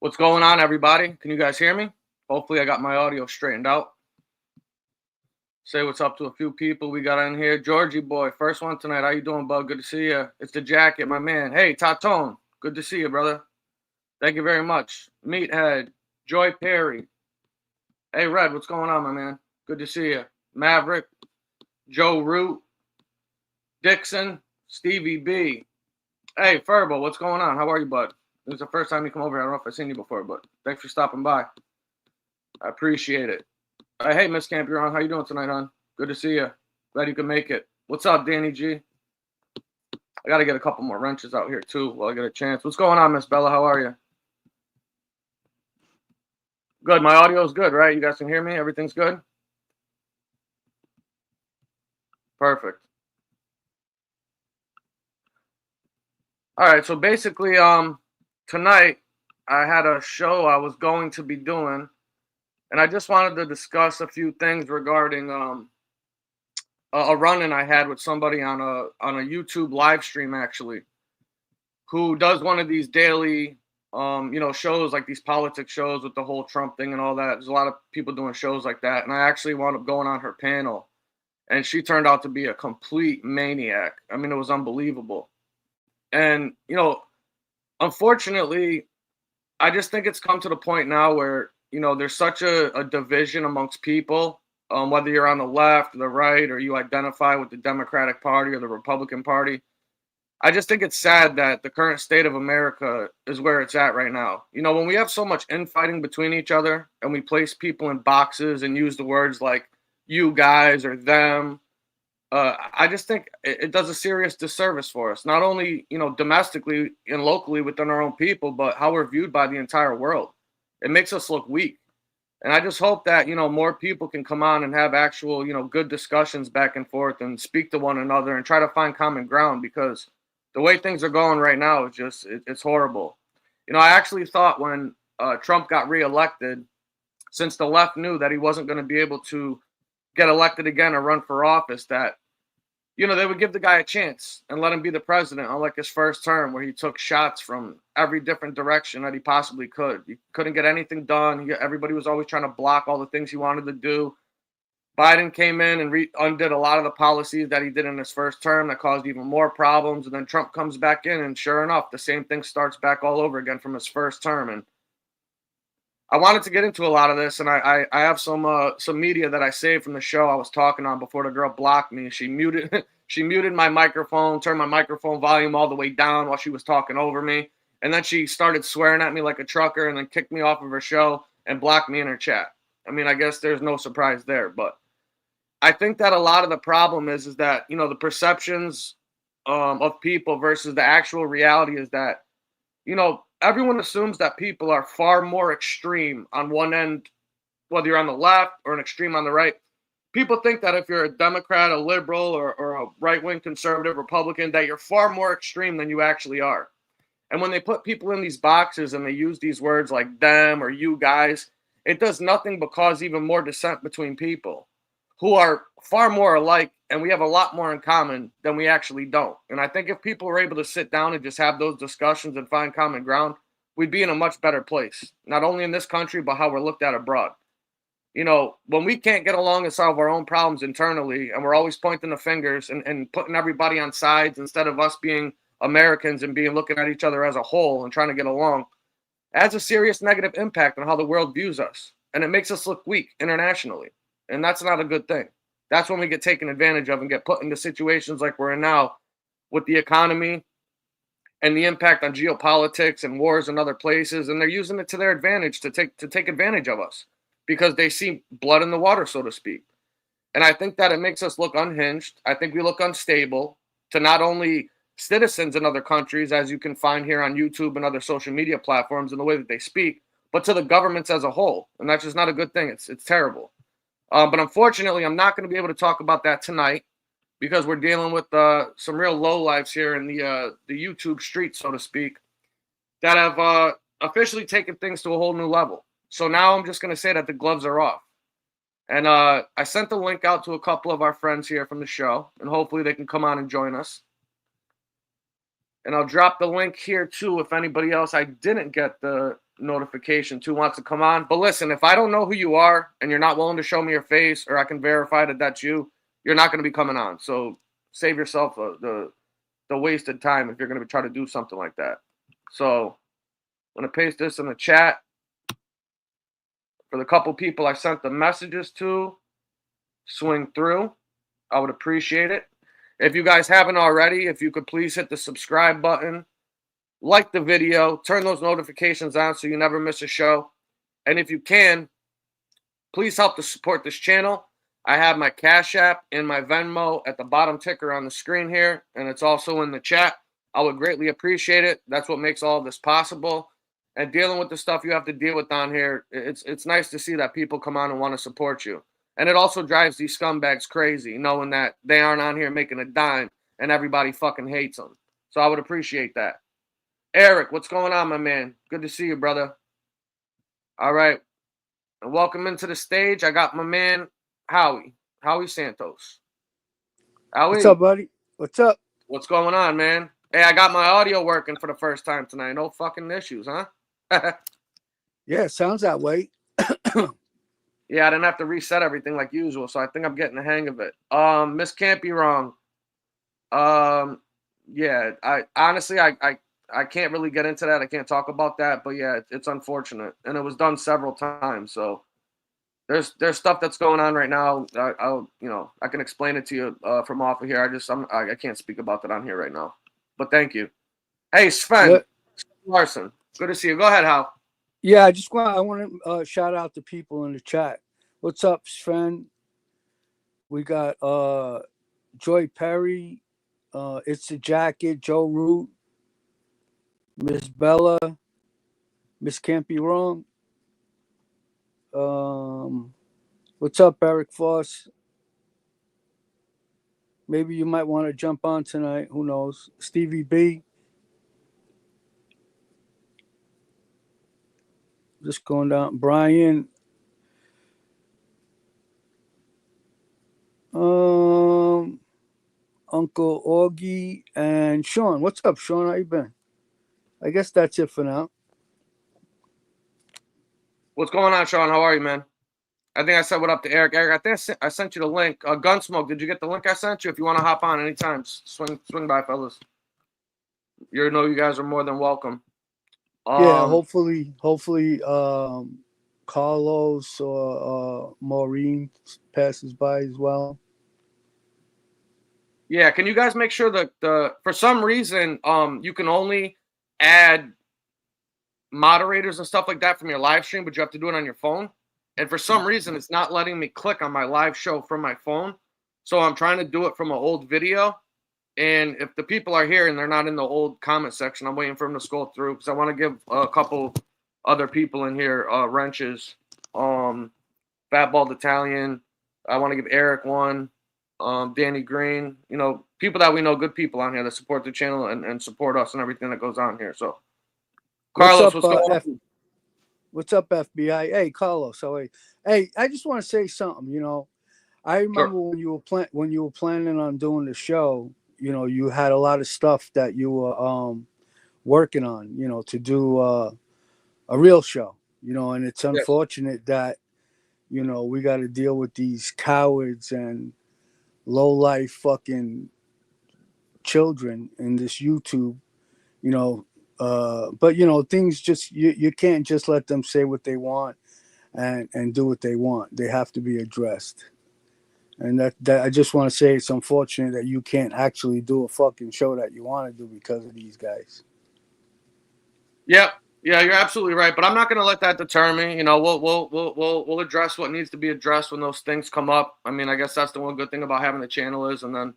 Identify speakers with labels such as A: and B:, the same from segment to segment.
A: What's going on, everybody? Can you guys hear me? Hopefully, I got my audio straightened out. Say what's up to a few people we got in here. Georgie boy, first one tonight. How you doing, bud? Good to see you. It's the jacket, my man. Hey, Tatone. Good to see you, brother. Thank you very much. Meathead, Joy Perry. Hey, Red, what's going on, my man? Good to see you. Maverick, Joe Root, Dixon, Stevie B. Hey, Furbo, what's going on? How are you, bud? This is the first time you come over here. I don't know if I've seen you before, but thanks for stopping by. I appreciate it. Hey, Miss Campion, how you doing tonight, hon? Good to see you. Glad you can make it. What's up, Danny G? I got to get a couple more wrenches out here, too, while I get a chance. What's going on, Miss Bella? How are you? Good. My audio is good, right? You guys can hear me? Everything's good? Perfect. All right, so basically, tonight I had a show I was going to be doing, and I just wanted to discuss a few things regarding a run-in I had with somebody on a YouTube live stream, actually, who does one of these daily shows, like these politics shows with the whole Trump thing and all that. There's a lot of people doing shows like that, and I actually wound up going on her panel, and she turned out to be a complete maniac. I mean, it was unbelievable. And unfortunately, I just think it's come to the point now where there's such a division amongst people, whether you're on the left or the right, or you identify with the Democratic Party or the Republican Party. I just think it's sad that the current state of America is where it's at right now. When we have so much infighting between each other and we place people in boxes and use the words like you guys or them, I just think it does a serious disservice for us, not only, domestically and locally within our own people, but how we're viewed by the entire world. It makes us look weak. And I just hope that, more people can come on and have actual, good discussions back and forth and speak to one another and try to find common ground, because the way things are going right now is just, it's horrible. I actually thought when Trump got reelected, since the left knew that he wasn't going to be able to get elected again or run for office, that they would give the guy a chance and let him be the president, unlike his first term where he took shots from every different direction that he possibly could. He couldn't get anything done. Everybody was always trying to block all the things he wanted to do. Biden came in and undid a lot of the policies that he did in his first term that caused even more problems. And then Trump comes back in, and sure enough, the same thing starts back all over again from his first term. And I wanted to get into a lot of this, and I have some media that I saved from the show I was talking on before the girl blocked me. She muted my microphone, turned my microphone volume all the way down while she was talking over me, and then she started swearing at me like a trucker, and then kicked me off of her show and blocked me in her chat. I mean, I guess there's no surprise there, but I think that a lot of the problem is that the perceptions of people versus the actual reality is that everyone assumes that people are far more extreme on one end, whether you're on the left or an extreme on the right. People think that if you're a Democrat, a liberal, or a right-wing conservative Republican, that you're far more extreme than you actually are. And when they put people in these boxes and they use these words like them or you guys, it does nothing but cause even more dissent between people who are far more alike, and we have a lot more in common than we actually don't. And I think if people were able to sit down and just have those discussions and find common ground, we'd be in a much better place, not only in this country, but how we're looked at abroad. When we can't get along and solve our own problems internally, and we're always pointing the fingers and putting everybody on sides instead of us being Americans and looking at each other as a whole and trying to get along, it has a serious negative impact on how the world views us. And it makes us look weak internationally. And that's not a good thing. That's when we get taken advantage of and get put into situations like we're in now with the economy and the impact on geopolitics and wars in other places. And they're using it to their advantage to take advantage of us because they see blood in the water, so to speak. And I think that it makes us look unhinged. I think we look unstable to not only citizens in other countries, as you can find here on YouTube and other social media platforms in the way that they speak, but to the governments as a whole. And that's just not a good thing. It's terrible. But unfortunately, I'm not going to be able to talk about that tonight because we're dealing with some real lowlifes here in the YouTube streets, so to speak, that have officially taken things to a whole new level. So now I'm just going to say that the gloves are off. And I sent the link out to a couple of our friends here from the show, and hopefully they can come on and join us. And I'll drop the link here, too, if anybody else, I didn't get the notification too wants to come on. But listen, if I don't know who you are and you're not willing to show me your face or I can verify that that's you, you're not going to be coming on. So save yourself the wasted time if you're going to try to do something like that. So I'm going to paste this in the chat for the couple people I sent the messages to. Swing through. I would appreciate it. If you guys haven't already, if you could please hit the subscribe button, like the video, turn those notifications on so you never miss a show. And if you can, please help to support this channel. I have my Cash App and my Venmo at the bottom ticker on the screen here, and it's also in the chat. I would greatly appreciate it. That's what makes all of this possible. And dealing with the stuff you have to deal with on here, it's nice to see that people come on and want to support you. And it also drives these scumbags crazy, knowing that they aren't on here making a dime and everybody fucking hates them. So I would appreciate that. Eric, what's going on, my man? Good to see you, brother. All right. And welcome into the stage. I got my man, Howie Santos. Howie.
B: What's up, buddy? What's up?
A: What's going on, man? Hey, I got my audio working for the first time tonight. No fucking issues, huh?
B: Yeah, it sounds that way.
A: Yeah, I didn't have to reset everything like usual, so I think I'm getting the hang of it. Miss Can't Be Wrong. Yeah, I honestly I can't really get into that. I can't talk about that, but yeah, it's unfortunate, and it was done several times. So there's stuff that's going on right now. I can explain it to you from off of here. I can't speak about that on here right now. But thank you. Hey, Sven Larson, good to see you. Go ahead, Hal.
B: Yeah, I want to shout out the people in the chat. What's up, Sven? We got Joy Perry, It's the Jacket, Joe Root, Miss Bella, Miss Can't Be Wrong. What's up, Eric Foss? Maybe you might want to jump on tonight. Who knows? Stevie B. Just going down. Brian. Uncle Augie and Sean. What's up, Sean? How you been? I guess that's it for now.
A: What's going on, Sean? How are you, man? I think I said what up to Eric. Eric, I think I sent you the link. Gunsmoke, did you get the link I sent you? If you want to hop on anytime, swing by, fellas. You know you guys are more than welcome.
B: Yeah, hopefully, Carlos or Maureen passes by as well.
A: Yeah, can you guys make sure that for some reason you can only add moderators and stuff like that from your live stream, but you have to do it on your phone. And for some reason, it's not letting me click on my live show from my phone. So I'm trying to do it from an old video. And if the people are here and they're not in the old comment section, I'm waiting for them to scroll through because I want to give a couple other people in here wrenches. Fat Bald Italian. I want to give Eric one. Danny Green. You know, people that we know, good people on here that support the channel and support us and everything that goes on here. So, Carlos, what's going on?
B: What's up, FBI? Hey, Carlos. Hey, I just want to say something. You know, I remember when you were planning on doing the show. You know, you had a lot of stuff that you were working on. You know, to do a real show. You know, and it's unfortunate that you know we got to deal with these cowards and low life fucking children in this YouTube. You know. But you know, things just you can't just let them say what they want and do what they want. They have to be addressed. And that I just want to say it's unfortunate that you can't actually do a fucking show that you want to do because of these guys.
A: Yeah, you're absolutely right. But I'm not going to let that deter me. You know, we'll address what needs to be addressed when those things come up. I mean, I guess that's the one good thing about having the channel is, and then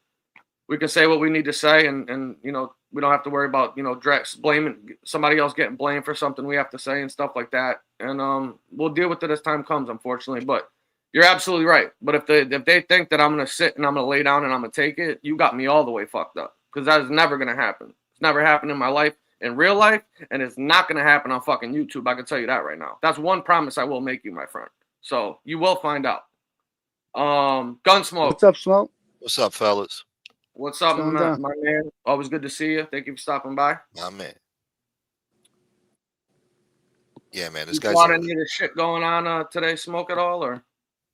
A: we can say what we need to say, and you know, we don't have to worry about, you know, blaming somebody else getting blamed for something we have to say and stuff like that. And we'll deal with it as time comes, unfortunately. But you're absolutely right. But if they think that I'm gonna sit and I'm gonna lay down and I'm gonna take it, you got me all the way fucked up. Because that is never gonna happen. It's never happened in my life, in real life, and it's not gonna happen on fucking YouTube. I can tell you that right now. That's one promise I will make you, my friend. So you will find out. Gunsmoke.
B: What's up, Smoke?
C: What's up, fellas?
A: What's up, my man? Always good to see you. Thank you for stopping by.
C: My man. Yeah, man, this
A: You
C: guy's
A: caught
C: a
A: any of the shit going on today? Smoke at all or?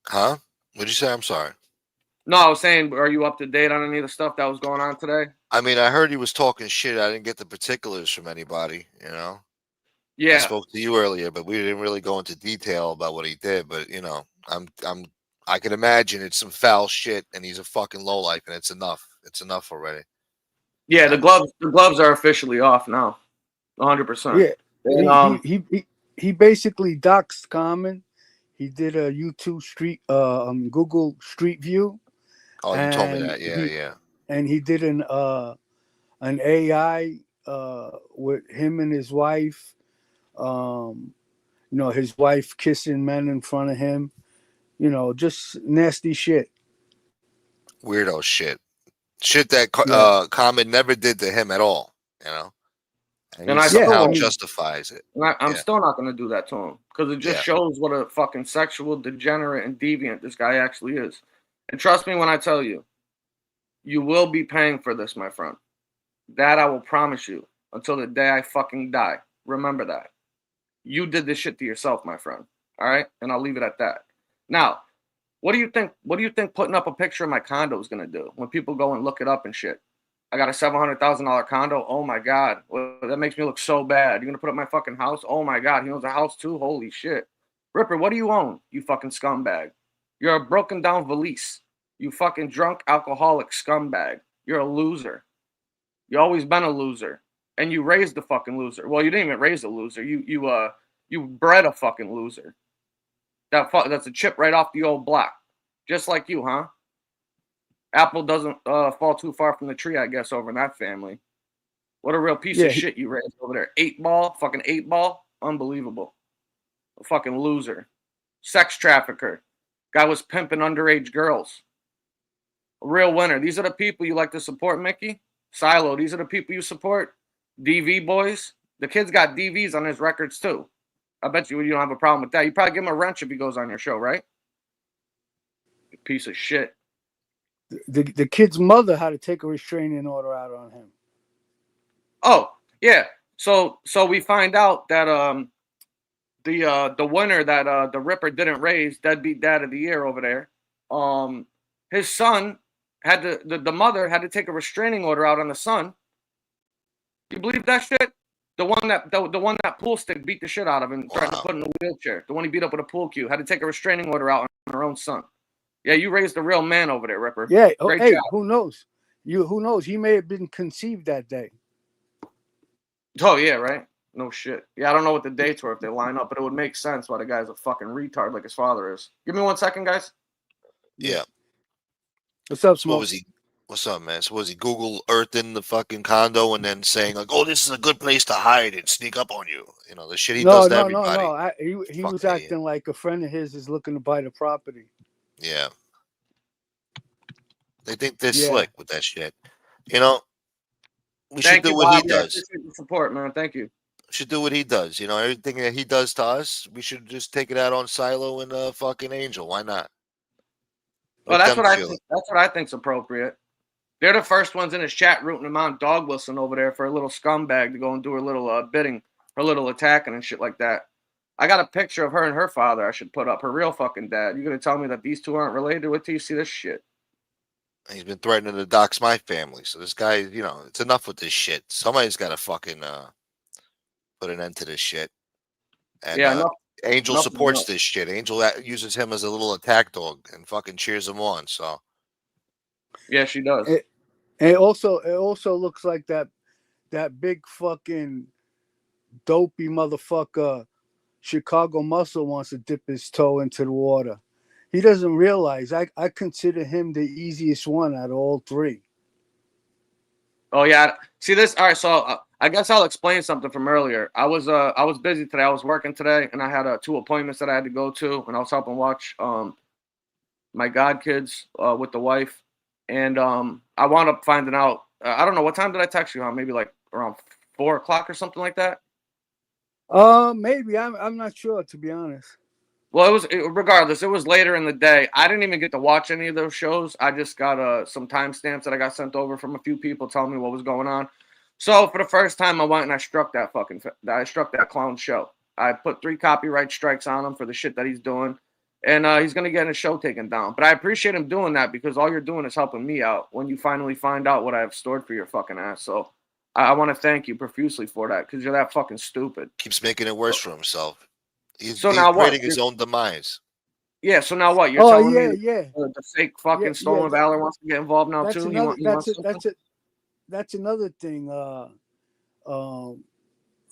C: huh? What'd you say? I'm sorry.
A: No, I was saying, are you up to date on any of the stuff that was going on today?
C: I mean, I heard he was talking shit. I didn't get the particulars from anybody. I
A: Yeah,
C: spoke to you earlier, but we didn't really go into detail about what he did. But I can imagine it's some foul shit, and he's a fucking lowlife, and it's enough. It's enough already.
A: yeah.
C: I
A: The gloves are officially off now, 100%.
B: Yeah,
A: And
B: he basically doxed Common. He did a YouTube Google Street View,
C: Oh, you told me
B: and
C: that. Yeah, yeah.
B: he did an AI with him and his wife. His wife kissing men in front of him. Just nasty shit.
C: Weirdo shit. Shit that
B: Yeah.
C: Common never did to him at all. And
A: And
C: he
A: I
B: Yeah,
C: somehow
B: I mean,
C: justifies it.
A: I'm
C: Yeah,
A: still not going to do that to him because it just
C: yeah.
A: shows what a fucking sexual degenerate and deviant this guy actually is. And trust me when I tell you, you will be paying for this, my friend. That I will promise you until the day I fucking die. Remember that. You did this shit to yourself, my friend. All right? And I'll leave it at that. Now, what do you think putting up a picture of my condo is going to do when people go and look it up and shit? I got a $700,000 condo. Oh my God. Well, that makes me look so bad. You're going to put up my fucking house? Oh my God. He owns a house too? Holy shit. Ripper, what do you own? You fucking scumbag. You're a broken down valise. You fucking drunk alcoholic scumbag. You're a loser. You always been a loser. And you raised a fucking loser. Well, you didn't even raise a loser. You bred a fucking loser. That's a chip right off the old block. Just like you, huh? Apple doesn't fall too far from the tree, I guess, over in that family. What a real piece of shit you raised over there. 8-ball, fucking 8-ball. Unbelievable. A fucking loser. Sex trafficker. Guy was pimping underage girls. A real winner. These are the people you like to support, Mickey. Silo, these are the people you support. DV boys. The kid's got DVs on his records too. I bet you don't have a problem with that. You probably give him a wrench if he goes on your show, right? You piece of shit.
B: The kid's mother had to take a restraining order out on him.
A: Oh, yeah. So we find out that the winner that the Ripper didn't raise, deadbeat dad of the year over there, his son had to the mother had to take a restraining order out on the son. You believe that shit? The one that pool stick beat the shit out of him and tried to put in a wheelchair. The one he beat up with a pool cue had to take a restraining order out on her own son. Yeah, you raised a real man over there, Ripper.
B: Yeah.
A: Great
B: Hey,
A: job.
B: who knows? Who knows? He may have been conceived that day.
A: Oh yeah, right. No shit. Yeah, I don't know what the dates were if they line up, but it would make sense why the guy's a fucking retard like his father is. Give me 1 second, guys.
C: Yeah.
B: What's up,
C: So
B: Smoke?
C: what was he? What's up, man? So was he Google Earthing the fucking condo and then saying like, "Oh, this is a good place to hide and sneak up on you"? The shit he does to everybody.
B: No. He was acting like a friend of his is looking to buy the property.
C: Yeah. They think they're slick with that shit. We should do what he does.
A: Appreciate the support, man. Thank you.
C: Should do what he does. Everything that he does to us, we should just take it out on Silo and fucking Angel. Why not?
A: Well, that's what I think. That's what I think's appropriate. They're the first ones in his chat rooting him on, dog whistling over there for a little scumbag to go and do her little bidding, her little attacking and shit like that. I got a picture of her and her father I should put up, her real fucking dad. You gonna tell me that these two aren't related? Wait till you see this shit.
C: He's been threatening to dox my family. So this guy, it's enough with this shit. Somebody's got to fucking put an end to this shit. And
A: yeah,
C: Angel supports this shit. Angel uses him as a little attack dog and fucking cheers him on. So
A: yeah, she does.
B: It also looks like that big fucking dopey motherfucker Chicago Muscle wants to dip his toe into the water. He doesn't realize I consider him the easiest one out of all three.
A: Oh yeah, see this. All right, so I guess I'll explain something from earlier. I was busy today. I was working today, and I had 2 appointments that I had to go to, and I was helping watch my godkids with the wife, and I wound up finding out. I don't know what time did I text you? Maybe like around 4 o'clock or something like that.
B: Maybe I'm not sure, to be honest.
A: Well, regardless. It was later in the day. I didn't even get to watch any of those shows. I just got some timestamps that I got sent over from a few people telling me what was going on. So for the first time, I went and I struck that clown show. I put 3 copyright strikes on him for the shit that he's doing. And he's going to get his show taken down. But I appreciate him doing that because all you're doing is helping me out when you finally find out what I have stored for your fucking ass. So I want to thank you profusely for that because you're that fucking stupid.
C: Keeps making it worse for himself. He's
A: now what?
C: creating his own demise.
A: Yeah, so now what? You're telling me the fake fucking Stolen Valor wants to get involved now too?
B: That's another thing,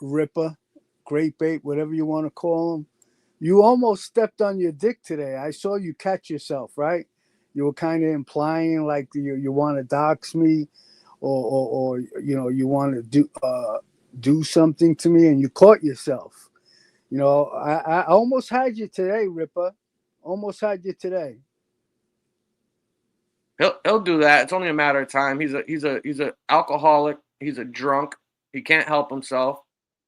B: Ripper, Great Bait, whatever you want to call him. You almost stepped on your dick today. I saw you catch yourself, right? You were kind of implying like you want to dox me, or you know you want to do something to me, and you caught yourself. You know, I almost had you today, Ripper. Almost had you today.
A: He'll do that. It's only a matter of time. He's a alcoholic. He's a drunk. He can't help himself.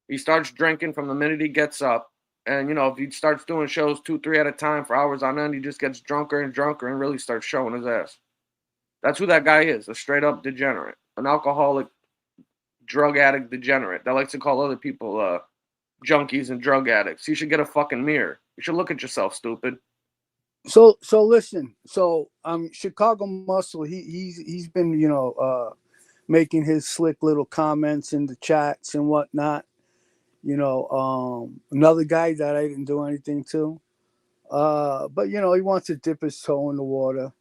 A: He starts drinking from the minute he gets up. And, you know, if he starts doing shows 2-3 at a time for hours on end, he just gets drunker and drunker and really starts showing his ass. That's who that guy is, a straight-up degenerate, an alcoholic, drug addict degenerate that likes to call other people junkies and drug addicts. You should get a fucking mirror. You should look at yourself, stupid.
B: So listen. So Chicago Muscle, he's been, you know, making his slick little comments in the chats and whatnot. You know, another guy that I didn't do anything to. But you know, he wants to dip his toe in the water.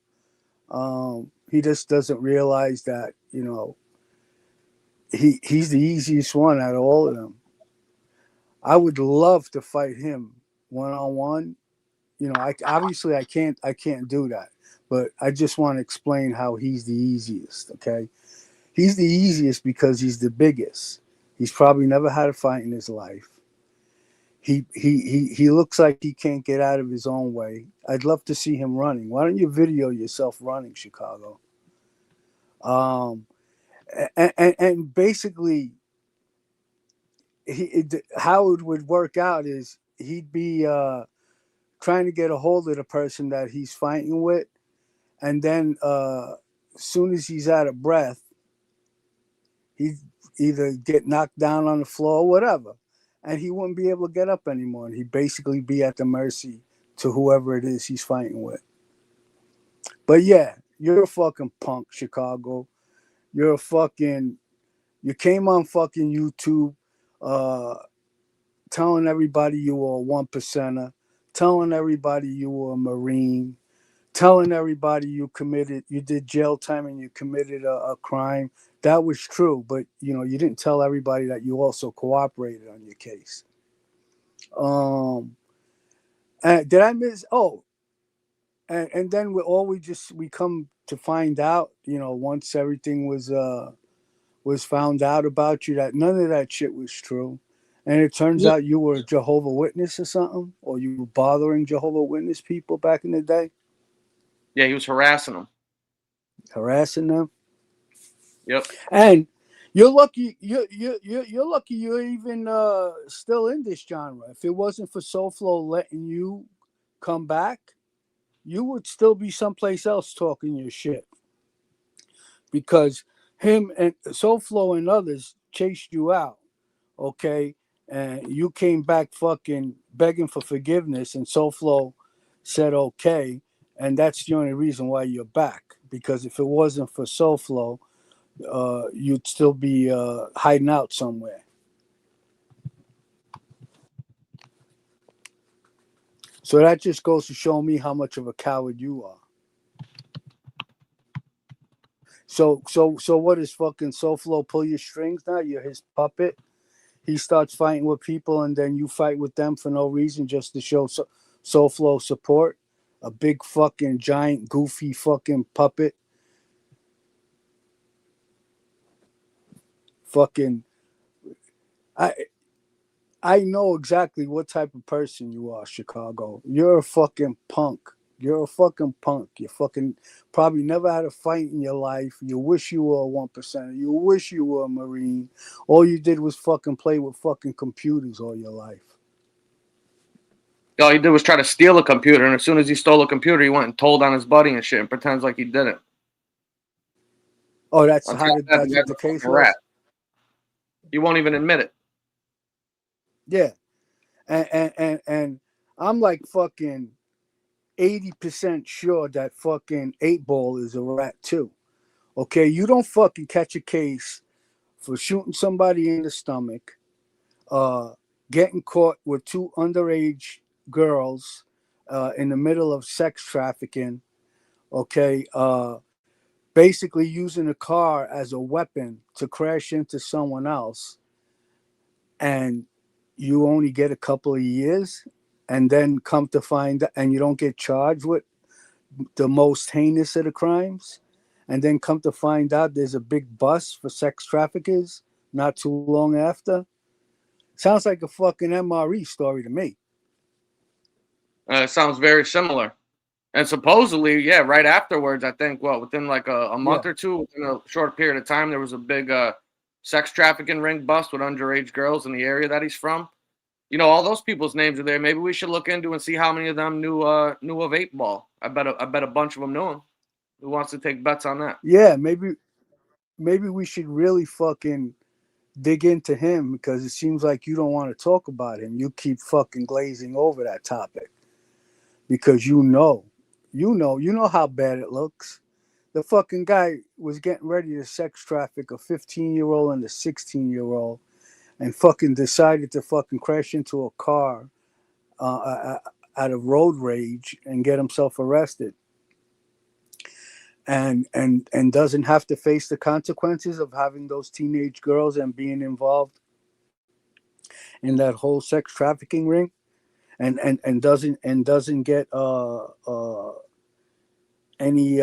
B: He just doesn't realize that, you know, he's the easiest one out of all of them. I would love to fight him one-on-one. You know, I can't do that. But I just want to explain how he's the easiest, okay? He's the easiest because he's the biggest. He's probably never had a fight in his life. He looks like he can't get out of his own way. I'd love to see him running. Why don't you video yourself running, Chicago? And basically, how it would work out is he'd be trying to get a hold of the person that he's fighting with, and then as soon as he's out of breath, he'd either get knocked down on the floor or whatever, and he wouldn't be able to get up anymore, and he'd basically be at the mercy to whoever it is he's fighting with. But yeah, you're a fucking punk, Chicago. You came on fucking YouTube telling everybody you were a 1%er, telling everybody you were a Marine, telling everybody you did jail time and you committed a crime. That was true, but you know, you didn't tell everybody that you also cooperated on your case. And did I miss? Oh, and then we come to find out, you know, once everything was found out about you, that none of that shit was true. And it turns out you were a Jehovah's Witness or something, or you were bothering Jehovah's Witness people back in the day.
A: Yeah, he was harassing them.
B: Harassing them.
A: Yep.
B: And you're lucky. You're lucky you're even still in this genre. If it wasn't for SoFlo letting you come back, you would still be someplace else talking your shit. Because him and SoFlo and others chased you out, okay? And you came back fucking begging for forgiveness, and SoFlo said okay, and that's the only reason why you're back. Because if it wasn't for SoFlo, you'd still be hiding out somewhere. So that just goes to show me how much of a coward you are. So what does fucking SoFlo pull your strings now? You're his puppet. He starts fighting with people, and then you fight with them for no reason, just to show SoFlo support. A big fucking giant goofy fucking puppet. Fucking, I know exactly what type of person you are, Chicago. You're a fucking punk. You're a fucking punk. You fucking probably never had a fight in your life. You wish you were a 1%er. You wish you were a Marine. All you did was fucking play with fucking computers all your life.
A: All he did was try to steal a computer, and as soon as he stole a computer, he went and told on his buddy and shit and pretends like he didn't.
B: Oh, that's what the case was?
A: He won't even admit it.
B: Yeah. And I'm like fucking 80% sure that fucking 8 Ball is a rat too. Okay, you don't fucking catch a case for shooting somebody in the stomach, uh, getting caught with 2 underage girls in the middle of sex trafficking. Okay, basically using a car as a weapon to crash into someone else, and you only get a couple of years, and then come to find out, and you don't get charged with the most heinous of the crimes, and then come to find out there's a big bust for sex traffickers not too long after. Sounds like a fucking MRE story to me.
A: It sounds very similar. And supposedly, yeah, right afterwards, I think, well, within like a month
B: Yeah.
A: or two, within a short period of time, there was a big sex trafficking ring bust with underage girls in the area that he's from. You know, all those people's names are there. Maybe we should look into and see how many of them knew of 8 Ball. I bet a bunch of them knew him. Who wants to take bets on that?
B: Yeah, maybe we should really fucking dig into him, because it seems like you don't want to talk about him. You keep fucking glazing over that topic because you know how bad it looks. The fucking guy was getting ready to sex traffic a 15-year-old and a 16-year-old, and fucking decided to fucking crash into a car out of road rage and get himself arrested, and doesn't have to face the consequences of having those teenage girls and being involved in that whole sex trafficking ring, and doesn't get any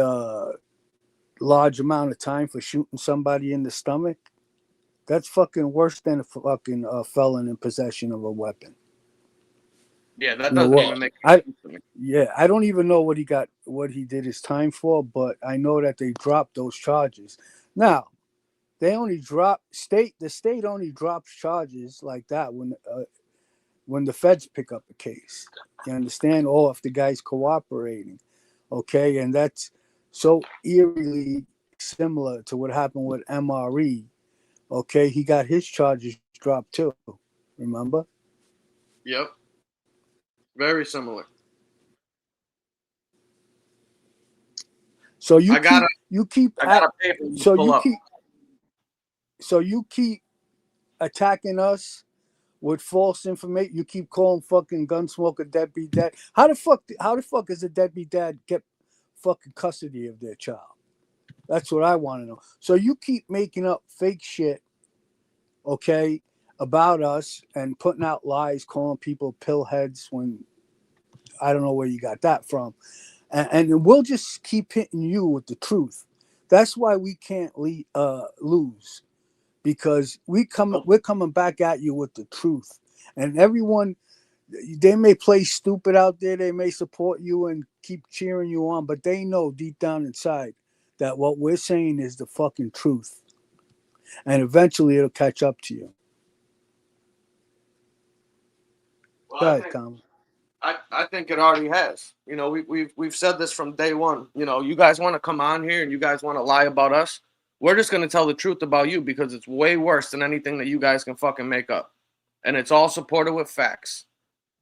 B: large amount of time for shooting somebody in the stomach. That's fucking worse than a fucking felon in possession of a weapon.
A: Yeah, that
B: You know
A: doesn't
B: what?
A: even make
B: I
A: sense to me.
B: Yeah, I don't even know what he did his time for, but I know that they dropped those charges. Now, they only drop the state only drops charges like that when the feds pick up a case. You understand? Or if the guy's cooperating. Okay, and that's so eerily similar to what happened with MRE. Okay, he got his charges dropped too. Remember?
A: Yep, very similar.
B: So
A: I got a
B: you keep
A: I got
B: at
A: a paper to
B: so
A: pull
B: you
A: up.
B: keep so you keep attacking us with false information. You keep calling fucking Gunsmoke a deadbeat dad. How the fuck is a deadbeat dad get fucking custody of their child? That's what I want to know. So you keep making up fake shit, okay, about us and putting out lies, calling people pillheads when I don't know where you got that from. And we'll just keep hitting you with the truth. That's why we can't lose, because
A: Nope.
B: we're coming back at you with the truth. And everyone, they may play stupid out there, they may support you and keep cheering you on, but they know deep down inside that what we're saying is the fucking truth. And eventually it'll catch up to you.
A: Well,
B: Go ahead, Tom.
A: I think it already has. You know, we've said this from day one. You know, you guys want to come on here and you guys want to lie about us. We're just gonna tell the truth about you because it's way worse than anything that you guys can fucking make up, and it's all supported with facts.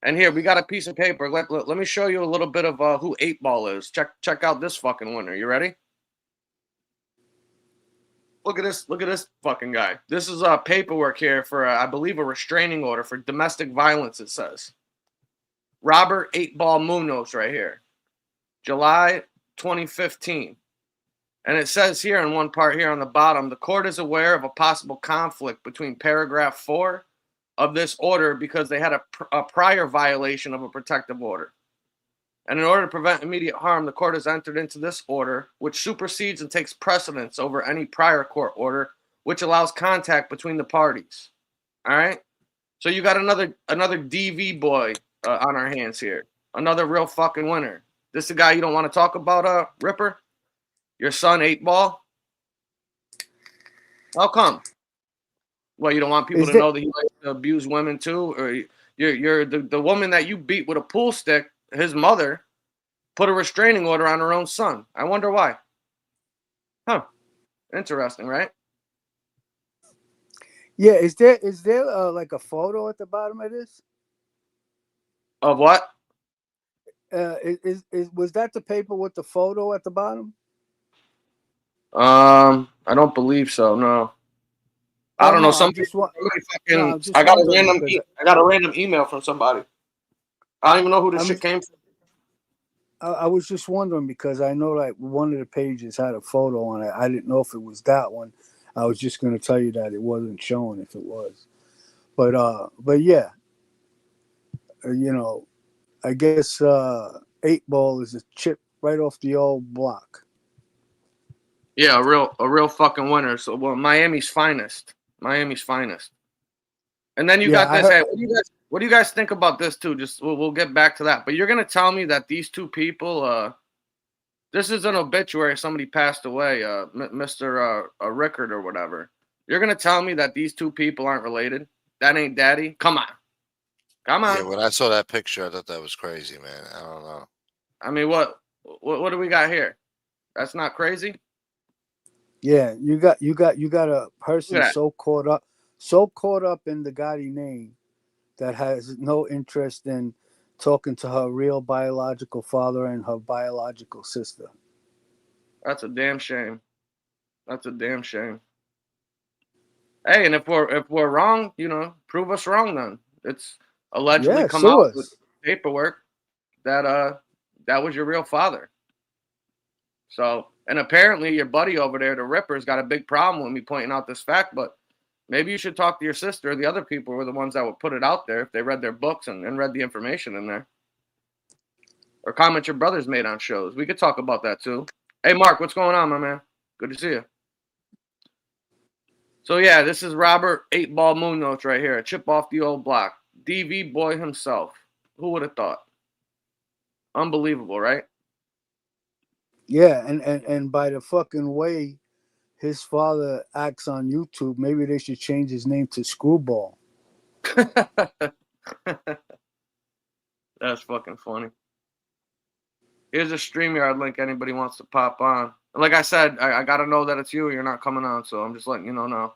A: And here we got a piece of paper. Let me show you a little bit of who 8 Ball is. Check out this fucking winner. You ready? Look at this. Look at this fucking guy. This is paperwork here for I believe a restraining order for domestic violence. It says Robert 8 Ball Munoz right here, July 2015. And it says here in one part here on the bottom, the court is aware of a possible conflict between paragraph 4 of this order because they had a prior violation of a protective order. And in order to prevent immediate harm, the court has entered into this order, which supersedes and takes precedence over any prior court order, which allows contact between the parties. All right? So you got another DV boy on our hands here. Another real fucking winner. This is the guy you don't want to talk about, Ripper? Your son, 8 Ball? How come? Well, you don't want people
B: Is
A: to
B: that
A: know that he likes to abuse women too? Or you're the woman that you beat with a pool stick, his mother, put a restraining order on her own son. I wonder why. Huh. Interesting, right?
B: Yeah, is there like a photo at the bottom of this?
A: Of what?
B: Was that the paper with the photo at the bottom?
A: I don't believe so. No.
B: Oh,
A: I don't know.
B: no,
A: Somebody
B: I'm just
A: I got a
B: wondering
A: random.
B: because
A: I got a random email from somebody. I don't even know who this
B: I'm-
A: shit came from.
B: I was just wondering because I know like one of the pages had a photo on it. I didn't know if it was that one. I was just going to tell you that it wasn't showing if it was. But yeah, you know, I guess 8-Ball is a chip right off the old block.
A: Yeah, a real fucking winner. So, well, Miami's finest. Miami's finest. And then you
B: Yeah,
A: got
B: I
A: this.
B: heard-
A: Hey, what do you guys think about this too? Just we'll get back to that. But you're gonna tell me that these two people, this is an obituary. Somebody passed away, Mr. Rickard or whatever. You're gonna tell me that these two people aren't related? That ain't daddy? Come on. Come on.
C: Yeah, when I saw that picture, I thought that was crazy, man. I don't know.
A: I mean, what do we got here? That's not crazy.
B: Yeah, you got a person
A: Look at that.
B: so caught up in the Gotti name that has no interest in talking to her real biological father and her biological sister.
A: That's a damn shame. That's a damn shame. Hey, and if we're wrong, prove us wrong then. It's allegedly
B: Yeah,
A: come
B: sue
A: out
B: us.
A: with paperwork that that was your real father. So, and apparently your buddy over there, the Ripper's got a big problem with me pointing out this fact, but maybe you should talk to your sister. The other people were the ones that would put it out there if they read their books and read the information in there. Or comment your brothers made on shows. We could talk about that too. Hey, Mark, what's going on, my man? Good to see you. So, yeah, this is Robert 8-Ball Moon Notes right here. A chip off the old block. DV boy himself. Who would have thought? Unbelievable, right?
B: Yeah, and by the fucking way his father acts on YouTube, maybe they should change his name to Screwball.
A: That's fucking funny. Here's a StreamYard link anybody wants to pop on. And like I said, I got to know that it's you. You're not coming on, so I'm just letting you know now.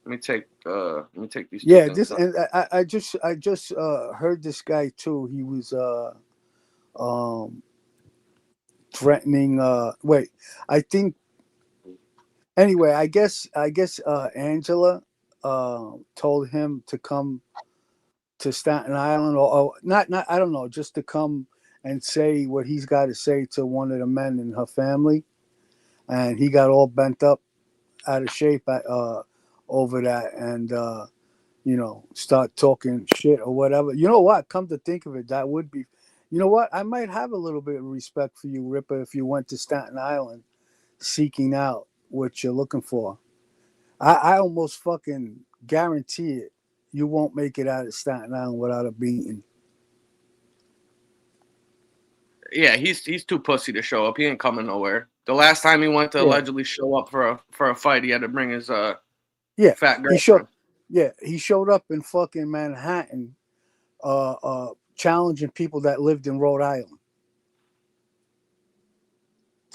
A: Let me take these.
B: Yeah, this and I just heard this guy too. He was threatening. Wait, I think. Anyway, I guess Angela told him to come to Staten Island, or not. I don't know, just to come and say what he's got to say to one of the men in her family, and he got all bent up, out of shape over that, and start talking shit or whatever. You know what? Come to think of it, that would be. You know what? I might have a little bit of respect for you, Ripper, if you went to Staten Island seeking out what you're looking for. I almost fucking guarantee it. You won't make it out of Staten Island without a beating.
A: Yeah, he's too pussy to show up. He ain't coming nowhere. The last time he went to allegedly show up for a fight, he had to bring his fat girlfriend.
B: He showed up in fucking Manhattan, challenging people that lived in Rhode Island.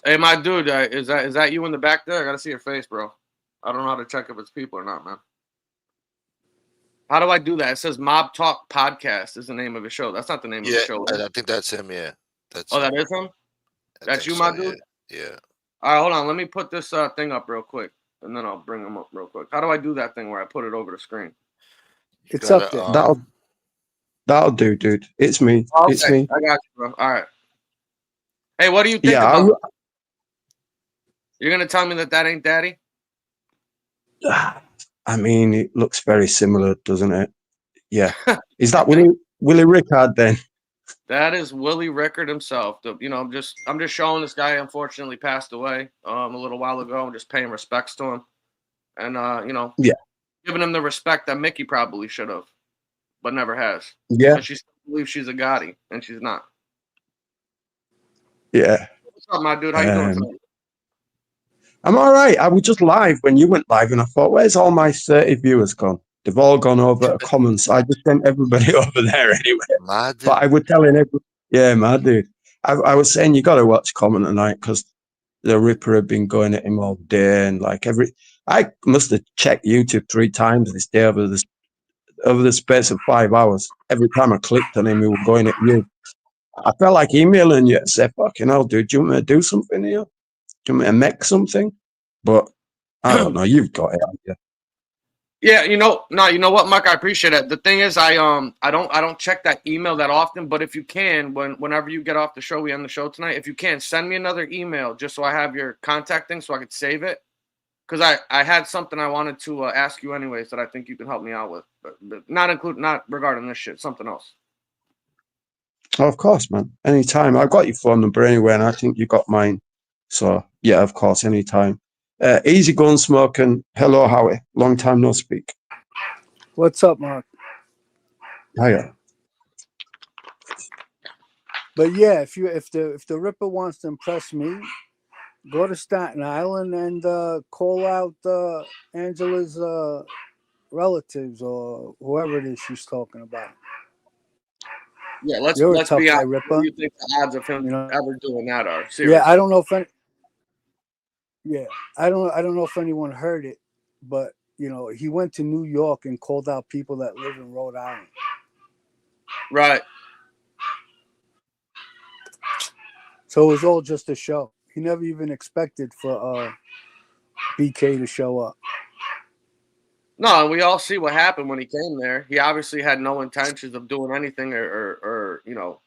A: Hey, my dude, is that you in the back there? I gotta see your face, bro. I don't know how to check if it's people or not, man. How do I do that? It says Mob Talk Podcast is the name of his show. That's not the name of the show.
C: I think that's him. Yeah,
A: that is him. That's you, my dude.
C: Yeah.
A: All right, hold on. Let me put this thing up real quick, and then I'll bring him up real quick. How do I do that thing where I put it over the screen?
B: It's up there.
D: That'll do, dude. It's me.
A: Okay.
D: It's me.
A: I got you, bro. All right. Hey, what do you think about? You're gonna tell me that ain't daddy?
D: I mean, it looks very similar, doesn't it? Yeah. Is that Willie Rickard then?
A: That is Willie Rickard himself. I'm just showing this guy. Unfortunately, passed away a little while ago. I'm just paying respects to him, and giving him the respect that Mickey probably should have, but never has.
D: Yeah.
A: She still believes she's a Gotti, and she's not.
D: Yeah.
A: What's up, my dude? How you doing tonight?
D: I'm all right. I was just live when you went live, and I thought, where's all my 30 viewers gone? They've all gone over to comments. I just sent everybody over there anyway.
C: Mad dude.
D: But I was telling my dude. I was saying you got to watch comment tonight because the Ripper had been going at him all day, and I must have checked YouTube 3 times this day over this over the space of 5 hours. Every time I clicked on him, he was going at you. I felt like emailing you to say, fucking hell, dude, do you want me to do something here? Do you want me to make something? But I don't know. You've got it, haven't you?
A: Yeah, you know what, Mark, I appreciate it. The thing is, I don't check that email that often, but if you can, whenever you get off the show, we end the show tonight. If you can, send me another email just so I have your contact thing so I could save it. Because I had something I wanted to ask you anyways that I think you can help me out with, but not regarding this shit, something else.
D: Oh, of course, man. Anytime. I've got your phone number anyway, and I think you got mine. So, yeah, of course, anytime. Easy Gun Smoking. Hello, Howie. Long time no speak.
B: What's up, Mark?
D: Hiya.
B: But yeah, if the Ripper wants to impress me, go to Staten Island and call out Angela's relatives or whoever it is she's talking about.
A: Yeah, let's
B: You're a tough
A: be
B: guy,
A: honest.
B: Ripper.
A: What do you think the odds of him
B: You know?
A: ever doing that are? Seriously.
B: Yeah, I don't know if I don't know if anyone heard it, but you know, he went to New York and called out people that live in Rhode Island.
A: Right.
B: So it was all just a show. He never even expected for BK to show up.
A: No, and we all see what happened when he came there. He obviously had no intentions of doing anything or you know,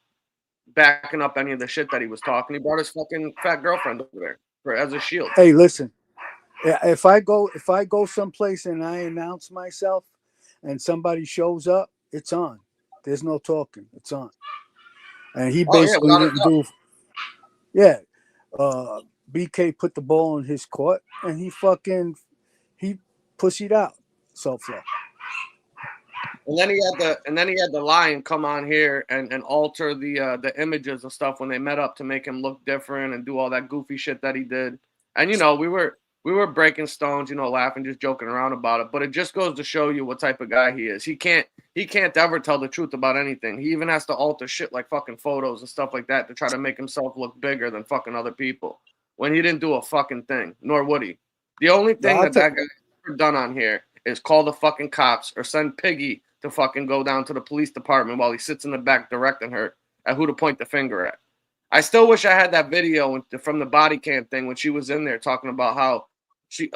A: backing up any of the shit that he was talking. He brought his fucking fat girlfriend over there as a shield.
B: Hey, listen. If I go someplace and I announce myself and somebody shows up, it's on. There's no talking. It's on. And he basically didn't do. Yeah. BK put the ball in his court and he pussied out SoFlo.
A: And then he had the Lion come on here and alter the images and stuff when they met up to make him look different and do all that goofy shit that he did. And you know, we were breaking stones, you know, laughing, just joking around about it. But it just goes to show you what type of guy he is. He can't ever tell the truth about anything. He even has to alter shit like fucking photos and stuff like that to try to make himself look bigger than fucking other people. When he didn't do a fucking thing, nor would he. The only thing that guy's ever done on here is call the fucking cops or send Piggy to fucking go down to the police department while he sits in the back directing her at who to point the finger at. I still wish I had that video from the body cam thing when she was in there talking about how she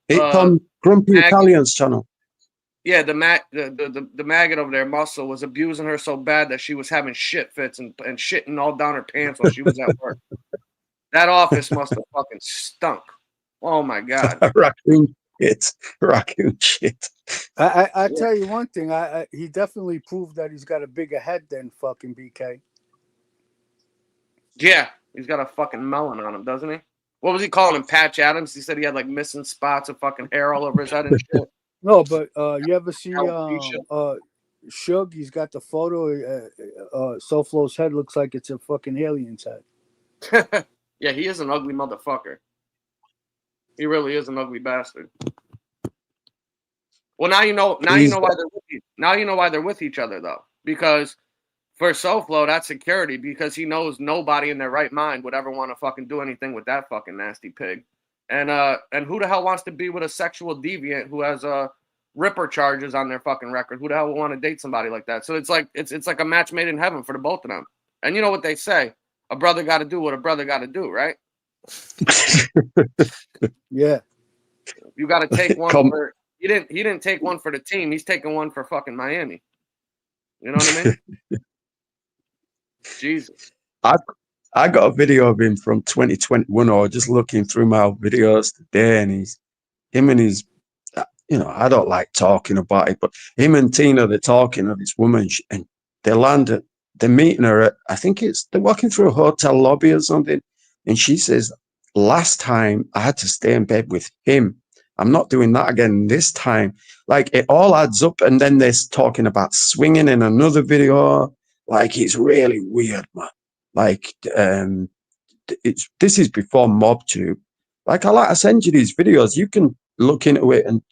D: it's on Grumpy Italian's channel.
A: Yeah, the maggot over there, Muscle, was abusing her so bad that she was having shit fits and shitting all down her pants while she was at work. That office must have fucking stunk. Oh my god.
D: Raccoon shit.
B: I tell you one thing. He definitely proved that he's got a bigger head than fucking BK.
A: Yeah, he's got a fucking melon on him, doesn't he? What was he calling him? Patch Adams? He said he had like missing spots of fucking hair all over his head and shit.
B: No, but you ever see Suge? He's got the photo. SoFlo's head looks like it's a fucking alien's head.
A: Yeah, he is an ugly motherfucker. He really is an ugly bastard. Well, now you know why they're with each other though, because for SoFlo, that's security, because he knows nobody in their right mind would ever want to fucking do anything with that fucking nasty pig. And who the hell wants to be with a sexual deviant who has Ripper charges on their fucking record? Who the hell would want to date somebody like that? So it's like a match made in heaven for the both of them. And you know what they say? A brother got to do what a brother got to do, right?
B: Yeah.
A: You got to take one for. He didn't take one for the team. He's taking one for fucking Miami. You know what I mean? Jesus.
D: I got a video of him from 2021. I was just looking through my videos today, and him and his, you know, I don't like talking about it, but him and Tina, they're talking of this woman, and they landed, they're meeting her at, I think they're walking through a hotel lobby or something, and she says, last time I had to stay in bed with him. I'm not doing that again this time. Like, it all adds up, and then they're talking about swinging in another video. Like, it's really weird, man. Like, this is before MobTube. Like, I send you these videos. You can look into it and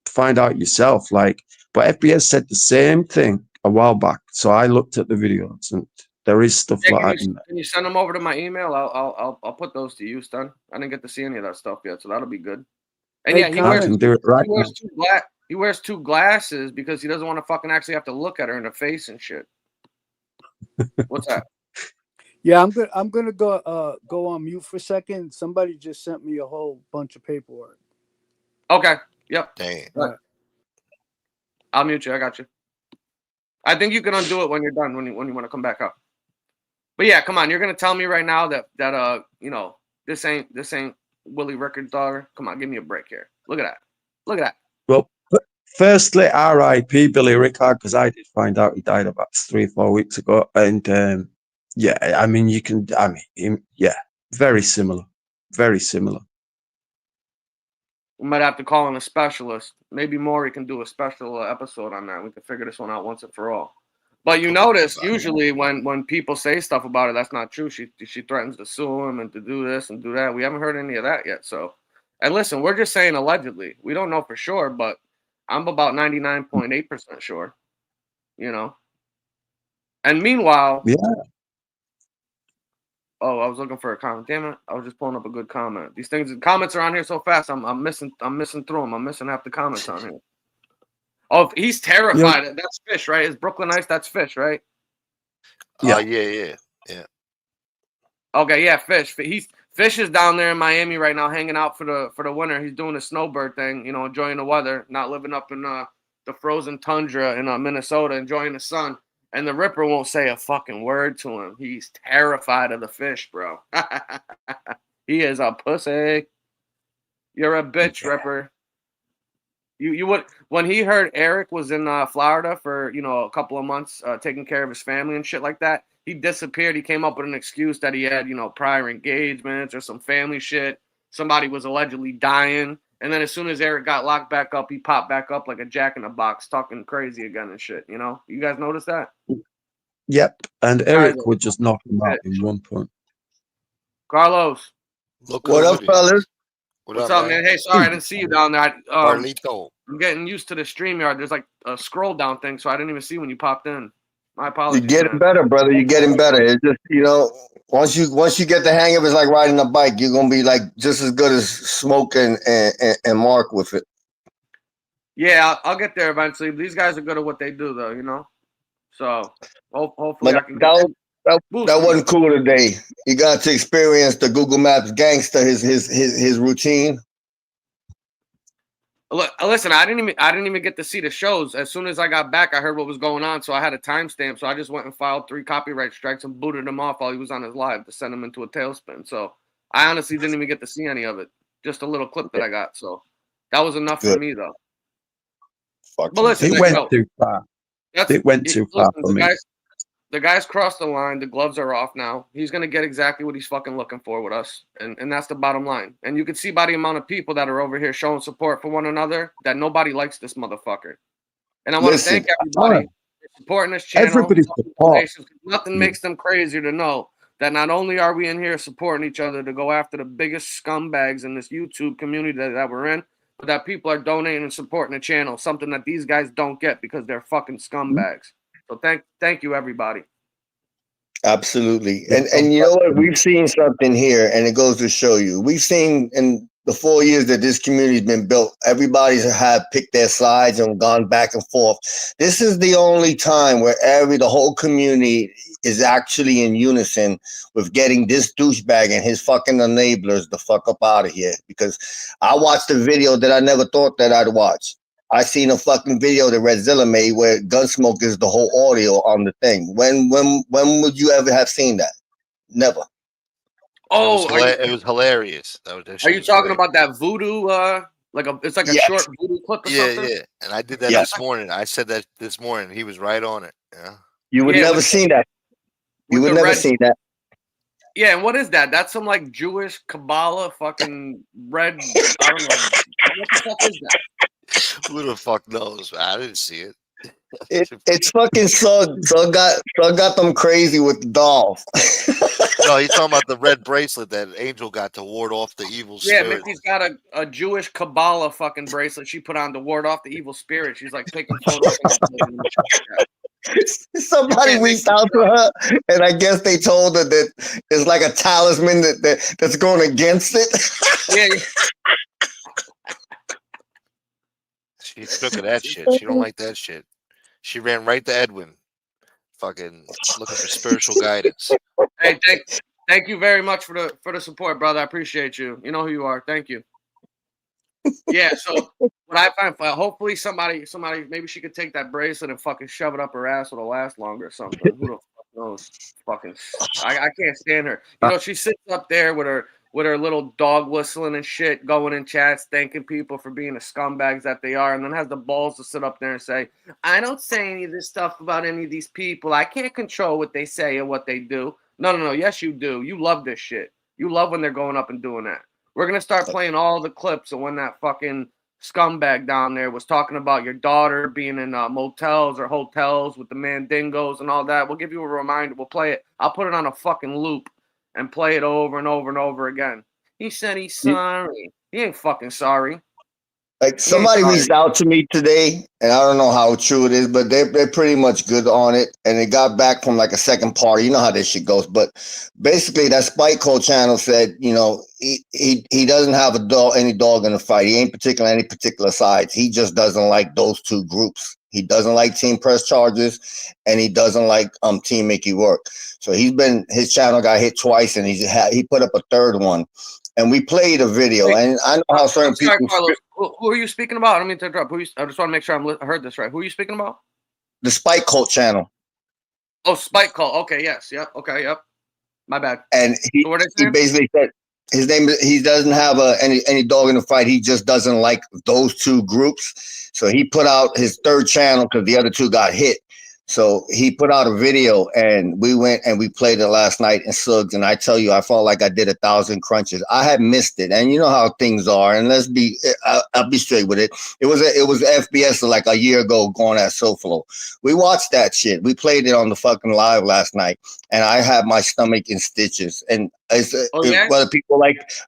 D: find out yourself. Like, but FBS said the same thing a while back. So I looked at the videos, and there is stuff like that.
A: Can you send them over to my email? I'll put those to use, son. I didn't get to see any of that stuff yet, so that'll be good. And
B: Hey,
A: yeah, he wears
D: can do it right
A: two He wears 2 glasses because he doesn't want to fucking actually have to look at her in the face and shit. What's that?
B: Yeah, I'm gonna go on mute for a second. Somebody just sent me a whole bunch of paperwork.
A: Okay. Yep.
C: Damn.
A: Right. I'll mute you. I got you. I think you can undo it when you're done, when you want to come back up. But yeah, come on. You're gonna tell me right now that you know, this ain't Willie Rickard's daughter. Come on, give me a break here. Look at that. Look at that.
D: Well, firstly, R.I.P. Billy Rickard, because I did find out he died about 3 or 4 weeks ago, and yeah, I mean, yeah, very similar, very similar.
A: We might have to call in a specialist. Maybe Maury can do a special episode on that. We can figure this one out once and for all. But you notice usually when people say stuff about it, that's not true. She threatens to sue him and to do this and do that. We haven't heard any of that yet. So, and listen, we're just saying allegedly. We don't know for sure, but I'm about 99.8% sure. You know. And meanwhile,
D: Yeah.
A: Oh, I was looking for a comment. Damn it! I was just pulling up a good comment. These comments are on here so fast. I'm missing through them. I'm missing half the comments on here. Oh, he's terrified. Yep. That's Fish, right? It's Brooklyn Ice. That's Fish, right?
C: Yeah. Yeah.
A: Okay, yeah, Fish. Fish is down there in Miami right now, hanging out for the winter. He's doing a snowbird thing, you know, enjoying the weather, not living up in the frozen tundra in Minnesota, enjoying the sun. And the Ripper won't say a fucking word to him. He's terrified of the Fish, bro. He is a pussy. You're a bitch, Ripper. You would, when he heard Eric was in Florida for, you know, a couple of months taking care of his family and shit like that, he disappeared. He came up with an excuse that he had, you know, prior engagements or some family shit. Somebody was allegedly dying. And then as soon as Eric got locked back up, he popped back up like a jack in a box, talking crazy again and shit, you know? You guys notice that?
D: Yep. And Eric would just knock him out in one point.
A: Carlos.
E: What up, fellas?
A: What's up, man? Hey, sorry, I didn't see you down there.
C: I'm
A: getting used to the StreamYard. There's like a scroll down thing, so I didn't even see when you popped in. My apologies.
E: You're getting better, brother. You're getting better. It's just, you know, once you get the hang of it, it's like riding a bike. You're gonna be like just as good as Smoke and Mark with it.
A: Yeah, I'll get there eventually. These guys are good at what they do, though, you know. So hopefully
E: but
A: I can.
E: That wasn't cool today. You got to experience the Google Maps gangster, his routine.
A: Look, listen, I didn't even get to see the shows. As soon as I got back, I heard what was going on, so I had a timestamp. So I just went and filed 3 copyright strikes and booted him off while he was on his live to send him into a tailspin. So I honestly didn't even get to see any of it. Just a little clip that I got. So that was enough for me, though. But listen,
D: it went too far. It went too far for me.
A: The guy's crossed the line. The gloves are off now. He's going to get exactly what he's fucking looking for with us. And that's the bottom line. And you can see by the amount of people that are over here showing support for one another that nobody likes this motherfucker. And I want to thank everybody for supporting this channel.
D: Everybody supports.
A: Nothing makes them crazier to know that not only are we in here supporting each other to go after the biggest scumbags in this YouTube community that we're in, but that people are donating and supporting the channel, something that these guys don't get because they're fucking scumbags. So thank you, everybody.
E: Absolutely. And you know what? We've seen something here, and it goes to show you. We've seen in the 4 years that this community's been built, everybody's have picked their sides and gone back and forth. This is the only time where the whole community is actually in unison with getting this douchebag and his fucking enablers the fuck up out of here. Because I watched a video that I never thought that I'd watch. I seen a fucking video that Redzilla made where Gunsmoke is the whole audio on the thing. When would you ever have seen that? Never.
A: Oh,
C: it was hilarious.
A: Are you talking about that voodoo? It's like a short voodoo clip or something?
C: Yeah. And I did that this morning. I said that this morning. He was right on it. Yeah.
E: You would never seen that. You would never seen that.
A: Yeah, and what is that? That's some like Jewish Kabbalah fucking red. I don't know. What the fuck is that?
C: Who the fuck knows? I didn't see it.
E: It's fucking Sug. Sug got them crazy with the dolls.
C: No, he's talking about the red bracelet that Angel got to ward off the evil spirit.
A: Yeah, Mickey's got a Jewish Kabbalah fucking bracelet she put on to ward off the evil spirit. She's like taking photos.
E: Somebody reached out to her, and I guess they told her that it's like a talisman that's going against it.
A: Yeah.
C: She's shook of that shit. She don't like that shit. She ran right to Edwin, fucking looking for spiritual guidance.
A: Hey, thank you very much for the support, brother. I appreciate you. You know who you are. Thank you. Yeah. So what I find, hopefully somebody, maybe she could take that bracelet and fucking shove it up her ass. It'll last longer or something. Who the fuck knows? Fucking, I can't stand her. You know, she sits up there with her little dog whistling and shit, going in chats, thanking people for being the scumbags that they are, and then has the balls to sit up there and say, I don't say any of this stuff about any of these people. I can't control what they say or what they do. No. Yes, you do. You love this shit. You love when they're going up and doing that. We're going to start playing all the clips of when that fucking scumbag down there was talking about your daughter being in motels or hotels with the mandingos and all that. We'll give you a reminder. We'll play it. I'll put it on a fucking loop and play it over and over and over again. He said he's sorry. He ain't fucking sorry.
E: Like somebody reached out to me today, and I don't know how true it is, but they're pretty much good on it. And it got back from like a second party. You know how this shit goes. But basically, that Spike Cole channel said, you know, he doesn't have any dog in the fight. He ain't particular any particular sides. He just doesn't like those two groups. He doesn't like Team Press Charges, and he doesn't like Team Mickey Rourke. So his channel got hit twice, and he put up a third one. And we played a video, and I know how certain people.
A: Carlos, who are you speaking about? I don't mean to interrupt. I just want to make sure I heard this right. Who are you speaking about?
E: The Spike Cult channel.
A: Oh, Spike Cult. Okay, yes, yep. Okay, yep. My bad.
E: And he basically said his name. He doesn't have any dog in the fight. He just doesn't like those two groups. So he put out his third channel because the other two got hit. So he put out a video, and we went and we played it last night in Suggs. And I tell you, I felt like I did 1,000 crunches. I had missed it, and you know how things are. And I'll be straight with it. It was FBS like a year ago going at SoFlo. We watched that shit. We played it on the fucking live last night, and I had my stomach in stitches. And whether people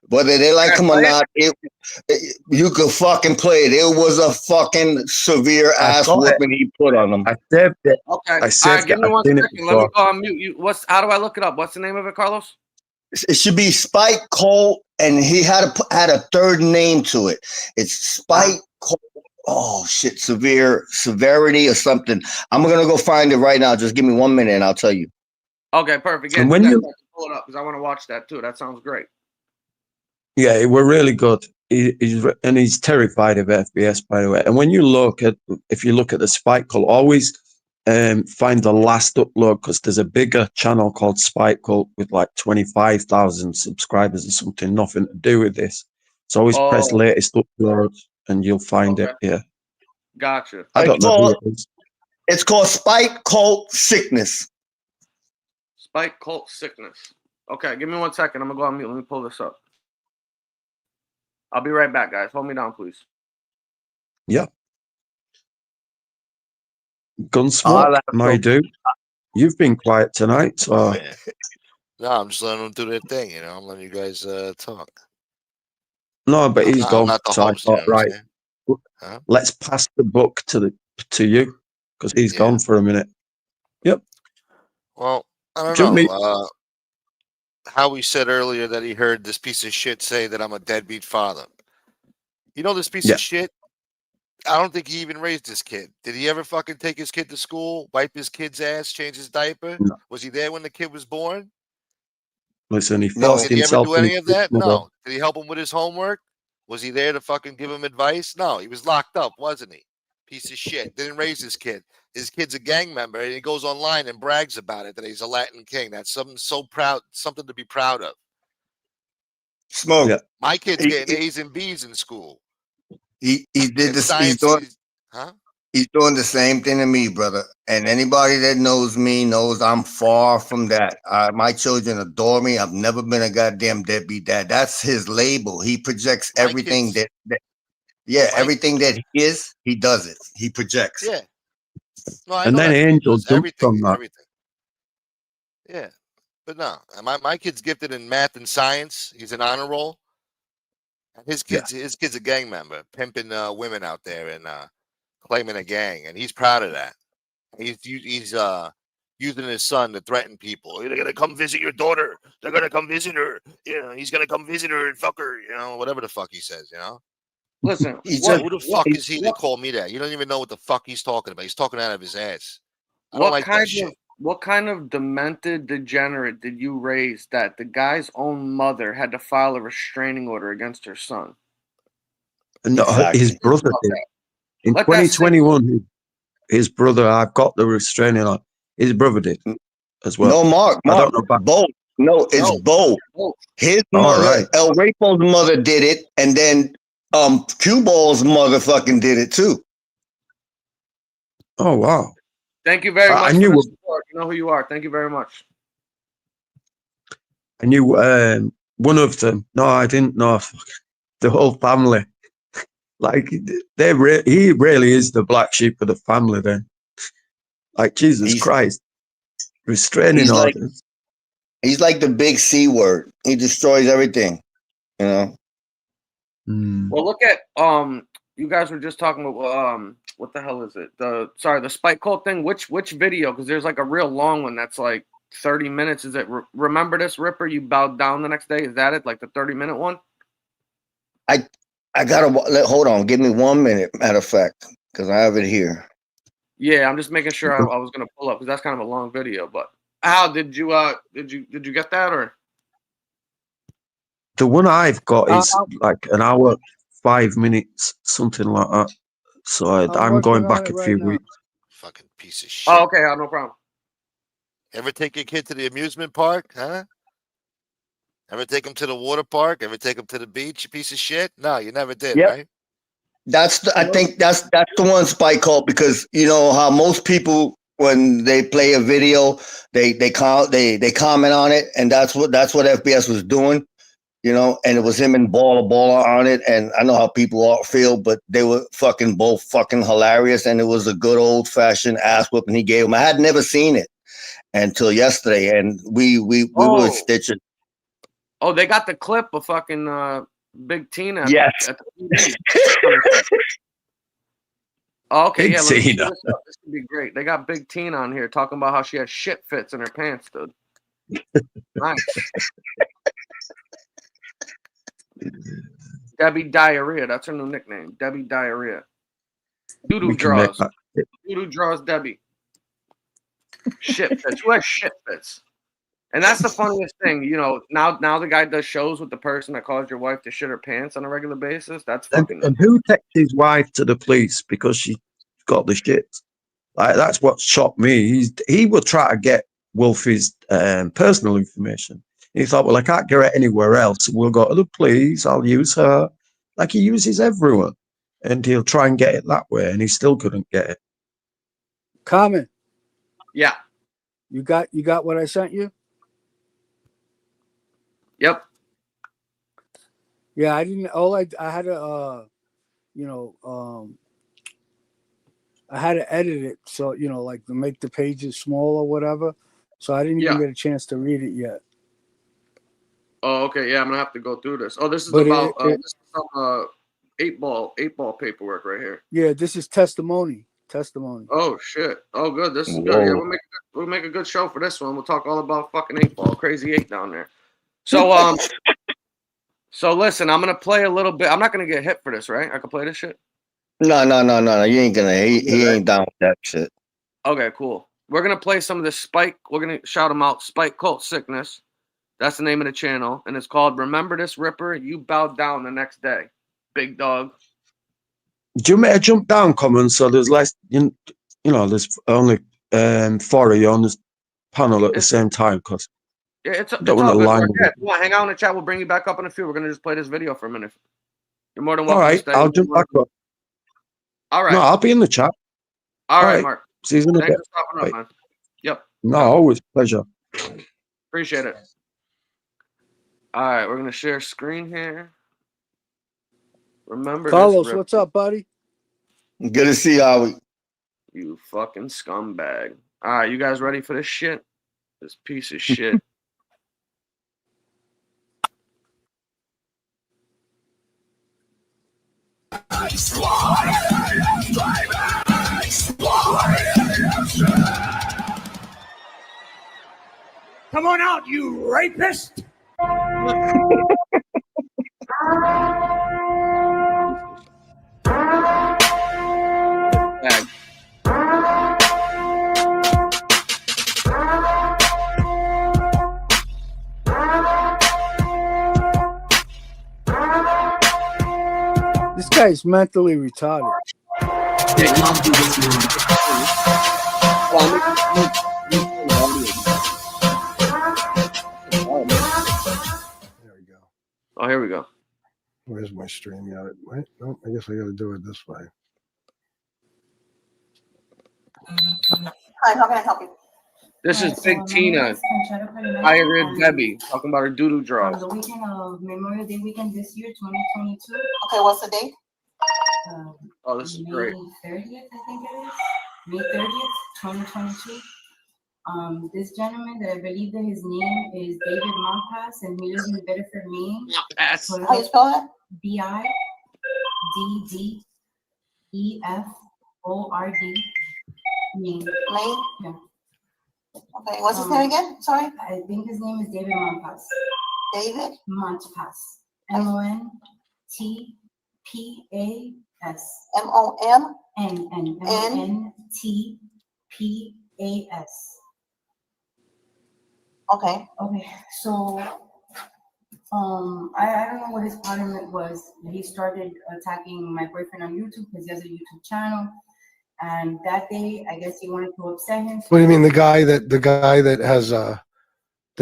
E: whether they like him or not, you could fucking play it. It was a fucking severe ass whooping he put on them.
D: I saved it.
A: Okay.
D: I saved
A: give me
D: it.
A: one second. Let me go on mute. How do I look it up? What's the name of it, Carlos?
E: It should be Spike Cole, and he had a third name to it. It's Spike Cole. Oh shit, severity or something. I'm gonna go find it right now. Just give me 1 minute, and I'll tell you.
A: Okay, perfect. Yeah,
D: and when you
A: pull it up because I want to watch that too. That sounds great.
D: Yeah, it were really good. He's terrified of FBS, by the way. And when you if you look at the Spike Cult, always find the last upload because there's a bigger channel called Spike Cult with like 25,000 subscribers or something, nothing to do with this. So always press latest upload and you'll find it. Yeah.
A: Gotcha.
D: I don't know who it is.
E: It's called Spike Cult Sickness.
A: Spike Cult Sickness. Okay, give me 1 second. I'm gonna go on mute. Let me pull this up. I'll be right back, guys. Hold me down, please.
D: Yeah. Gunsmoke, my dude. You've been quiet tonight, so.
C: No, I'm just letting them do their thing, you know. I'm letting you guys talk.
D: No, but he's gone.
C: Not the
D: so
C: host,
D: I thought, right.
C: Huh?
D: Let's pass the book to you because he's gone for a minute. Yep.
C: Well, I don't know. Howie said earlier that he heard this piece of shit say that I'm a deadbeat father. You know this piece of shit? I don't think he even raised his kid. Did he ever fucking take his kid to school, wipe his kid's ass, change his diaper? No. Was he there when the kid was born?
D: Listen, he forced himself.
C: Did he ever do any of that? No. Did he help him with his homework? Was he there to fucking give him advice? No, he was locked up, wasn't he? Piece of shit. Didn't raise his kid. His kid's a gang member, and he goes online and brags about it that he's a Latin king. That's something to be proud of.
E: Smoke.
C: Yeah. My kid's getting A's and B's in school.
E: He did this. He's doing the same thing to me, brother. And anybody that knows me knows I'm far from that. My children adore me. I've never been a goddamn deadbeat dad. That's his label. He projects everything everything that he is, he does it. He projects.
C: Yeah. No,
D: and then Angel jumped from that.
C: Everything. Yeah. But no, my kid's gifted in math and science. He's an honor roll. His kid's a gang member, pimping women out there and claiming a gang, and he's proud of that. He's using his son to threaten people. They're gonna come visit your daughter. They're gonna come visit her. You know, he's gonna come visit her and fuck her. You know, whatever the fuck he says. You know,
A: Listen,
E: He's
A: what,
E: just-
C: Who the
A: what,
C: fuck is he to
A: what,
C: call me that? You don't even know what the fuck he's talking about. He's talking out of his ass. I don't
A: what
C: like that
A: kind of
C: shit.
A: what kind of demented degenerate did you raise that the guy's own mother had to file a restraining order against her son?
D: No,
E: Exactly.
D: his brother
A: About
D: did.
A: that.
D: In
A: Let that sink
D: 2021, his brother, I've got the restraining on. His brother did as well.
E: No, Mark.
D: I don't know about.
E: Both. No, it's
A: No.
E: both.
A: Oh,
E: His
D: All
E: mother,
D: right.
E: El Rapo's mother, did it, and then Cue Ball's mother fucking did it too.
D: Oh wow.
A: thank you very
D: I
A: much for
D: knew
A: the
D: it-
A: support. You know who you are. Thank you very much.
D: I knew one of them. No, I didn't know the whole family. Like he really is the black sheep of the family. Then, like Jesus
E: He's
D: Christ, restraining
E: he's like
D: orders.
E: he's like the big C word. He destroys everything. You know.
D: Mm.
A: Well, look at you guys were just talking about what the hell is it? The Spike Cult thing. Which video? Because there's like a real long one that's like 30 minutes. Is it Remember This Ripper? You bowed down the next day. Is that it? Like the 30-minute one?
E: I gotta hold on. Give me 1 minute. Matter of fact, because I have it here.
A: Yeah, I'm just making sure I was gonna pull up because that's kind of a long video. But how did you get that or?
D: The one I've got is
B: Uh,
D: like an hour, 5 minutes, something like that. So I'm
B: working
D: going
B: on
D: back
B: it
D: a
B: right
D: few
B: now.
D: weeks.
C: Fucking piece of shit.
A: Oh, okay, no problem.
C: Ever take your kid to the amusement park? Huh? Ever take him to the water park? Ever take him to the beach? You piece of shit? No, you never did,
E: Yep.
C: right?
E: I think that's the one Spike Cult, because you know how most people, when they play a video, they comment on it, and that's what FBS was doing, you know, and it was him and Baller on it, and I know how people all feel, but they were both fucking hilarious, and it was a good old fashioned ass whooping he gave him. I had never seen it until yesterday, and we were stitching.
A: Oh, they got the clip of fucking Big Tina.
E: Yes.
A: At the TV. Oh, okay,
D: Big
A: yeah. Let me
D: Tina.
A: this up. This could be great. They got Big Tina on here talking about how she has shit fits in her pants, dude. Nice. Debbie Diarrhea. That's her new nickname. Debbie Diarrhea. Doodoo
D: We can make
A: draws.
D: that.
A: Doodoo draws Debbie. Shit fits. Who has shit fits? And that's the funniest thing, you know. Now the guy does shows with the person that caused your wife to shit her pants on a regular basis. That's fucking.
D: And who takes his wife to the police because she got the shit? Like that's what shocked me. He would try to get Wolfie's personal information. He thought, well, I can't get it anywhere else. We'll go to the police. I'll use her. Like he uses everyone, and he'll try and get it that way, and he still couldn't get it.
B: Comment.
A: Yeah.
B: You got what I sent you?
A: Yep.
B: Yeah, I didn't. I had to, I had to edit it, so like to make the pages small or whatever. So I didn't even get a chance to read it yet.
A: Oh, okay. Yeah, I'm gonna have to go through this. Oh, this is
B: But
A: about this is some eight ball paperwork right here.
B: Yeah, this is testimony.
A: Oh shit. Oh, good. This is good.
E: Whoa.
A: Yeah, we'll make a good show for this one. We'll talk all about fucking 8-ball, crazy 8 down there. So so listen, I'm gonna play a little bit. I'm not gonna get hit for this, right? I can play this shit.
E: No. You ain't gonna. He ain't down with that shit.
A: Okay, cool. We're gonna play some of this Spike. We're gonna shout them out. Spike Cult Sickness. That's the name of the channel, and it's called "Remember This Ripper." You bowed down the next day, big dog.
D: Do you make a jump down comment so there's less? You know, there's only 4 of you on this panel at the same time because
A: Yeah, it's
D: don't
A: all
D: want to
A: good.
D: line
A: Mark.
D: them
A: Yeah,
D: up.
A: if you want to hang out in the chat, we'll bring you back up in a few. We're gonna just play this video for a minute. You're more than
D: All
A: welcome to
D: right,
A: stay.
D: I'll jump back up.
A: All right.
D: No, I'll be in the chat.
A: all right,
D: right.
A: Mark.
D: See you in a
A: Thanks
D: bit.
A: for stopping up,
D: Bye.
A: man. Yep.
D: No, always pleasure.
A: Appreciate it. All right, we're gonna share screen here. Remember
B: Carlos,
A: this,
B: what's up, buddy?
E: Good to see you, Howie.
A: you fucking scumbag. All right, you guys ready for this shit? This piece of shit.
F: Come on out, you rapist!
B: guy's mentally retarded.
G: There we go.
A: Oh, here we go.
G: Where's my stream? Wait, no, I guess I got to do it this way.
H: Hi, how can I help you?
A: This is Big Tina. I read Debbie talking about her doodoo
H: On
A: draws.
H: the weekend of Memorial Day weekend this year, 2022. Okay, what's the date?
A: Oh, this is great.
H: May 30th, I think it is. May 30th, 2022. This gentleman that I believe that his name is David Monpas and he lives in Bedford, Maine.
A: Pass.
H: How you spell that? BIDDEFORD. Maine. Maine? Yeah. Okay, what's his name again? Sorry? I think his name is David Monpas. David? Monpas. MONTPAS. MONTPAS. Okay. Okay, so I don't know what his problem was. He started attacking my boyfriend on YouTube because he has a YouTube channel. And that day, I guess he wanted to upset him.
G: What do you mean, the guy that has the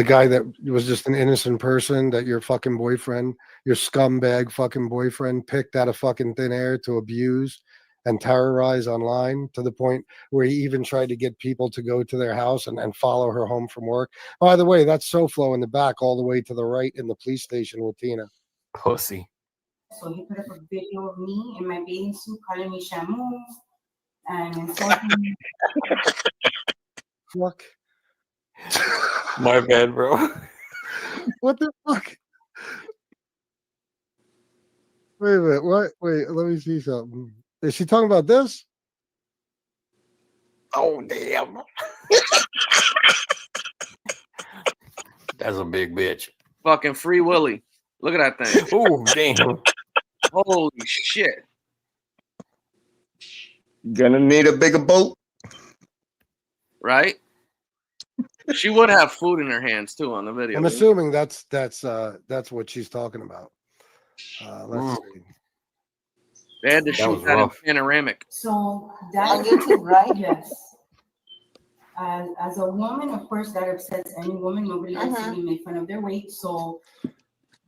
G: guy that was just an innocent person that your fucking boyfriend, your scumbag fucking boyfriend picked out of fucking thin air to abuse and terrorize online to the point where he even tried to get people to go to their house and follow her home from work. By the way, that's SoFlo in the back all the way to the right in the police station with Tina.
I: Pussy.
H: So he put up a video of me in my bathing suit calling me Shamu and insulting me.
G: Fuck.
I: My bad, bro.
G: What the fuck? Wait a minute. What? Wait, let me see something. Is she talking about this?
I: Oh, damn. That's a big bitch.
A: Fucking Free Willy. Look at that thing.
I: Oh, damn.
A: Holy shit.
E: Gonna need a bigger boat.
A: Right? She would have food in her hands too on the video.
G: I'm assuming that's what she's talking about. Let's see.
A: They had to
I: That
A: shoot
I: was
A: that in
I: rough.
A: panoramic.
H: So that on YouTube, right? Yes. As a woman, of course, that upsets any woman. Nobody likes to be made fun of their weight. So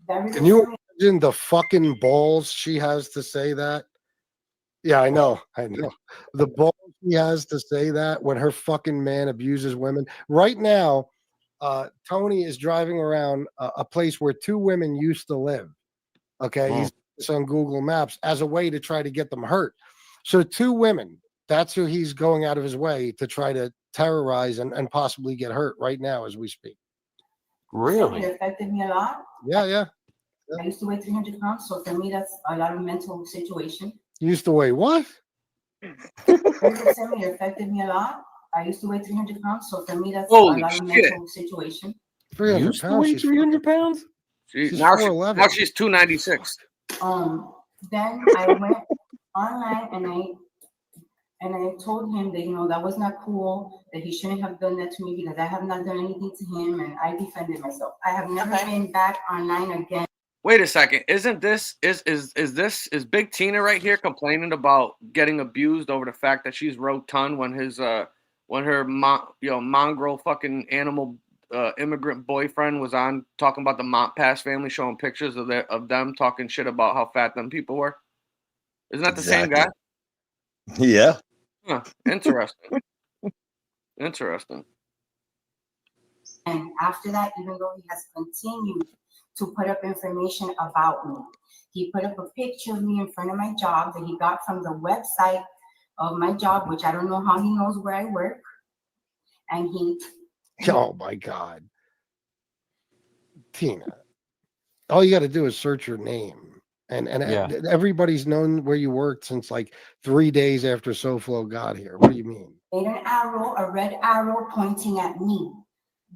H: that
G: Can you imagine the fucking balls she has to say that? Yeah, I know. The balls she has to say that when her fucking man abuses women. Right now, Tony is driving around a place where two women used to live. Okay, he's on Google Maps as a way to try to get them hurt. So two women, that's who he's going out of his way to try to terrorize and possibly get hurt right now as we speak.
I: Really?
H: It affected me a lot.
G: Yeah.
H: I used to weigh 300 pounds, so for me, that's a lot of mental situation.
G: You used to weigh what?
H: It affected me a lot. I used to weigh 300 pounds, so for me, that's
A: Holy
H: a lot of
A: shit.
H: mental situation.
G: 300
I: Used to
G: pounds.
I: weigh
G: She's
I: 300 pounds?
A: Now
G: 4'11".
A: she's 296.
H: Then I went online and I told him that, that was not cool, that he shouldn't have done that to me because I have not done anything to him and I defended myself. I have never been back online again.
A: Wait a second. Isn't this is Big Tina right here complaining about getting abused over the fact that she's rotund when her mongrel fucking animal immigrant boyfriend was on talking about the Montpass family, showing pictures of them talking shit about how fat them people were? Isn't that the same guy?
E: Yeah.
A: Huh, interesting. Interesting.
H: And after that, even though he has continued to put up information about me, he put up a picture of me in front of my job that he got from the website of my job, which I don't know how he knows where I work. And
G: Oh my God. Tina, all you got to do is search your name. And everybody's known where you worked since like 3 days after SoFlo got here. What do you mean?
H: made an arrow, a red arrow pointing at me.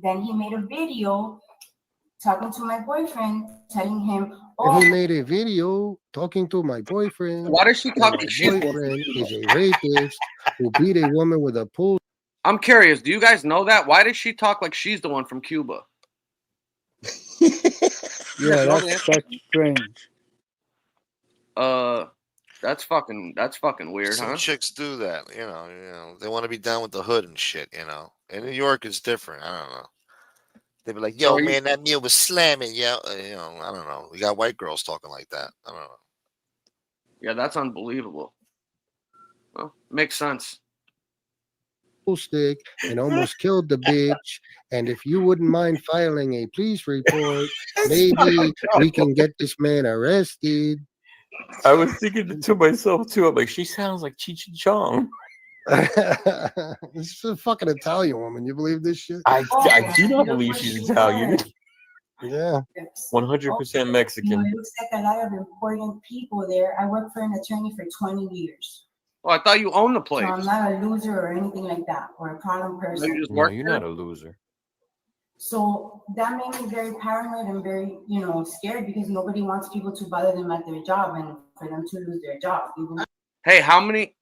H: Then he made a video talking to my boyfriend, telling him,
G: And he made a video talking to my boyfriend.
A: Why does she talk
G: My
A: to shit?
G: boyfriend is a rapist who beat a woman with a pull.
A: I'm curious. Do you guys know that? Why does she talk like she's the one from Cuba?
B: Yeah, that's strange.
A: That's fucking weird,
C: Some
A: huh?
C: chicks do that, you know. They want to be down with the hood and shit, you know. In New York, it's different. I don't know. They be like,
A: So
C: "Yo,
A: are you,
C: man, that meal was slamming." Yeah, you know. I don't know. We got white girls talking like that. I don't know.
A: yeah, that's unbelievable. Well, makes sense.
G: Stick and almost killed the bitch. And if you wouldn't mind filing a police report, maybe we can get this man arrested.
I: I was thinking to myself too. I'm like, she sounds like Cheech and Chong.
G: This is a fucking Italian woman. You believe this shit?
I: I do not believe she's Italian.
G: Yeah.
I: 100% Mexican.
H: It looks like a lot of important people there. I worked for an attorney for 20 years.
A: Oh, I thought you owned the
H: So
A: place.
H: I'm not a loser or anything like that, or a problem
A: No,
H: person.
A: you just
I: No,
A: work
I: you're
A: there?
I: not a loser.
H: So that made me very paranoid and very, scared because nobody wants people to bother them at their job and for them to lose their job.
A: Hey, how many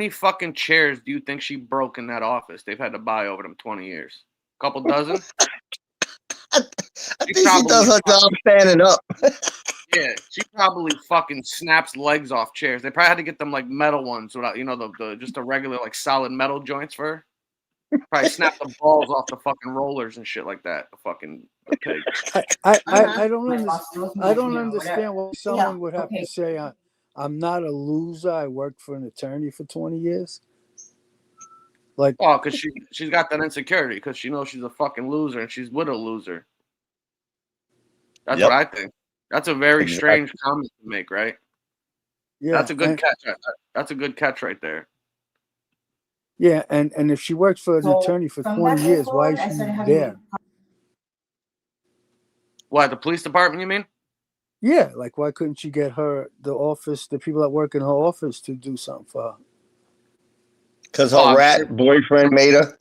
A: fucking chairs do you think she broke in that office? They've had to buy over them 20 years. A couple dozen?
E: I think she does her job standing up.
A: Yeah, she probably fucking snaps legs off chairs. They probably had to get them like metal ones without, the just a regular like solid metal joints for her. Probably snap the balls off the fucking rollers and shit like that. The pig.
B: I don't
H: My
B: understand.
H: boss knows me,
B: I don't
H: whatever.
B: understand why someone would have
H: okay.
B: to say I'm not a loser. I worked for an attorney for 20 years. Like,
A: Oh, because she's got that insecurity because she knows she's a fucking loser and she's with a loser. That's
E: Yep.
A: what I think. That's a very
E: Exactly.
A: strange comment to make, right?
B: yeah,
A: That's a good
B: and,
A: catch. That's a good catch right there.
B: yeah, and if she works for an
H: So,
B: attorney for
H: from
B: 20
H: that day
B: years, why is
H: forward, I
B: she
H: started having
B: there?
A: What, the police department, you mean?
B: Yeah, like why couldn't she get the people that work in her office to do something for her?
E: Because
A: Oh,
E: her
A: I'm
E: rat
A: sure.
E: boyfriend made her.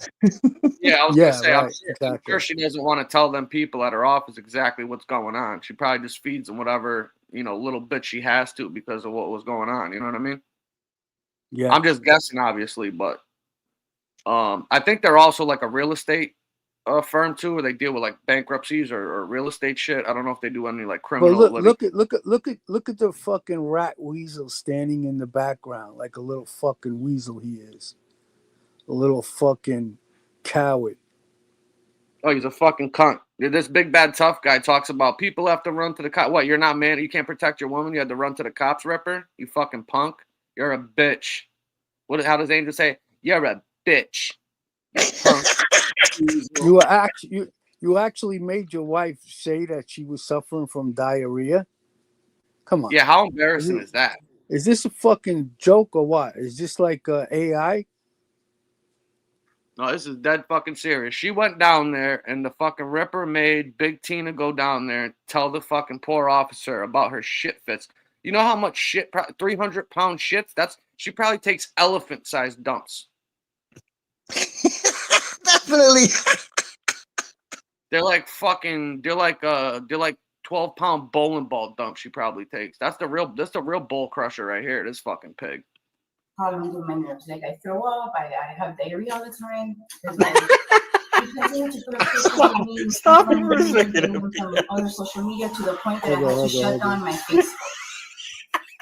A: Yeah, I was
B: Yeah,
A: gonna say, I'm
B: right,
A: sure
B: exactly.
A: she doesn't want to tell them people at her office exactly what's going on. She probably just feeds them whatever, little bit she has to because of what was going on. You know what I mean?
B: Yeah,
A: I'm just guessing, obviously, but I think they're also like a real estate firm too, where they deal with like bankruptcies or real estate shit. I don't know if they do any like
B: but
A: criminal.
B: look at the fucking rat weasel standing in the background like a little fucking weasel he is, a little fucking coward.
A: Oh, he's a fucking cunt. This big bad tough guy talks about people have to run to the cop. What? You're not man. You can't protect your woman. You had to run to the cops, Ripper. You fucking punk. You're a bitch. What? How does Angel say? You're a bitch. You punk.
B: You actually made your wife say that she was suffering from diarrhea. Come on.
A: Yeah, how embarrassing is that?
B: Is this a fucking joke or what? Is this like AI?
A: No, this is dead fucking serious. She went down there, and the fucking Ripper made Big Tina go down there and tell the fucking poor officer about her shit fits. You know how much shit? 300-pound shits. She probably takes elephant-sized dumps.
E: Definitely.
A: They're like 12-pound bowling ball dumps she probably takes. That's the real bull crusher right here. This fucking pig.
H: Problems with my nerves. Like I throw up, I have diarrhea all the time.
I: Stop it for a second.
H: From other social media to the point that I
G: Hold
H: had
G: on,
H: to shut down my Facebook.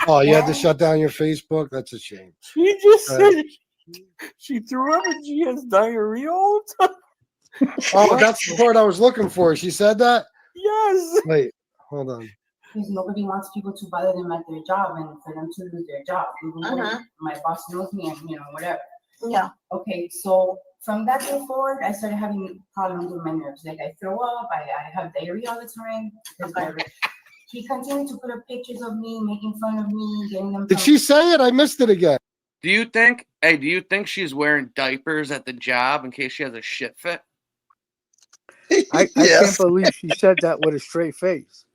G: Oh, you had to shut down your Facebook? That's a shame.
I: She just said she threw up and she has diarrhea all the time.
G: Oh, that's the part I was looking for. She said that?
I: Yes.
G: Wait, hold on.
H: Because nobody wants people to bother them at their job and for them to lose their job. Even though my boss knows me and whatever.
J: Yeah.
H: Okay, so from that day forward, I started having problems with my nerves. Like I throw up, I have diarrhea all the time. He continued to put up pictures of me, making fun of me, getting them.
G: Did she say it? I missed it again.
A: Do you think she's wearing diapers at the job in case she has a shit fit?
B: I can't believe she said that with a straight face.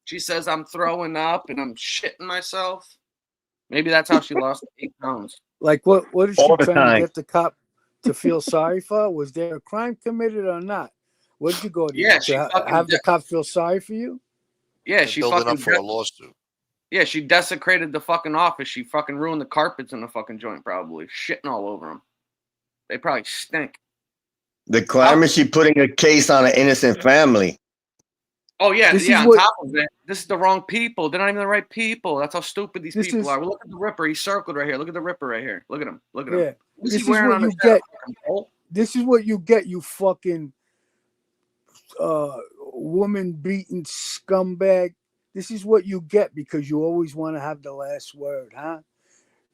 A: She says I'm throwing up and I'm shitting myself. Maybe that's how she lost 8 pounds.
B: Like what is she
E: All the
B: trying
E: time.
B: to get the cop to feel sorry for? Was there a crime committed or not? What did you go to?
A: Yeah,
B: to
A: she fucking
B: have the cop feel sorry for you?
A: Yeah,
C: They're
A: she
C: building
A: fucking
C: up for a lawsuit.
A: Yeah, she desecrated the fucking office. She fucking ruined the carpets in the fucking joint, probably shitting all over them. They probably stink.
E: The crime is she putting a case on an innocent family.
A: Oh yeah,
B: This
A: yeah.
B: is
A: On
B: what-
A: top of it, this is the wrong people. They're not even the right people. That's how stupid these
B: This
A: people
B: is-
A: are. Look at the Ripper. He's circled right here. Look at the Ripper right here. Look at him. Look at him.
B: Yeah.
A: What's
B: This
A: he
B: is
A: wearing
B: what
A: on
B: you
A: his head?
B: get.
A: A fucking pole?
B: This is what you get, you fucking woman beating scumbag. This is what you get because you always want to have the last word, huh?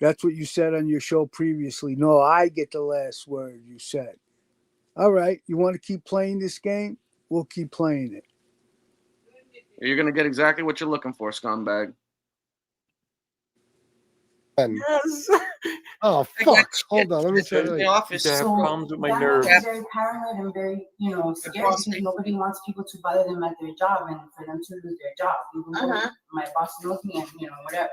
B: That's what you said on your show previously. No, I get the last word, you said. All right, you want to keep playing this game? We'll keep playing it.
A: You're gonna get exactly what you're looking for, scumbag.
I: Yes.
G: Oh
A: I
G: fuck!
A: got
G: Hold on, let me
A: shit
G: tell
A: in the
G: you.
A: office.
I: Yeah. I have problems with my
H: that
I: nerves.
H: makes me very paranoid and very, scared
A: Across
H: because
A: me.
H: nobody wants people to bother them at their job and for them to lose their job. Even though my boss knows me and whatever.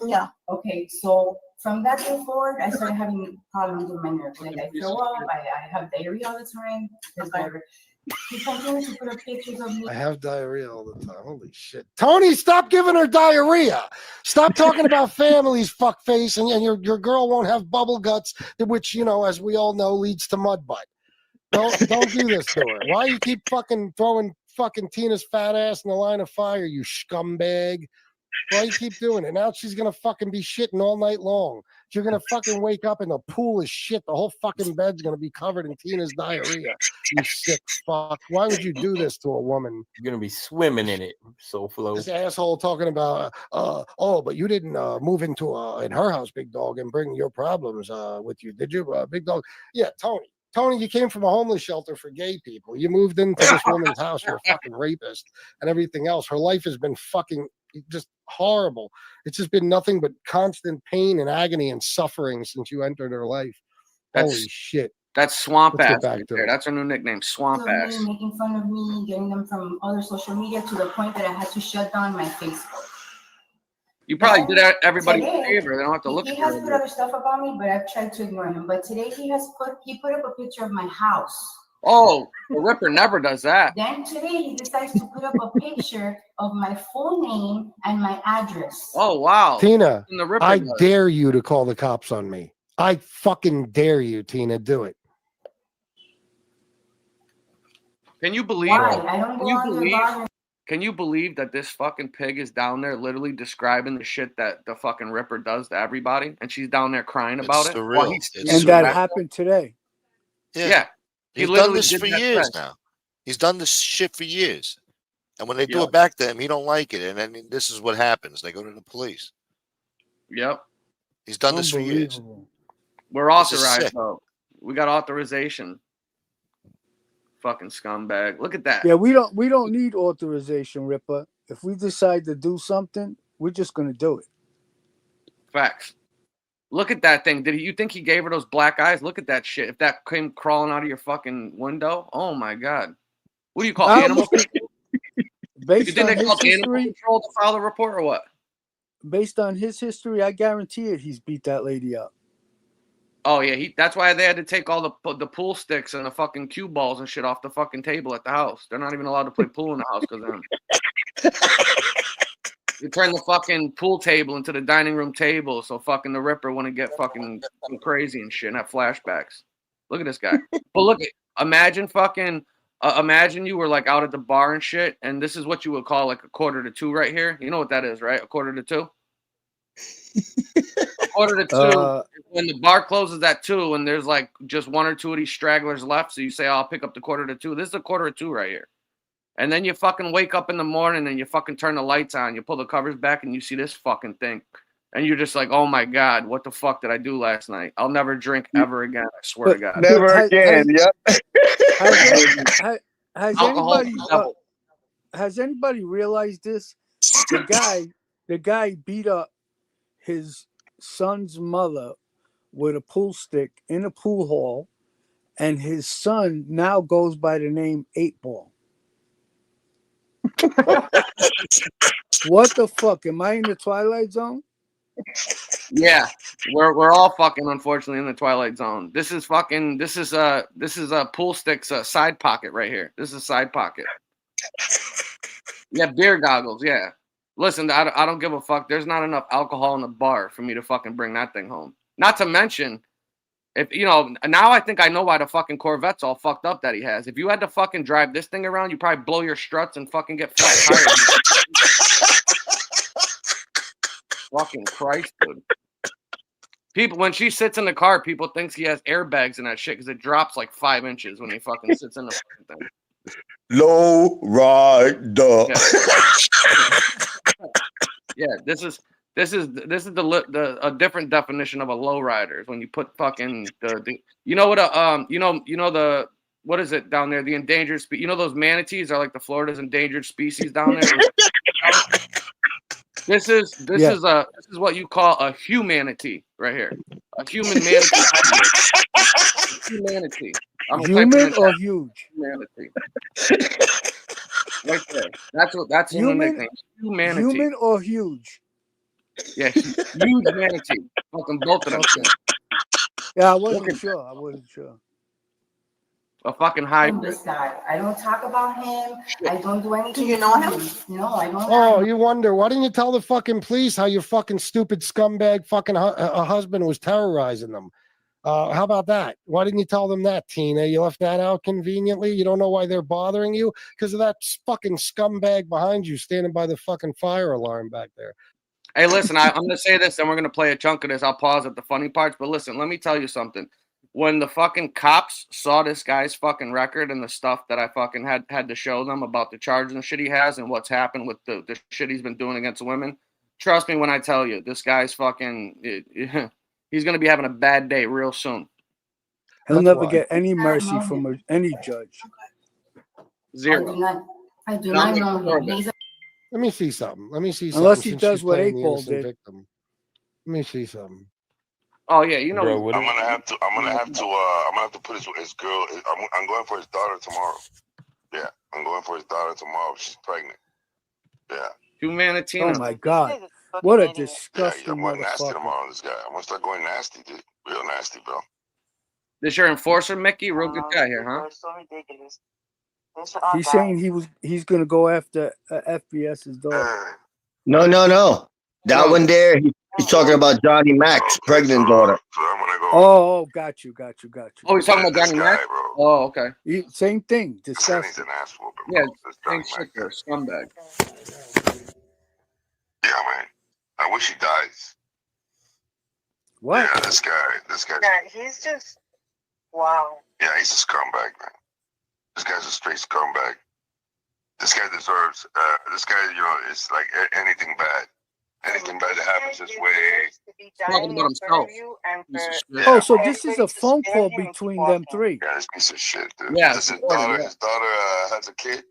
J: Yeah.
H: Okay, so from that day forward, I started having problems with my nerves. Like I throw up, I have diarrhea all the time because he continues to put up pictures of me.
G: I have diarrhea all the time. Holy shit. Tony, stop giving her diarrhea. Stop talking about families, fuckface, and your girl won't have bubble guts, which, as we all know, leads to mud butt. Don't do this to her. Why you keep fucking throwing fucking Tina's fat ass in the line of fire, you scumbag? Why you keep doing it? Now she's gonna fucking be shitting all night long. You're gonna fucking wake up and the pool is shit. The whole fucking bed's gonna be covered in Tina's diarrhea. You sick fuck. Why would you do this to a woman?
I: You're gonna be swimming in it. So flow.
G: This asshole talking about but you didn't move into in her house, big dog, and bring your problems with you, did you, big dog? Yeah, Tony, you came from a homeless shelter for gay people. You moved into this woman's house. You're a fucking rapist and everything else. Her life has been fucking just horrible. It's just been nothing but constant pain and agony and suffering since you entered her life.
A: That's-
G: Holy shit.
A: That's Swamp
G: Let's get
A: Ass
G: back
A: right
G: to
A: there.
G: it.
A: That's her new nickname, Swamp
H: Me,
A: Ass.
H: making fun of me, getting them from other social media to the point that I had to shut down my Facebook.
A: You probably did everybody a
H: Today,
A: favor. They don't have to look
H: He
A: at
H: has
A: you.
H: put other stuff about me, but I've tried to ignore him. But today he put up a picture of my house.
A: Oh, the Ripper never does that.
H: Then today he decides to put up a picture of my full name and my address.
A: Oh wow,
G: Tina,
A: And the Ripper
G: I
A: does.
G: dare you to call the cops on me. I fucking dare you, Tina. Do it.
A: Can you believe?
H: Why? I don't
A: Can
H: go
A: you
H: on their
A: believe?
H: blog.
A: Can you believe that this fucking pig is down there literally describing the shit that the fucking Ripper does to everybody, and she's down there crying about
C: It's
A: it?
C: surreal.
A: While he's
C: It's
B: And
C: surreal.
B: that happened today.
A: Yeah. He
C: He's done
A: literally
C: this
A: did
C: for
A: that
C: years
A: today.
C: now. He's done this shit for years. And when they do
A: Yep.
C: it back to him, he don't like it. And then this is what happens. They go to the police.
A: Yep.
C: He's done this for years.
B: Unbelievable.
A: We're
C: This is
A: authorized
C: sick.
A: though. We got authorization. Fucking scumbag. Look at that.
B: Yeah, we don't need authorization, Ripper. If we decide to do something, we're just gonna do it.
A: Facts. Look at that thing. You think he gave her those black eyes? Look at that shit. If that came crawling out of your fucking window, oh my god. What do you call
B: I
A: animal?
B: almost-
A: You
B: Based
A: think
B: on
A: they
B: his
A: called animal
B: history,
A: control to file a report or what?
B: based on his history, I guarantee it. He's beat that lady up.
A: Oh yeah, that's why they had to take all the pool sticks and the fucking cue balls and shit off the fucking table at the house. They're not even allowed to play pool in the house because of him. You turn the fucking pool table into the dining room table, so fucking the Ripper wouldn't get fucking crazy and shit and have flashbacks. Look at this guy. But look, imagine fucking, imagine you were like out at the bar and shit, and this is what you would call like a 1:45 right here. You know what that is, right? A 1:45. A 1:45 when the bar closes at 2 and there's like just one or two of these stragglers left. So you say, I'll pick up the 1:45. This is a 1:45 right here. And then you fucking wake up in the morning and you fucking turn the lights on. You pull the covers back and you see this fucking thing. And you're just like, oh my God, what the fuck did I do last night? I'll never drink ever again. I swear to God.
E: Never again. Yep.
A: Alcohol
B: Has anybody realized this? The guy beat up his son's mother with a pool stick in a pool hall, and his son now goes by the name 8 Ball. What the fuck? Am I in the Twilight Zone?
A: Yeah, we're all fucking unfortunately in the Twilight Zone. This is a pool stick's side pocket right here. This is a side pocket. Yeah, beer goggles. Yeah. Listen, I don't give a fuck. There's not enough alcohol in the bar for me to fucking bring that thing home. Not to mention, If you know, now I think I know why the fucking Corvette's all fucked up that he has. If you had to fucking drive this thing around, you probably blow your struts and fucking get flat tires. Fucking Christ, dude. People, when she sits in the car, people thinks he has airbags and that shit because it drops like 5 inches when he fucking sits in the fucking thing.
E: Low rider.
A: Yeah, this is a different definition of a lowrider. When you put fucking the you know what the what is it down there? The endangered you know those manatees are like the Florida's endangered species down there. This is what you call a humanity right here. A human manatee. Humanity.
B: Human or huge?
A: Humanity. Right there. That's
B: Human,
A: the nickname. Humanity.
B: human or huge?
A: Yeah, huge manatee. Fucking both of them.
B: Okay. Yeah, I wasn't sure.
A: A fucking
H: I'm
A: hybrid.
H: this guy. I don't talk about him. I don't do anything.
J: Do you know him?
H: No, I don't.
G: Oh, you wonder, why didn't you tell the fucking police how your fucking stupid scumbag fucking husband was terrorizing them? How about that? Why didn't you tell them that, Tina? You left that out conveniently. You don't know why they're bothering you? Because of that fucking scumbag behind you standing by the fucking fire alarm back there.
A: Hey, listen, I'm going to say this, and we're going to play a chunk of this. I'll pause at the funny parts, but listen, let me tell you something. When the fucking cops saw this guy's fucking record and the stuff that I fucking had to show them about the charges and shit he has and what's happened with the shit he's been doing against women, trust me when I tell you, this guy's fucking, he's going to be having a bad day real soon.
B: He'll never get any mercy from any judge.
A: Zero.
H: I do not know him. He's
G: Let me see something.
B: Unless he
G: since
B: does
G: she's
B: what
G: playing the
B: 8-Ball
G: innocent
B: did.
G: victim. Let me see something.
A: Oh yeah, you know.
K: Bro, I'm gonna have to put his girl. I'm going for his daughter tomorrow. Yeah, I'm going for his daughter tomorrow. She's pregnant. Yeah.
A: Humanity.
B: Oh my God. What a
K: Yeah,
B: disgusting
K: I'm going nasty
B: motherfucker.
K: tomorrow. This guy. I'm gonna start going nasty, dude. Real nasty, bro.
A: This your enforcer, Mickey? Real good guy here, huh?
J: So ridiculous.
B: He's saying he's gonna go after FBS's daughter.
E: No. That
A: No.
E: one there, he's talking about Johnny Mac's pregnant daughter.
K: So I'm gonna go.
B: Oh, got you.
A: Oh, he's talking about
K: this
A: Johnny
K: guy,
A: Mac?
K: bro.
A: Oh, okay.
B: Same thing.
K: This guy needs
B: Disgusting.
K: an ass whooping,
A: Yeah,
K: bro. This Johnny
A: same shit
K: Mac
A: there,
K: guy.
A: scumbag.
K: Yeah, man. I wish he dies.
B: What?
K: Yeah, this guy.
J: Yeah, he's just wow.
K: Yeah, he's a scumbag, man. This guy's a straight scumbag. This guy deserves. This guy, it's like anything bad. Anything bad that happens this way.
A: Talking about himself.
B: Oh, so this is a phone call between them three.
K: Yeah, this piece of shit, dude.
A: Yeah,
K: His
A: it's
K: daughter,
A: recorded,
K: his daughter has a kid.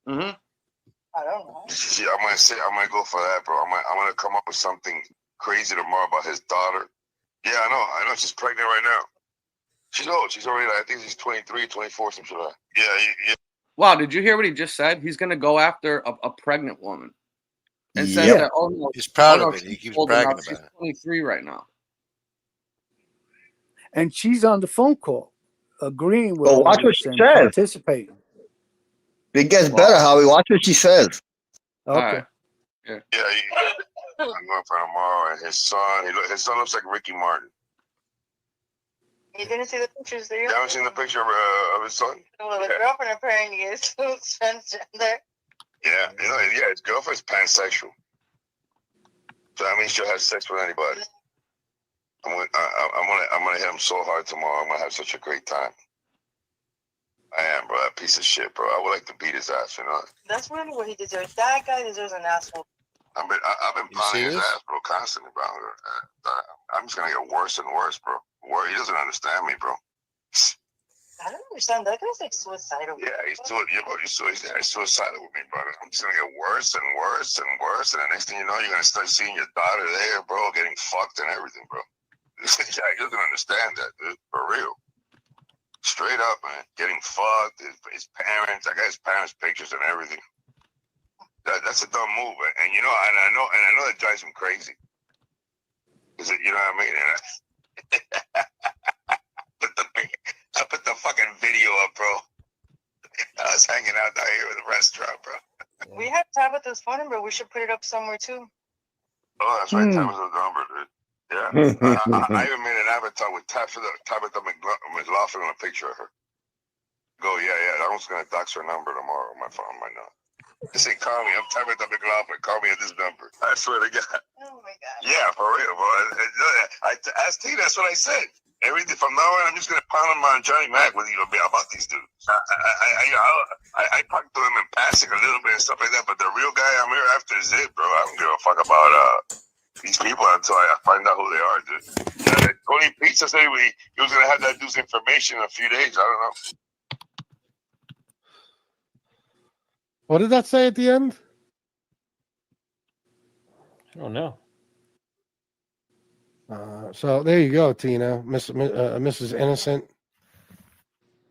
A: Mm-hmm.
J: I don't know.
K: I'm gonna go for that, bro. I'm gonna come up with something crazy tomorrow about his daughter. Yeah, I know. She's pregnant right now. She's old. She's already, I think she's 23, 24, something like that. Yeah.
A: Wow, did you hear what he just said? He's going to go after a pregnant woman. And says
E: Yeah.
A: that, oh, no,
C: He's proud
A: oh, no,
C: of it. He
A: she's
C: keeps
A: old
C: bragging
A: enough.
C: about
A: She's
C: it.
A: 23 right now.
B: And she's on the phone call, agreeing with
E: But
B: all
E: watch what
B: this
E: she
B: and
E: says.
B: participating.
E: It gets better, Howie. Watch what she says.
B: Okay.
A: All right.
K: Yeah, I'm going for tomorrow. And his son looks like Ricky Martin.
J: You didn't see the pictures, did you?
K: You haven't seen the picture of his son?
J: Well, the girlfriend apparently is transgender.
K: Yeah, his girlfriend's pansexual. So that means she'll have sex with anybody. I'm gonna hit him so hard tomorrow. I'm gonna have such a great time. I am, bro. That piece of shit, bro. I would like to beat his ass,
J: That's really what he deserves. That guy deserves an asshole.
K: I've been
C: You see
K: pounding his
C: this?
K: ass, bro, constantly, bro. I'm just gonna get worse and worse, bro. He doesn't understand me, bro.
J: I don't understand. That guy's like suicidal.
K: Yeah, he's suicidal with me, brother. I'm just gonna get worse and worse and worse, and the next thing you know, you're gonna start seeing your daughter there, bro, getting fucked and everything, bro. Yeah, he doesn't understand that, dude. For real. Straight up, man. Getting fucked. His parents. I got his parents' pictures and everything. That's a dumb move, and I know that drives him crazy. Is it? You know what I mean? And I put the fucking video up, bro. I was hanging out down here at the restaurant, bro.
J: We have Tabitha's phone number. We should put it up somewhere too.
K: Oh, that's right. Tabitha's number, dude. Yeah. I even made an avatar with Tabitha McLaughlin on a picture of her. Go, yeah. I was going to dox her number tomorrow on my phone right now. Just say, call me. I'm Tabitha McLaughlin. Call me at this number. I swear to God.
J: Oh my God.
K: Yeah, for real, bro. I asked T, that's what I said. Everything from now on, I'm just gonna pound him on Johnny Mac with you about these dudes. I talked to him in passing a little bit and stuff like that, but the real guy I'm here after is it, bro. I don't give a fuck about these people until I find out who they are, dude. Tony Pizza said he was gonna have that dude's information in a few days. I don't know.
G: What did that say at the end?
I: I don't know.
G: So there you go, Tina, Mrs. Innocent.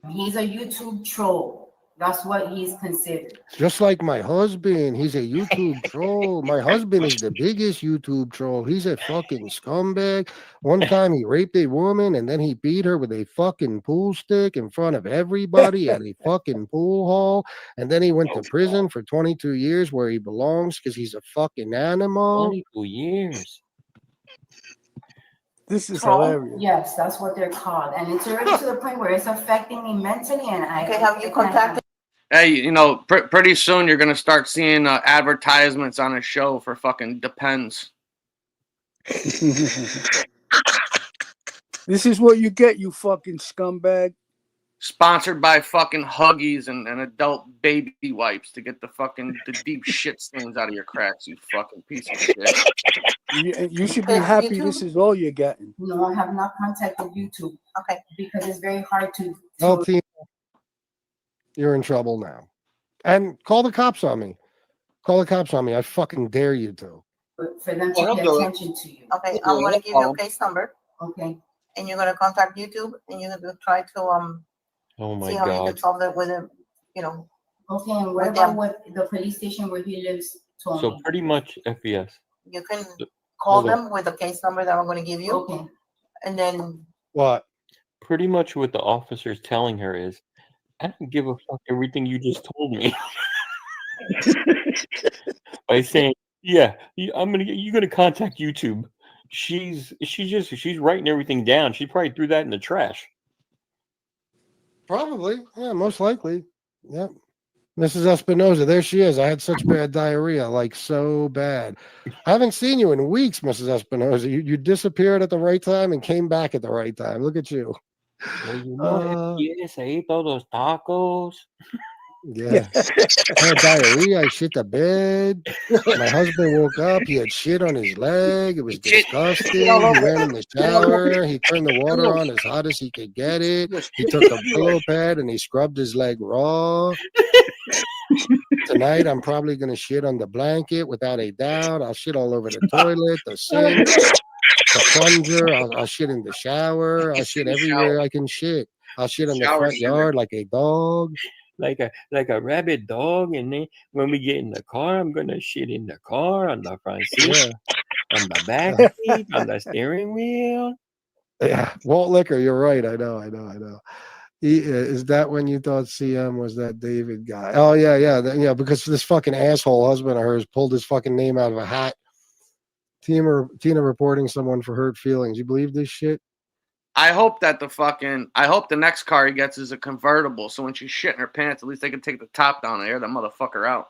H: He's a YouTube troll. That's what he's considered.
G: Just like my husband, he's a YouTube troll. My husband is the biggest YouTube troll. He's a fucking scumbag. One time he raped a woman and then he beat her with a fucking pool stick in front of everybody at a fucking pool hall. And then he went to prison for 22 years where he belongs because he's a fucking animal.
I: 22 years.
B: This is
H: Troll?
B: hilarious.
H: Yes, that's what they're called. And it's already to the point where it's affecting me mentally. And
J: Okay, have you contacted?
A: Hey, you know, pretty soon you're gonna start seeing advertisements on a show for fucking Depends.
B: This is what you get, you fucking scumbag.
A: Sponsored by fucking Huggies and adult baby wipes to get the deep shit stains out of your cracks, you fucking piece of shit.
B: You should be happy this is all you're getting.
H: No, I have not contacted YouTube.
J: Okay.
H: Because it's very hard to.
G: Well, Tina, you're in trouble now. And call the cops on me. Call the cops on me. I fucking dare you to.
H: For them to pay attention to you.
J: Okay, I'm gonna give you a case number.
H: Okay.
J: And you're gonna contact YouTube and you're gonna try to
I: Oh my
J: see how you
I: God.
J: can solve that with him, you know.
H: Okay, and what
J: With
H: about
J: them.
H: what the police station where he lives told
I: So
H: me?
I: pretty much FBS.
J: You can call
I: Hold on.
J: them with the case number that I'm gonna give you.
H: Okay.
J: And then
G: What?
I: Pretty much what the officer's telling her is, I don't give a fuck everything you just told me. By saying, yeah, you're gonna contact YouTube. She's writing everything down. She probably threw that in the trash.
G: Probably. Yeah, most likely. Yep. Mrs. Espinoza, there she is. I had such bad diarrhea, like so bad. I haven't seen you in weeks, Mrs. Espinoza. You disappeared at the right time and came back at the right time. Look at you.
I: Well, you know, yes, I ate all those tacos.
G: Yeah. I had diarrhea. I shit the bed. My husband woke up. He had shit on his leg. It was disgusting. He ran in the shower. He turned the water on as hot as he could get it. He took a pillow pad and he scrubbed his leg raw. Tonight, I'm probably going to shit on the blanket without a doubt. I'll shit all over the toilet, the sink, the plunger. I'll shit in the shower. I'll shit everywhere I can shit. I'll shit in the front yard like a dog.
I: Like a rabid dog, and then when we get in the car, I'm gonna shit in the car, on the front seat, on the back seat, on the steering wheel.
G: Yeah, Walt Liquor, you're right. I know. Is that when you thought CM was that David guy? Oh yeah, because this fucking asshole husband of hers pulled his fucking name out of a hat. Tina reporting someone for hurt feelings. You believe this shit?
A: I hope the next car he gets is a convertible, so when she's shitting her pants, at least they can take the top down and air that motherfucker out.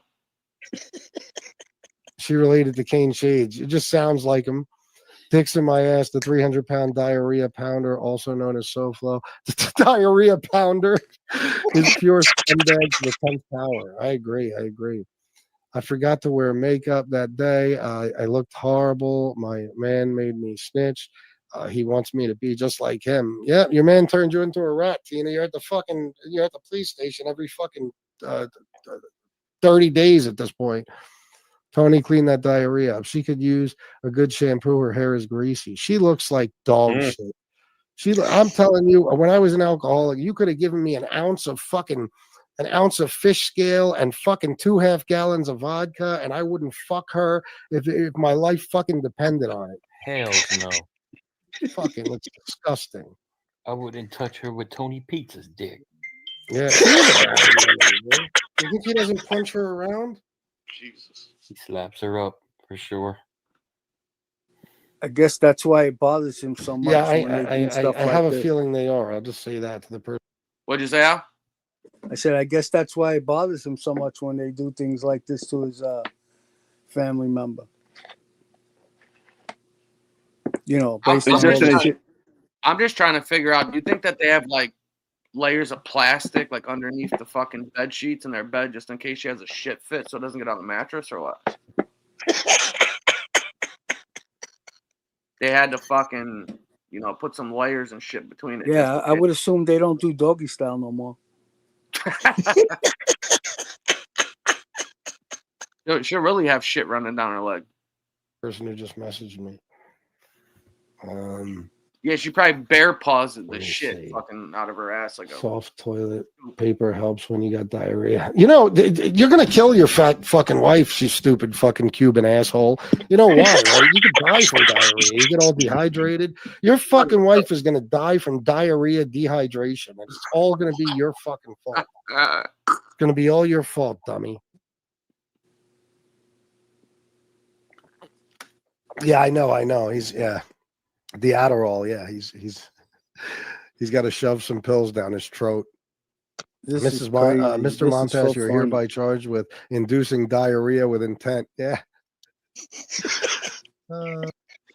G: She related to Kane Shades. It just sounds like him. Dicks in my ass, the 300-pound diarrhea pounder, also known as SoFlo. The diarrhea pounder is pure scumbag to the 10th power. I agree. I forgot to wear makeup that day. I looked horrible. My man made me snitch. He wants me to be just like him. Yeah, your man turned you into a rat, Tina. You're at the police station every fucking 30 days at this point. Tony, clean that diarrhea up. She could use a good shampoo. Her hair is greasy. She looks like dog shit. I'm telling you, when I was an alcoholic, you could have given me an ounce of fish scale and fucking 2.5 gallons of vodka, and I wouldn't fuck her if my life fucking depended on it.
I: Hell no.
G: Fucking looks disgusting.
I: I wouldn't touch her with Tony Pizza's dick.
G: Yeah. You think he doesn't punch her around?
A: Jesus.
I: He slaps her up for sure.
B: I guess that's why it bothers him so much
G: Yeah,
B: when they do stuff
G: I
B: like
G: have a
B: this.
G: feeling they are. I'll just say that to the person.
A: What'd you say, Al?
B: I said, I guess that's why it bothers him so much when they do things like this to his family member. You know, based on all the shit.
A: I'm just trying to figure out. Do you think that they have like layers of plastic like underneath the fucking bed sheets in their bed just in case she has a shit fit so it doesn't get on the mattress or what? They had to fucking, you know, put some layers and shit between it.
B: Yeah, I would assume they don't do doggy style no more.
A: She'll really have shit running down her leg.
G: Person who just messaged me.
A: Yeah, she probably bare paws the
G: me
A: shit
G: see.
A: fucking out of her ass like a
G: Soft toilet paper helps when you got diarrhea. You know, you're gonna kill your fat fucking wife, you stupid fucking Cuban asshole. You know why, right? You could die from diarrhea. You get all dehydrated. Your fucking wife is gonna die from diarrhea, dehydration. It's all gonna be your fucking fault. It's gonna be all your fault, dummy. Yeah, I know. He's the Adderall. Yeah, he's got to shove some pills down his throat.
B: This
G: Mr.
B: This is
G: Montez,
B: so
G: you're
B: funny.
G: hereby charged with inducing diarrhea with intent. Yeah.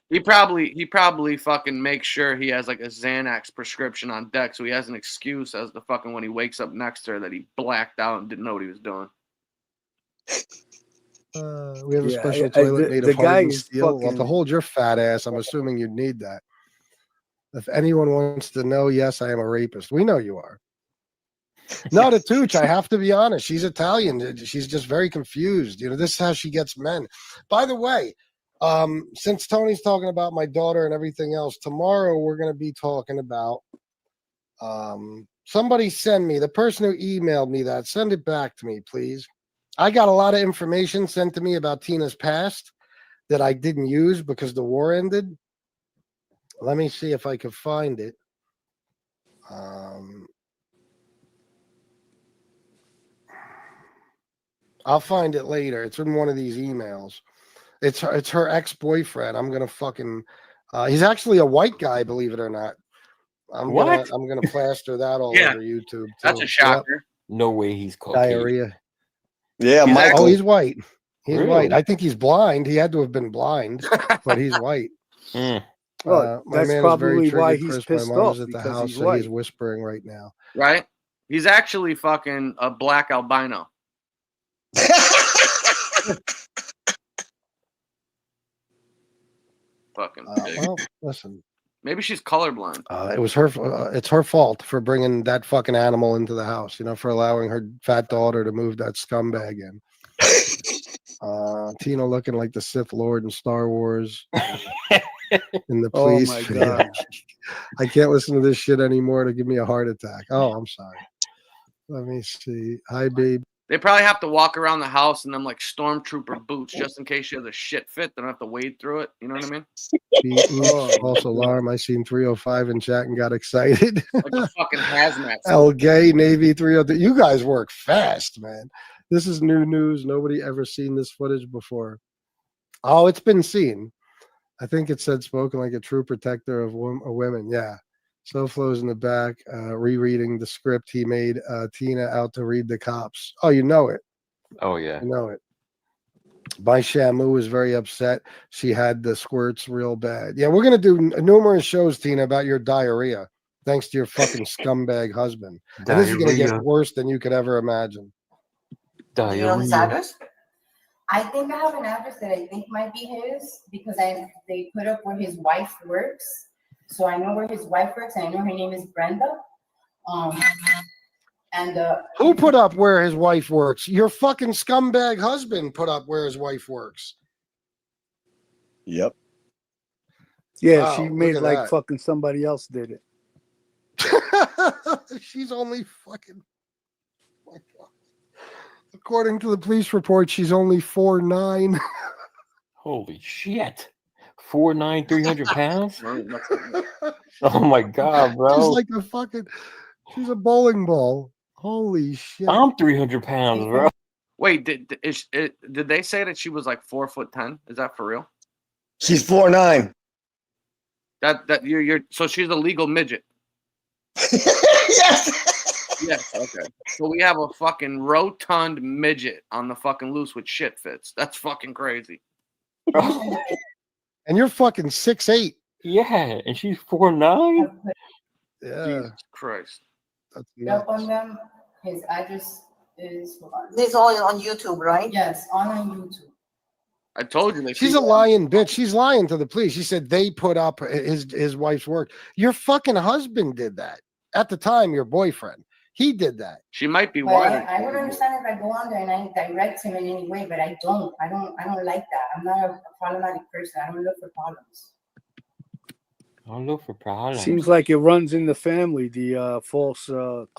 A: He probably fucking makes sure he has like a Xanax prescription on deck so he has an excuse as to fucking when he wakes up next to her that he blacked out and didn't know what he was doing.
G: We have a
B: Yeah,
G: special toilet made
B: the
G: of
B: guy
G: hardened
B: is
G: steel. Well, to
B: fucking-
G: hold your fat ass, I'm assuming you'd need that. If anyone wants to know, yes, I am a rapist. We know you are. No, the Tooch, I have to be honest. She's Italian. She's just very confused. You know, this is how she gets men. By the way, since Tony's talking about my daughter and everything else, tomorrow we're going to be talking about somebody send me, the person who emailed me that, send it back to me, please. I got a lot of information sent to me about Tina's past that I didn't use because the war ended. Let me see if I can find it. I'll find it later. It's in one of these emails. It's her ex-boyfriend. I'm gonna fucking. He's actually a white guy, believe it or not. I'm gonna plaster that all
A: Yeah,
G: over YouTube. Too.
A: that's a shocker.
I: No way he's Caucasian.
G: Diarrhea.
E: Yeah,
A: He's
E: Michael.
G: Oh, he's white. He's
I: Really?
G: white. I think he's blind. He had to have been blind, but he's white.
B: Well,
G: My
B: that's
G: man is
B: probably
G: very
B: why
G: triggered,
B: he's
G: Chris.
B: pissed
G: My mom
B: off
G: is at the
B: because
G: house,
B: he's
G: so he's
B: white.
G: whispering right now.
A: Right? He's actually fucking a black albino. Fucking pig.
G: Well, listen.
A: Maybe she's colorblind.
G: It was her. It's her fault for bringing that fucking animal into the house. You know, for allowing her fat daughter to move that scumbag in. Tina looking like the Sith Lord in Star Wars. In the
B: Oh
G: police.
B: my
G: video.
B: God.
G: I can't listen to this shit anymore to give me a heart attack. Oh, I'm sorry. Let me see. Hi, babe.
A: They probably have to walk around the house in them like stormtrooper boots just in case she has a shit fit. They don't have to wade through it. You know what I mean?
G: Beaten.
B: Oh,
G: False alarm. I seen 305 in chat and got excited.
A: Like a fucking hazmat suit.
G: El Gay Navy 302. You guys work fast, man. This is new news. Nobody ever seen this footage before. Oh, it's been seen. I think it said spoken like a true protector of women. Yeah. So flows in the back, rereading the script he made Tina out to read the cops. Oh, you know it.
I: Oh yeah.
G: You know it. My Shamu was very upset. She had the squirts real bad. Yeah, we're going to do numerous shows, Tina, about your diarrhea, thanks to your fucking scumbag husband. And this is going to
I: Diarrhea.
G: get worse than you could ever imagine.
H: Do you know his
I: Diarrhea.
H: address? I think I have an address that I think might be his because they put up where his wife works. So I know where his wife works. And I know her name is Brenda.
G: Who put up where his wife works? Your fucking scumbag husband put up where his wife works.
E: Yep.
B: Yeah,
G: Wow,
B: she
G: look
B: made
G: at
B: like
G: that.
B: fucking somebody else did it.
G: She's only fucking. My God. According to the police report, she's only 4'9".
I: Holy shit. 4'9", 300 pounds?
A: Right, that's-
I: Oh my god, bro.
G: She's like a fucking. She's a bowling ball. Holy shit.
I: I'm 300 pounds, bro.
A: Wait, did they say that she was like 4'10"? Is that for real?
E: She's 4'9".
A: That you're so she's a legal midget.
E: Yes.
A: Yes. Okay. So we have a fucking rotund midget on the fucking loose with shit fits. That's fucking crazy.
G: And you're fucking 6'8".
I: Yeah, and she's 4'9".
G: Yeah.
A: Jesus Christ.
G: That's
H: Yep,
G: nuts.
H: on them. His address is hold on.
J: This all on YouTube, right?
H: Yes, on YouTube.
A: I told you that
G: She's a lying bitch. She's lying to the police. She said they put up his wife's work. Your fucking husband did that. At the time, your boyfriend. He did that.
A: She might be
H: But
A: wired.
H: I would understand if I go on there and I direct him in any way, but I don't like that. I'm not a problematic person. I don't look for problems.
I: I'll look for problems.
B: Seems like it runs in the family. The false reports.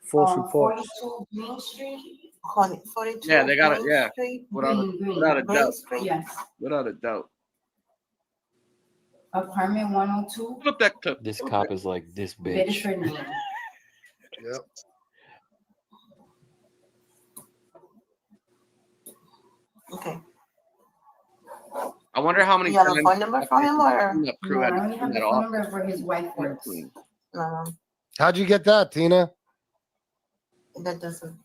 H: 42 Green Street.
J: 42.
A: Yeah, they got it.
J: Green
A: Yeah,
J: Street,
A: without a
J: Green
A: doubt.
J: Street.
H: Yes.
A: Without a doubt.
H: Apartment 102.
A: Put up that clip.
I: This cop is like this bitch.
H: Bedford, Maine.
G: Yep.
J: Okay.
A: I wonder how many
J: You have a
A: times
J: phone number for him or?
A: that crew
H: No,
A: had
H: I
A: to
H: only have
A: clean
H: the
A: that
H: phone
A: off.
H: number for his wife works.
G: How'd you get that, Tina?
J: That doesn't.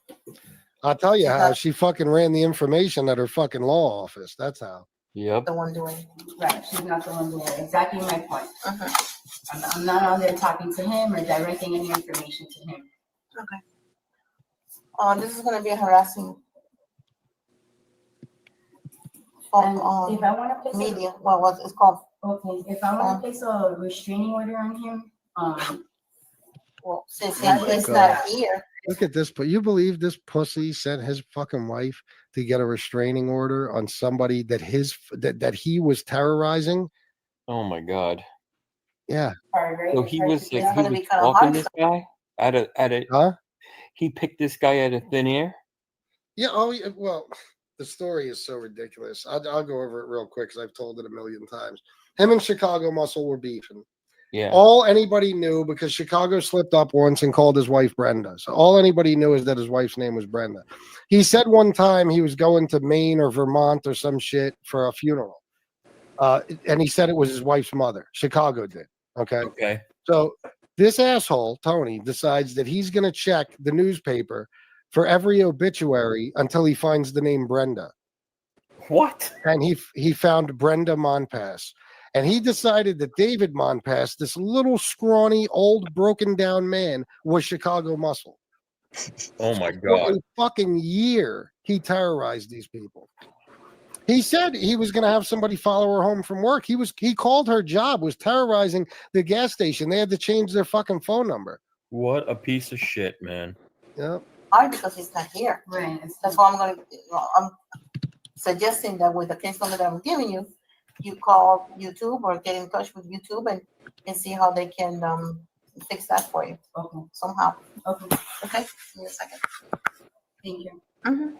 G: I'll tell you how. She fucking ran the information at her fucking law office. That's how.
I: Yep.
J: The one doing.
H: Right, she's not the one doing it. Exactly my point.
J: Uh-huh.
H: I'm not on there talking to him or directing any information to him.
J: Okay. Oh, this is gonna be a harassing.
H: And if I want to place
J: media, what it's called?
H: Okay, if I want to place a restraining order on him,
J: well, since
G: Oh my
J: he's
G: God.
J: not here.
G: Look at this. But you believe this pussy sent his fucking wife to get a restraining order on somebody that that he was terrorizing?
I: Oh my God.
G: Yeah.
I: So he was like,
J: gonna
I: he
J: be
I: was
J: kinda
I: stalking
J: hard
I: this guy at a
G: Huh?
I: He picked this guy out of thin air.
G: Yeah. Oh, yeah. Well, the story is so ridiculous. I'll go over it real quick because I've told it a million times. Him and Chicago Muscle were beefing.
I: Yeah.
G: All anybody knew, because Chicago slipped up once and called his wife Brenda. So all anybody knew is that his wife's name was Brenda. He said one time he was going to Maine or Vermont or some shit for a funeral. And he said it was his wife's mother. Chicago did. Okay.
I: Okay.
G: So this asshole, Tony, decides that he's going to check the newspaper for every obituary until he finds the name Brenda.
I: What?
G: And he found Brenda Monpass. And he decided that David Monpass, this little scrawny, old, broken down man, was Chicago Muscle.
I: Oh my
G: For
I: God.
G: a fucking year, he terrorized these people. He said he was going to have somebody follow her home from work. He called her job was terrorizing the gas station. They had to change their fucking phone number.
I: What a piece of shit, man.
G: Yep.
J: Hard because he's not here.
H: Right.
J: That's why I'm suggesting that with the case number that I'm giving you, you call YouTube or get in touch with YouTube and see how they can fix that for you.
H: Okay.
J: Somehow.
H: Okay.
J: Okay. Give me a second.
H: Thank you.
J: Mm-hmm.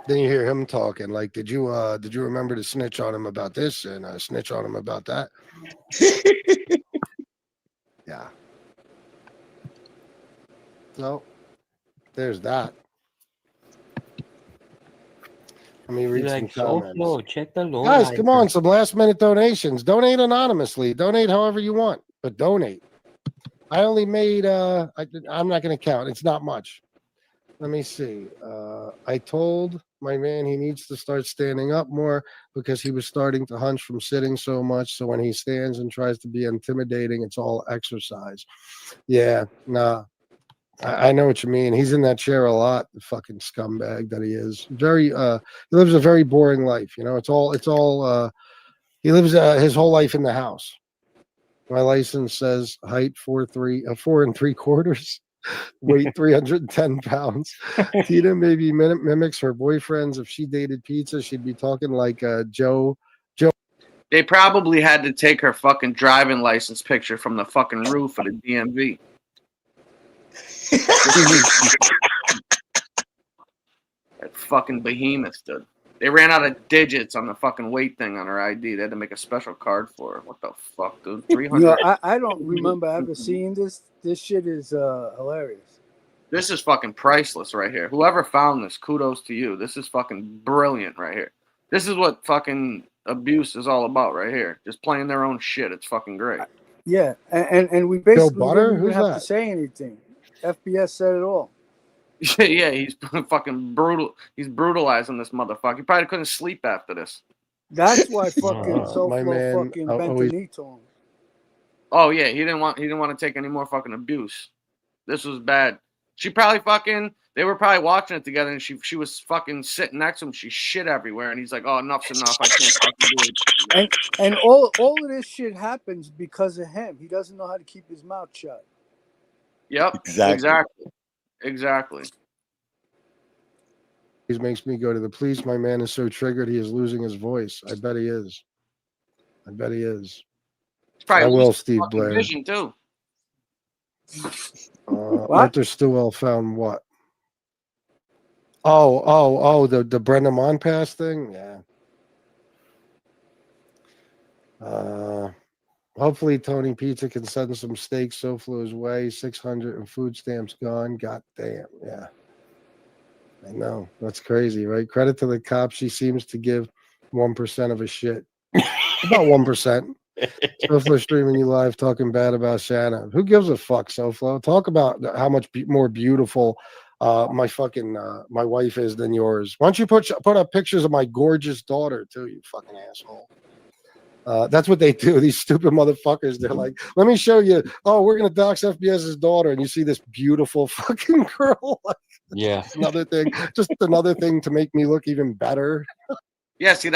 G: Then you hear him talking like, did you remember to snitch on him about this and snitch on him about that? Yeah. So there's that. Let me read
I: He's
G: some
I: like, so
G: comments.
I: slow. Check the low.
G: Guys, come on, some last minute donations. Donate anonymously. Donate however you want, but donate. I only made I'm not gonna count. It's not much. Let me see. I told my man he needs to start standing up more because he was starting to hunch from sitting so much. So when he stands and tries to be intimidating, it's all exercise. Yeah, nah. I know what you mean. He's in that chair a lot, the fucking scumbag that he is. Very he lives a very boring life, you know. It's all he lives his whole life in the house. My license says height 4 3/4, weight 310 pounds. Tina maybe mimics her boyfriends. If she dated pizza, she'd be talking like Joe.
A: They probably had to take her fucking driving license picture from the fucking roof of the DMV. That fucking behemoth, dude. They ran out of digits on the fucking weight thing on her ID. They had to make a special card for her. What the fuck, dude? 300.
B: You know, I don't remember ever seeing this. This shit is hilarious.
A: This is fucking priceless right here. Whoever found this, kudos to you. This is fucking brilliant right here. This is what fucking abuse is all about right here. Just playing their own shit. It's fucking great.
B: Yeah, and we basically
G: Butter?
B: didn't even
G: Who's
B: have to
G: that?
B: say anything. FBS said it all.
A: Yeah, he's fucking brutal. He's brutalizing this motherfucker. He probably couldn't sleep after this.
B: That's why fucking
G: my
B: SoFlo
G: man,
B: fucking
G: I
B: bent the
G: always-
B: knee to him.
A: Oh yeah, he didn't want to take any more fucking abuse. This was bad. She probably fucking they were probably watching it together, and she was fucking sitting next to him. She shit everywhere, and he's like, "Oh, enough's enough. I can't fucking do it."
B: And all of this shit happens because of him. He doesn't know how to keep his mouth shut.
A: Yep, exactly.
G: He makes me go to the police. My man is so triggered he is losing his voice. I bet he is.
A: It's
G: I
A: probably
G: will,
A: losing
G: Steve
A: fucking
G: Blair.
A: vision too.
G: Arthur Stewell found what? Oh, the Brenda Monpass thing? Yeah. Hopefully Tony Pizza can send some steaks SoFlo's way. 600 and food stamps gone. God damn. Yeah. I know. That's crazy, right? Credit to the cops. She seems to give 1% of a shit. About 1%. SoFlo streaming you live talking bad about Shanna. Who gives a fuck, SoFlo? Talk about how much more beautiful my wife is than yours. Why don't you put up pictures of my gorgeous daughter too, you fucking asshole? That's what they do. These stupid motherfuckers. They're like, let me show you. Oh, we're gonna dox FBS's daughter, and you see this beautiful fucking girl.
I: Yeah.
G: Just another thing to make me look even better.
A: Yeah, this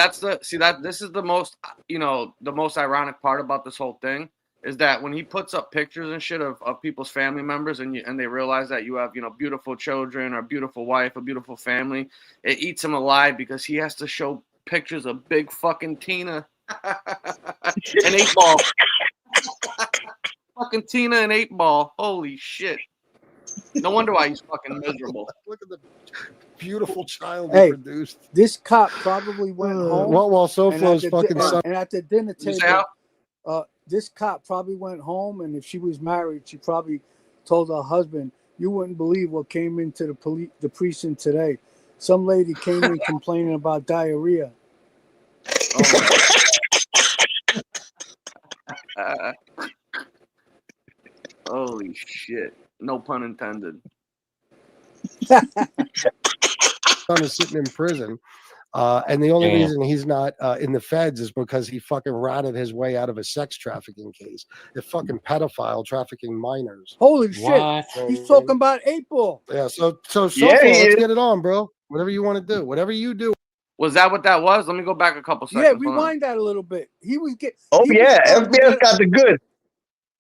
A: is the most the most ironic part about this whole thing is that when he puts up pictures and shit of people's family members and they realize that you have beautiful children or beautiful wife, a beautiful family, it eats him alive because he has to show pictures of big fucking Tina and 8-Ball. Fucking Tina and 8-Ball. Holy shit. No wonder why he's fucking miserable.
G: Look at the beautiful child
B: Hey,
G: he produced.
B: This cop probably went home.
G: While
B: and
G: SoFlo's
B: at the
G: fucking son.
B: and at the dinner
A: You say
B: table, this cop probably went home, and if she was married, she probably told her husband, "You wouldn't believe what came into the precinct today. Some lady came in complaining about diarrhea."
A: Holy shit. No pun intended.
G: Son is sitting in prison. And the only
I: Damn.
G: reason he's not in the feds is because he fucking ratted his way out of a sex trafficking case. The fucking pedophile trafficking minors.
B: Holy shit!
I: What?
B: He's talking about 8-Ball.
G: Yeah, so
E: Yeah,
G: far,
E: he
G: let's
E: is.
G: get it on, bro. Whatever you want to do. Whatever you do.
A: Was that what that was? Let me go back a couple seconds.
B: Yeah,
A: Hold on.
B: rewind that a little bit. He was
E: Oh
B: he was
E: yeah,
B: starting to
E: FBS
B: get-
E: got the good.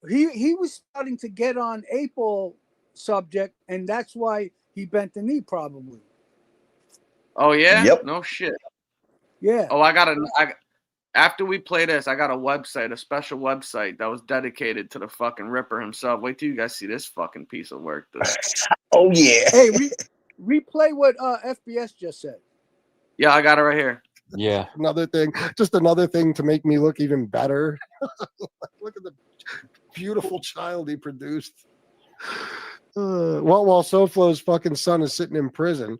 B: He was starting to get on 8-Ball subject, and that's why he bent the knee, probably.
A: Oh yeah?
E: Yep.
A: No shit.
B: Yeah.
A: Oh, after we play this, I got a website, a special website that was dedicated to the fucking Ripper himself. Wait till you guys see this fucking piece of work, dude.
E: Oh yeah.
B: Hey, replay what FBS just said.
A: Yeah, I got it right here.
I: Yeah.
G: Another thing to make me look even better. Look at the beautiful child he produced. While SoFlo's fucking son is sitting in prison.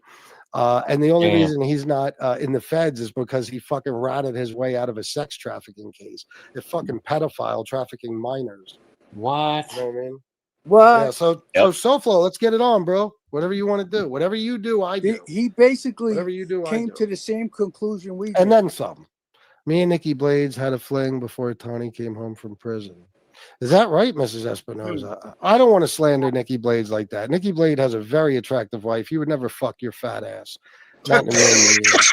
G: And the only
I: Damn.
G: reason he's not in the feds is because he fucking ratted his way out of a sex trafficking case. The fucking pedophile trafficking minors.
I: What?
G: You know what I mean?
B: What?
G: Yeah, so SoFlo, let's get it on, bro. Whatever you want to do. Whatever you do, I do.
B: He basically
G: Whatever you do, I
B: came
G: do.
B: to the same conclusion we did.
G: And then some. Me and Nikki Blades had a fling before Tony came home from prison. Is that right, Mrs. Espinoza? I don't want to slander Nikki Blades like that. Nikki Blade has a very attractive wife. He would never fuck your fat ass. Not in a million years.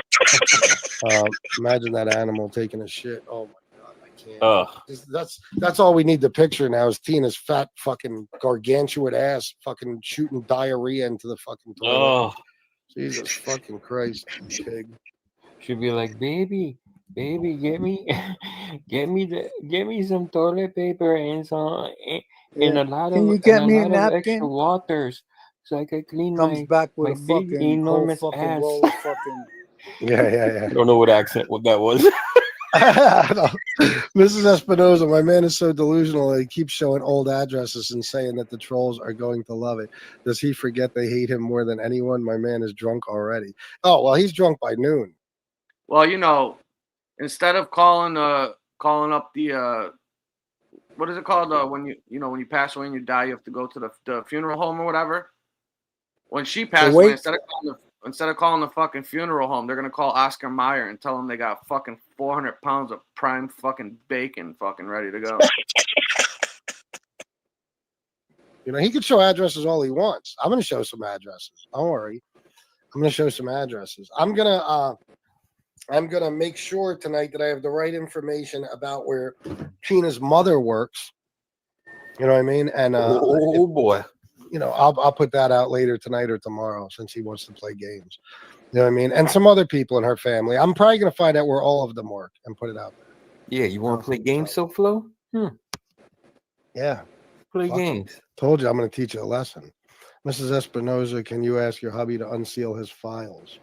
G: Imagine that animal taking a shit. Oh my god, I can't. That's all we need to picture now is Tina's fat fucking gargantuan ass fucking shooting diarrhea into the fucking toilet.
I: Oh,
G: Jesus fucking Christ, pig.
I: should be like, baby, get me some toilet paper and some and a lot
B: Can
I: of
B: you get
I: and
B: me a
I: lot of
B: napkin?
I: extra waters so I can clean
B: Comes
I: my
B: back with
I: my
B: a
I: big
B: fucking whole
I: enormous
B: fucking
I: ass.
B: roll of fucking.
G: Yeah.
I: I don't know what that was.
G: Mrs. Espinoza, my man is so delusional that he keeps showing old addresses and saying that the trolls are going to love it. Does he forget they hate him more than anyone? My man is drunk already. Oh, well, he's drunk by noon.
A: Well, you know, instead of calling up the what is it called when when you pass away and you die, you have to go to the funeral home or whatever. When she passed away, instead of calling the fucking funeral home, they're gonna call Oscar Mayer and tell him they got fucking 400 pounds of prime fucking bacon fucking ready to go.
G: You know, he can show addresses all he wants. I'm going to show some addresses. Don't worry. I'm going to show some addresses. I'm going to make sure tonight that I have the right information about where Tina's mother works. You know what I mean? And
I: oh boy.
G: You know, I'll put that out later tonight or tomorrow since he wants to play games. You know what I mean? And some other people in her family. I'm probably going to find out where all of them work and put it out there.
I: Yeah, you want to play games, SoFlo?
G: Yeah.
I: Play games.
G: Told you I'm going to teach you a lesson. Mrs. Espinoza, can you ask your hubby to unseal his files?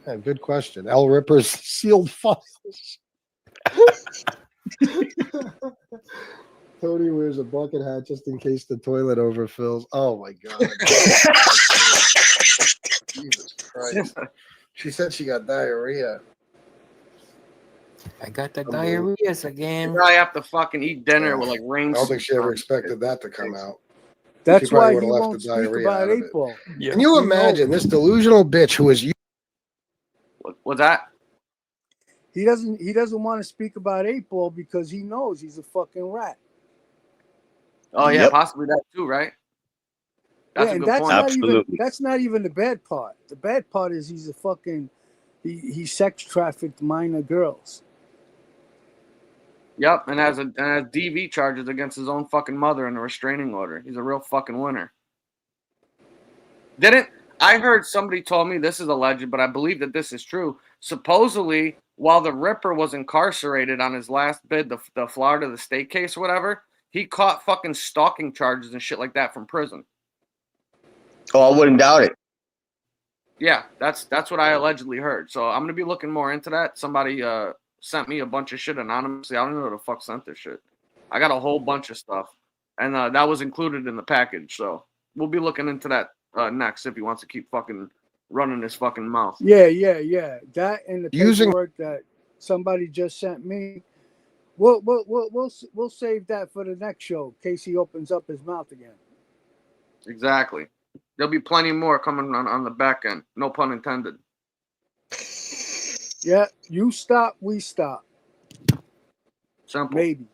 G: Yeah, good question. L. Ripper's sealed files. Tony wears a bucket hat just in case the toilet overfills. Oh my God. Jesus Christ. She said she got diarrhea.
I: I got the diarrhea again.
A: I have to fucking eat dinner with like rain.
G: I don't think she ever expected that to come out.
B: That's
G: She
B: why
G: probably
B: he
G: would've left
B: won't
G: the
B: speak
G: diarrhea
B: about
G: out of it.
B: 8-Ball.
G: Can you imagine this delusional bitch who is
A: What's that?
B: He doesn't want to speak about 8-Ball because he knows he's a fucking rat.
A: Oh yeah, possibly that too, right? That's a good point.
B: That's not even the bad part. The bad part is he's a fucking he sex trafficked minor girls.
A: Yep, and has DV charges against his own fucking mother and a restraining order. He's a real fucking winner. I heard somebody told me, this is alleged, but I believe that this is true. Supposedly, while the Ripper was incarcerated on his last bid, the Florida state case or whatever, he caught fucking stalking charges and shit like that from prison.
E: Oh, I wouldn't doubt it.
A: Yeah, that's what I allegedly heard. So I'm gonna be looking more into that. Somebody sent me a bunch of shit anonymously. I don't know who the fuck sent this shit. I got a whole bunch of stuff, and that was included in the package. So we'll be looking into that next if he wants to keep fucking running his fucking mouth.
B: Yeah. That and the paperwork that somebody just sent me. We'll save that for the next show in case he opens up his mouth again.
A: Exactly. There'll be plenty more coming on the back end. No pun intended.
B: Yeah, you stop, we stop.
A: Simple.
B: Maybe.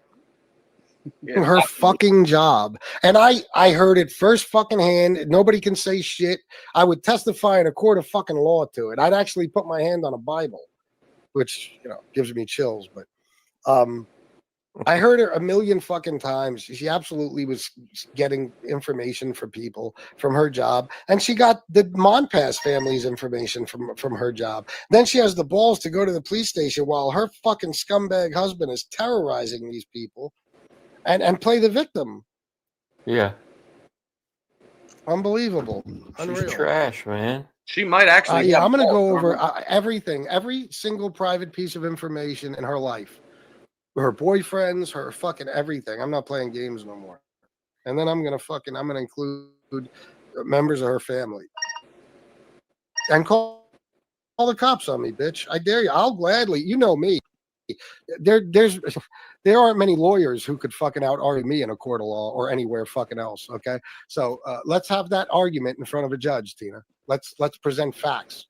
G: Yeah, her fucking job. And I heard it first fucking hand. Nobody can say shit. I would testify in a court of fucking law to it. I'd actually put my hand on a Bible, which, you know, gives me chills. But I heard her a million fucking times. She absolutely was getting information for people from her job. And she got the Monpass family's information from her job. Then she has the balls to go to the police station while her fucking scumbag husband is terrorizing these people and play the victim.
I: Yeah.
G: Unbelievable. Unreal.
I: She's trash, man.
A: She might actually.
G: I'm going to go over everything, every single private piece of information in her life. Her boyfriends, her fucking everything. I'm not playing games no more. And then I'm going to include members of her family. And call the cops on me, bitch. I dare you. I'll gladly, you know me. There aren't many lawyers who could fucking out-argue me in a court of law or anywhere fucking else, okay? So let's have that argument in front of a judge, Tina. Let's present facts.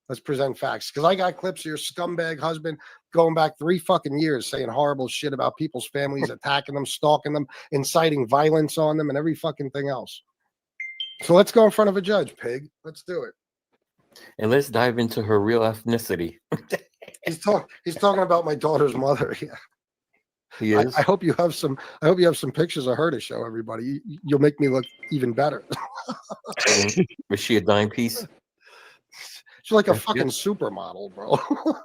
G: Let's present facts. Because I got clips of your scumbag husband going back 3 fucking years saying horrible shit about people's families, attacking them, stalking them, inciting violence on them, and every fucking thing else. So let's go in front of a judge, pig. Let's do it.
I: And let's dive into her real ethnicity.
G: He's talking about my daughter's mother. Yeah.
I: He is.
G: I hope you have some pictures of her to show everybody. You'll make me look even better.
I: Was she a dime piece?
G: She's like a fucking supermodel, bro.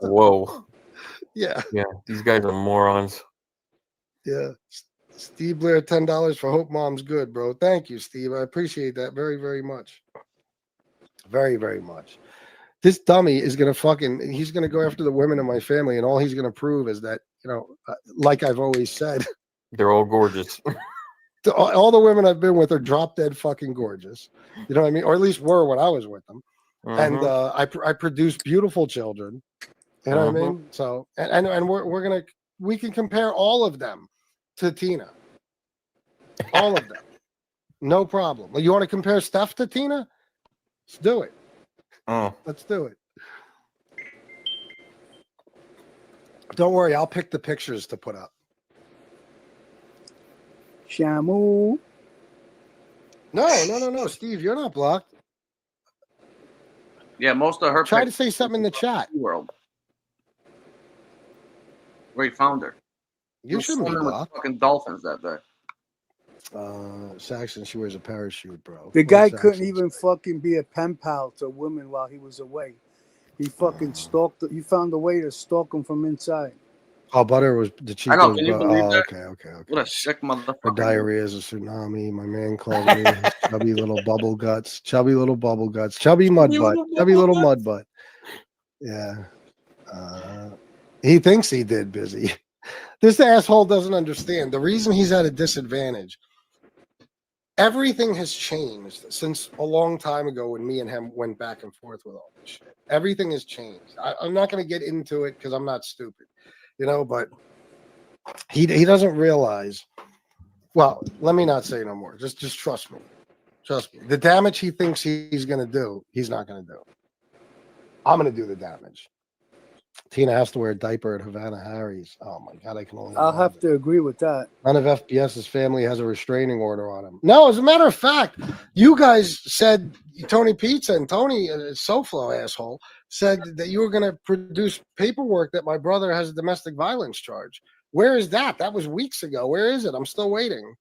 I: Whoa.
G: Yeah.
I: Yeah. These guys are morons.
G: Yeah. Steve Blair, $10 for Hope Mom's Good, bro. Thank you, Steve. I appreciate that very, very much. Very, very much. This dummy is going to he's going to go after the women in my family, and all he's going to prove is that, you know, like I've always said,
I: they're all gorgeous.
G: All the women I've been with are drop dead fucking gorgeous. You know what I mean? Or at least were when I was with them. And I produce beautiful children. You know what I mean? So, and we can compare all of them to Tina. All of them. No problem. You want to compare Steph to Tina? Let's do it.
L: Oh,
G: Let's do it. Don't worry, I'll pick the pictures to put up.
B: Shamu.
G: No, Steve, you're not blocked.
A: Yeah, most of her.
G: Try to say something in the chat.
A: World. Where he found her.
G: You shouldn't be
A: swimming with
G: blocked.
A: fucking dolphins that day.
G: Saxon, she wears a parachute, bro.
B: The
G: What
B: guy
G: does
B: couldn't
G: Saxon
B: even
G: say?
B: fucking be a pen pal to women while he was away. He fucking stalked. He found a way to stalk him from inside.
G: Oh, Butter was the
A: I know.
G: Chico's.
A: Can you believe that?
G: Okay.
A: What a sick
G: Her
A: motherfucker.
G: diarrhea is a tsunami. My man called me his chubby little bubble guts. Chubby little bubble guts. Chubby mud butt. Chubby little mud butt. Yeah. He thinks he did, Busy. This asshole doesn't understand. The reason he's at a disadvantage, everything has changed since a long time ago when me and him went back and forth with all this shit. Everything has changed. I'm not going to get into it because I'm not stupid, but he doesn't realize. Well, let me not say no more. Just trust me. Trust me. The damage he thinks he's going to do, he's not going to do. I'm going to do the damage. Tina has to wear a diaper at Havana Harry's. Oh my God, I can only.
B: I'll have to agree with that.
G: None of FBS's family has a restraining order on him. No, as a matter of fact, you guys said Tony Pizza and Tony SoFlo asshole said that you were going to produce paperwork that my brother has a domestic violence charge. Where is that? That was weeks ago. Where is it? I'm still waiting.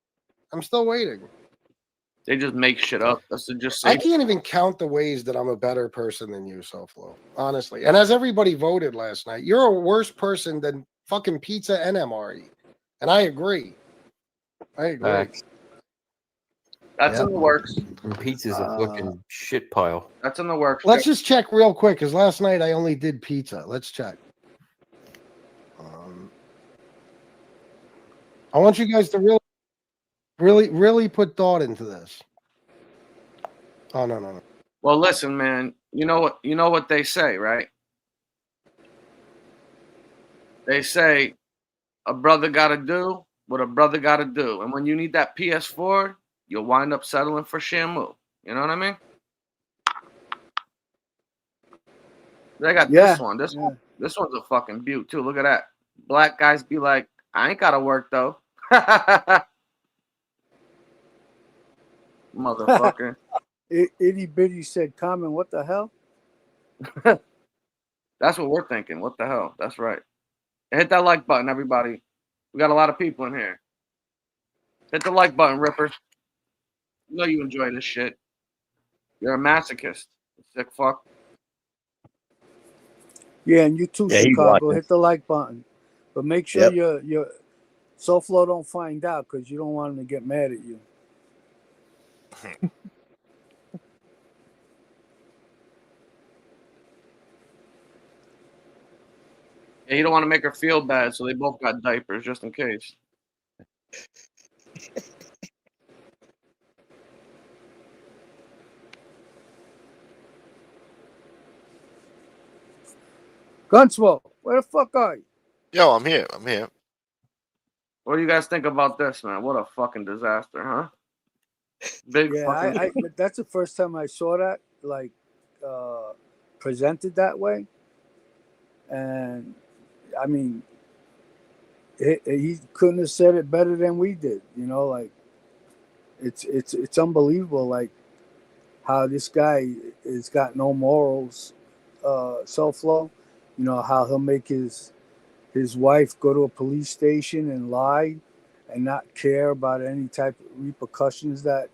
A: They just make shit up. That's to just say.
G: I can't even count the ways that I'm a better person than you, SoFlo. Honestly. And as everybody voted last night, you're a worse person than fucking Pizza and MRE. And I agree.
A: That's
G: Yep.
A: in the works.
I: And pizza's a fucking shit pile.
A: That's in the works.
G: Let's just check real quick because last night I only did pizza. Let's check. I want you guys to really put thought into this. Oh no.
A: Well, listen, man. You know what they say, right? They say a brother got to do what a brother got to do, and when you need that PS4, you'll wind up settling for Shamu. You know what I mean? They got this one. This one's a fucking beaut too. Look at that. Black guys be like, I ain't gotta work though. Motherfucker.
B: Itty bitty said, "Common, what the hell?"
A: That's what we're thinking. What the hell? That's right. And hit that like button, everybody. We got a lot of people in here. Hit the like button, Ripper. You know you enjoy this shit. You're a masochist. Sick fuck.
B: Yeah, and you too,
E: Yeah, he's
B: Chicago.
E: watching.
B: Hit the like button, but make sure your SoFlo don't find out because you don't want him to get mad at you.
A: Yeah, you don't want to make her feel bad, so they both got diapers just in case.
B: Gunsmoke, where the fuck are you?
C: Yo, I'm here.
A: What do you guys think about this, man? What a fucking disaster, huh? Big
B: Yeah,
A: fucking.
B: that's the first time I saw that presented that way, and I mean, he couldn't have said it better than we did. It's unbelievable, like how this guy has got no morals, SoFlo. How he'll make his wife go to a police station and lie and not care about any type of repercussions that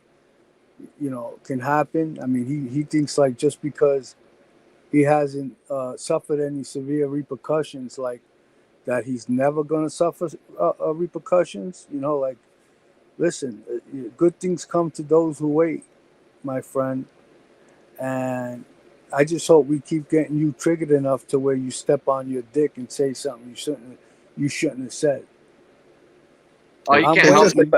B: can happen. I mean, he thinks like just because he hasn't suffered any severe repercussions, like that he's never going to suffer repercussions. Listen, good things come to those who wait, my friend. And I just hope we keep getting you triggered enough to where you step on your dick and say something you shouldn't have said.
A: Oh, you can't help it.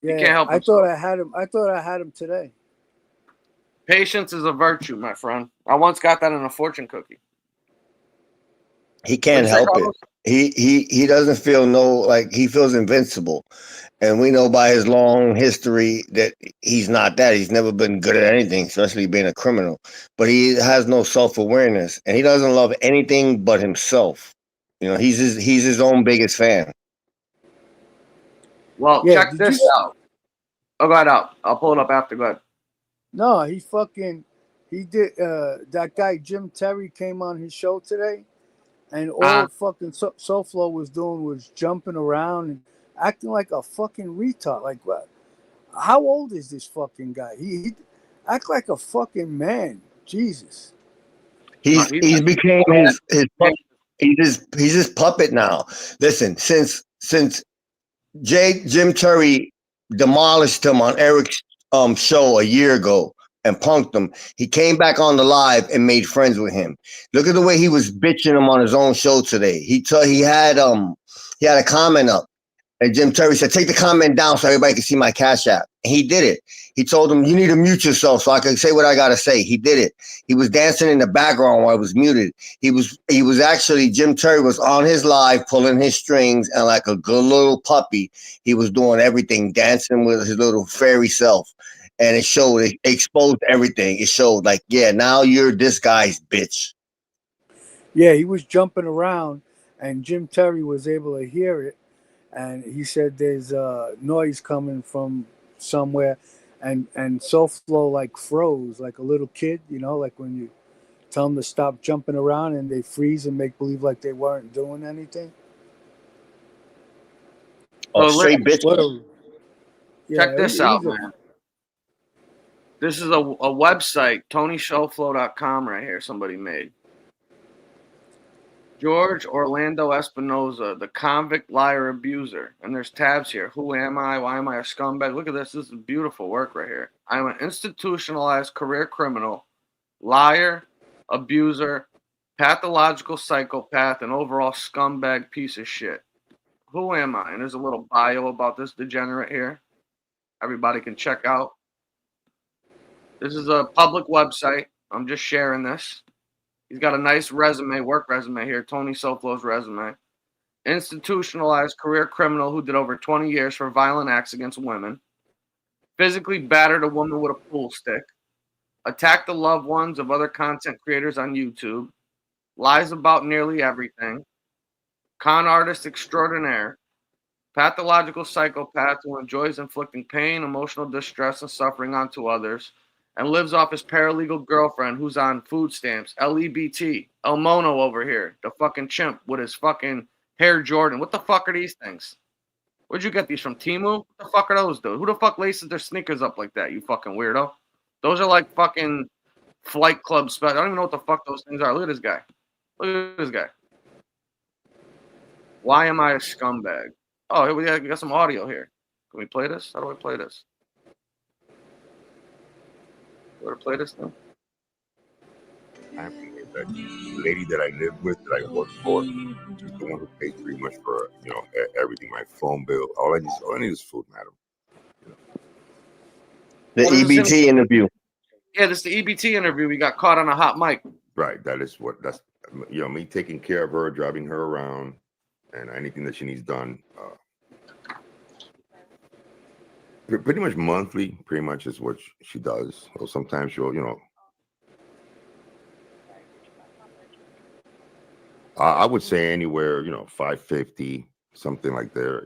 B: Yeah,
A: You can't help
B: I thought I had him today.
A: Patience is a virtue, my friend. I once got that in a fortune cookie.
E: He can't
A: What'd you say,
E: help it.
A: Carlos?
E: He doesn't feel like he feels invincible. And we know by his long history that he's not that. He's never been good at anything, especially being a criminal. But he has no self-awareness, and he doesn't love anything but himself. You know, he's his own biggest fan.
A: Well,
B: Yeah,
A: check
B: did
A: this
B: you?
A: out. Oh, go ahead out. I'll pull it up after. Go ahead.
B: No, he did. That guy Jim Terry came on his show today, and all fucking SoFlo was doing was jumping around and acting like a fucking retard. Like, what? How old is this fucking guy? He act like a fucking man. Jesus.
E: He's became he's his puppet now. Listen, since Jim Terry demolished him on Eric's show a year ago and punked him, he came back on the live and made friends with him. Look at the way he was bitching him on his own show today. He had a comment up, and Jim Terry said, "Take the comment down so everybody can see my Cash App." And he did it. He told him, "You need to mute yourself so I can say what I gotta say." He did it. He was dancing in the background while it was muted. He was actually, Jim Terry was on his live pulling his strings, and like a good little puppy, he was doing everything, dancing with his little fairy self. And it showed, it exposed everything. It showed like, yeah, now you're this guy's bitch.
B: Yeah, he was jumping around, and Jim Terry was able to hear it. And he said there's noise coming from somewhere, and SoFlo like froze like a little kid, you know, like when you tell them to stop jumping around and they freeze and make believe like they weren't doing anything.
E: Oh, straight bitch.
A: Check this out, man. This is a website, TonyShowFlow.com right here. Somebody made. George Orlando Espinoza, the convict, liar, abuser. And there's tabs here. Who am I? Why am I a scumbag? Look at this. This is beautiful work right here. I'm an institutionalized career criminal, liar, abuser, pathological psychopath, and overall scumbag piece of shit. Who am I? And there's a little bio about this degenerate here. Everybody can check out. This is a public website. I'm just sharing this. He's got a nice resume, work resume here, Tony SoFlo's resume. Institutionalized career criminal who did over 20 years for violent acts against women. Physically battered a woman with a pool stick. Attacked the loved ones of other content creators on YouTube. Lies about nearly everything. Con artist extraordinaire. Pathological psychopath who enjoys inflicting pain, emotional distress, and suffering onto others. And lives off his paralegal girlfriend who's on food stamps. LEBT. El Mono over here. The fucking chimp with his fucking Hair Jordan. What the fuck are these things? Where'd you get these from? Temu? What the fuck are those, dude? Who the fuck laces their sneakers up like that, you fucking weirdo? Those are like fucking Flight Club special. I don't even know what the fuck those things are. Look at this guy. Look at this guy. Why am I a scumbag? Oh, here we got some audio here. Can we play this? How do I play this? Do I play this now?
L: The lady that I lived with, that I worked for, she's the one who paid pretty much for everything, my phone bill. All I need is food, madam.
E: The EBT interview.
A: Yeah, this is the EBT interview. We got caught on a hot mic.
L: Right. That's me taking care of her, driving her around, and anything that she needs done. Pretty much monthly, pretty much is what she does. So sometimes she'll, I would say anywhere, $550, something like there,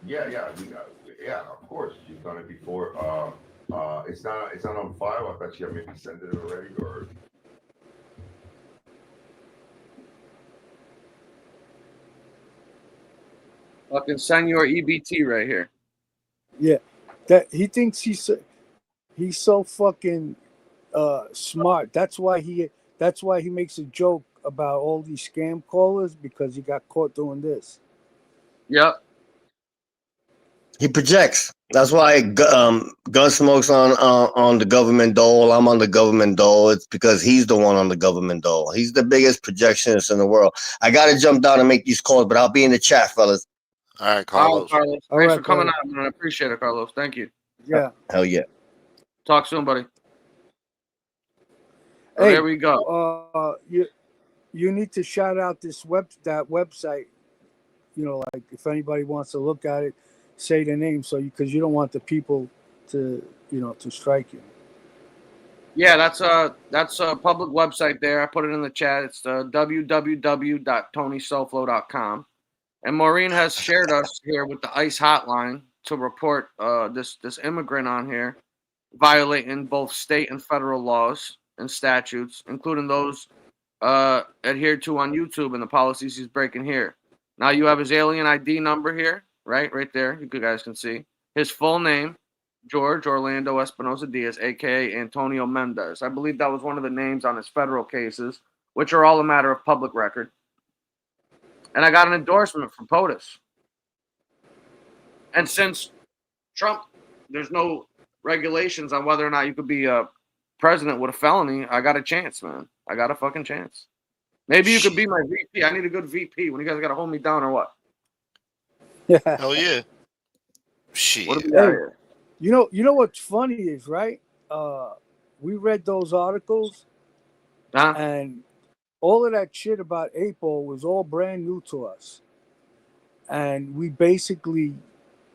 L: Yeah, of course. She's done it before. It's not on file. I bet you maybe sent it already, or.
A: Fucking Senor EBT right here.
B: Yeah, that he thinks he's so fucking smart. That's why he makes a joke about all these scam callers, because he got caught doing this.
A: Yep.
E: He projects. That's why Gunsmoke's on the government dole. I'm on the government dole. It's because he's the one on the government dole. He's the biggest projectionist in the world. I got to jump down and make these calls, but I'll be in the chat, fellas.
C: All right, Carlos.
A: Carlos.
B: All
A: Thanks
B: right,
A: for coming
B: Carlos.
A: on, man. I appreciate it, Carlos. Thank you.
B: Yeah.
E: Hell yeah.
A: Talk soon, buddy. So there we go.
B: You need to shout out that website. You know, like if anybody wants to look at it, say the name, because you don't want the people to strike you.
A: Yeah, that's a public website there. I put it in the chat. It's www.tonysoflo.com. And Maureen has shared us here with the ICE hotline to report this immigrant on here violating both state and federal laws and statutes, including those adhered to on YouTube and the policies he's breaking here. Now you have his alien ID number here, right there. You guys can see his full name, George Orlando Espinosa Diaz, a.k.a. Antonio Mendez. I believe that was one of the names on his federal cases, which are all a matter of public record. And I got an endorsement from POTUS. And since Trump, there's no regulations on whether or not you could be a president with a felony, I got a chance, man. I got a fucking chance. Maybe you could be my VP. I need a good VP. When you guys got to hold me down or what?
B: Yeah.
C: Hell yeah. Shit.
A: What do we got here?
B: You know what's funny is, right? We read those articles, and all of that shit about APO was all brand new to us. And we basically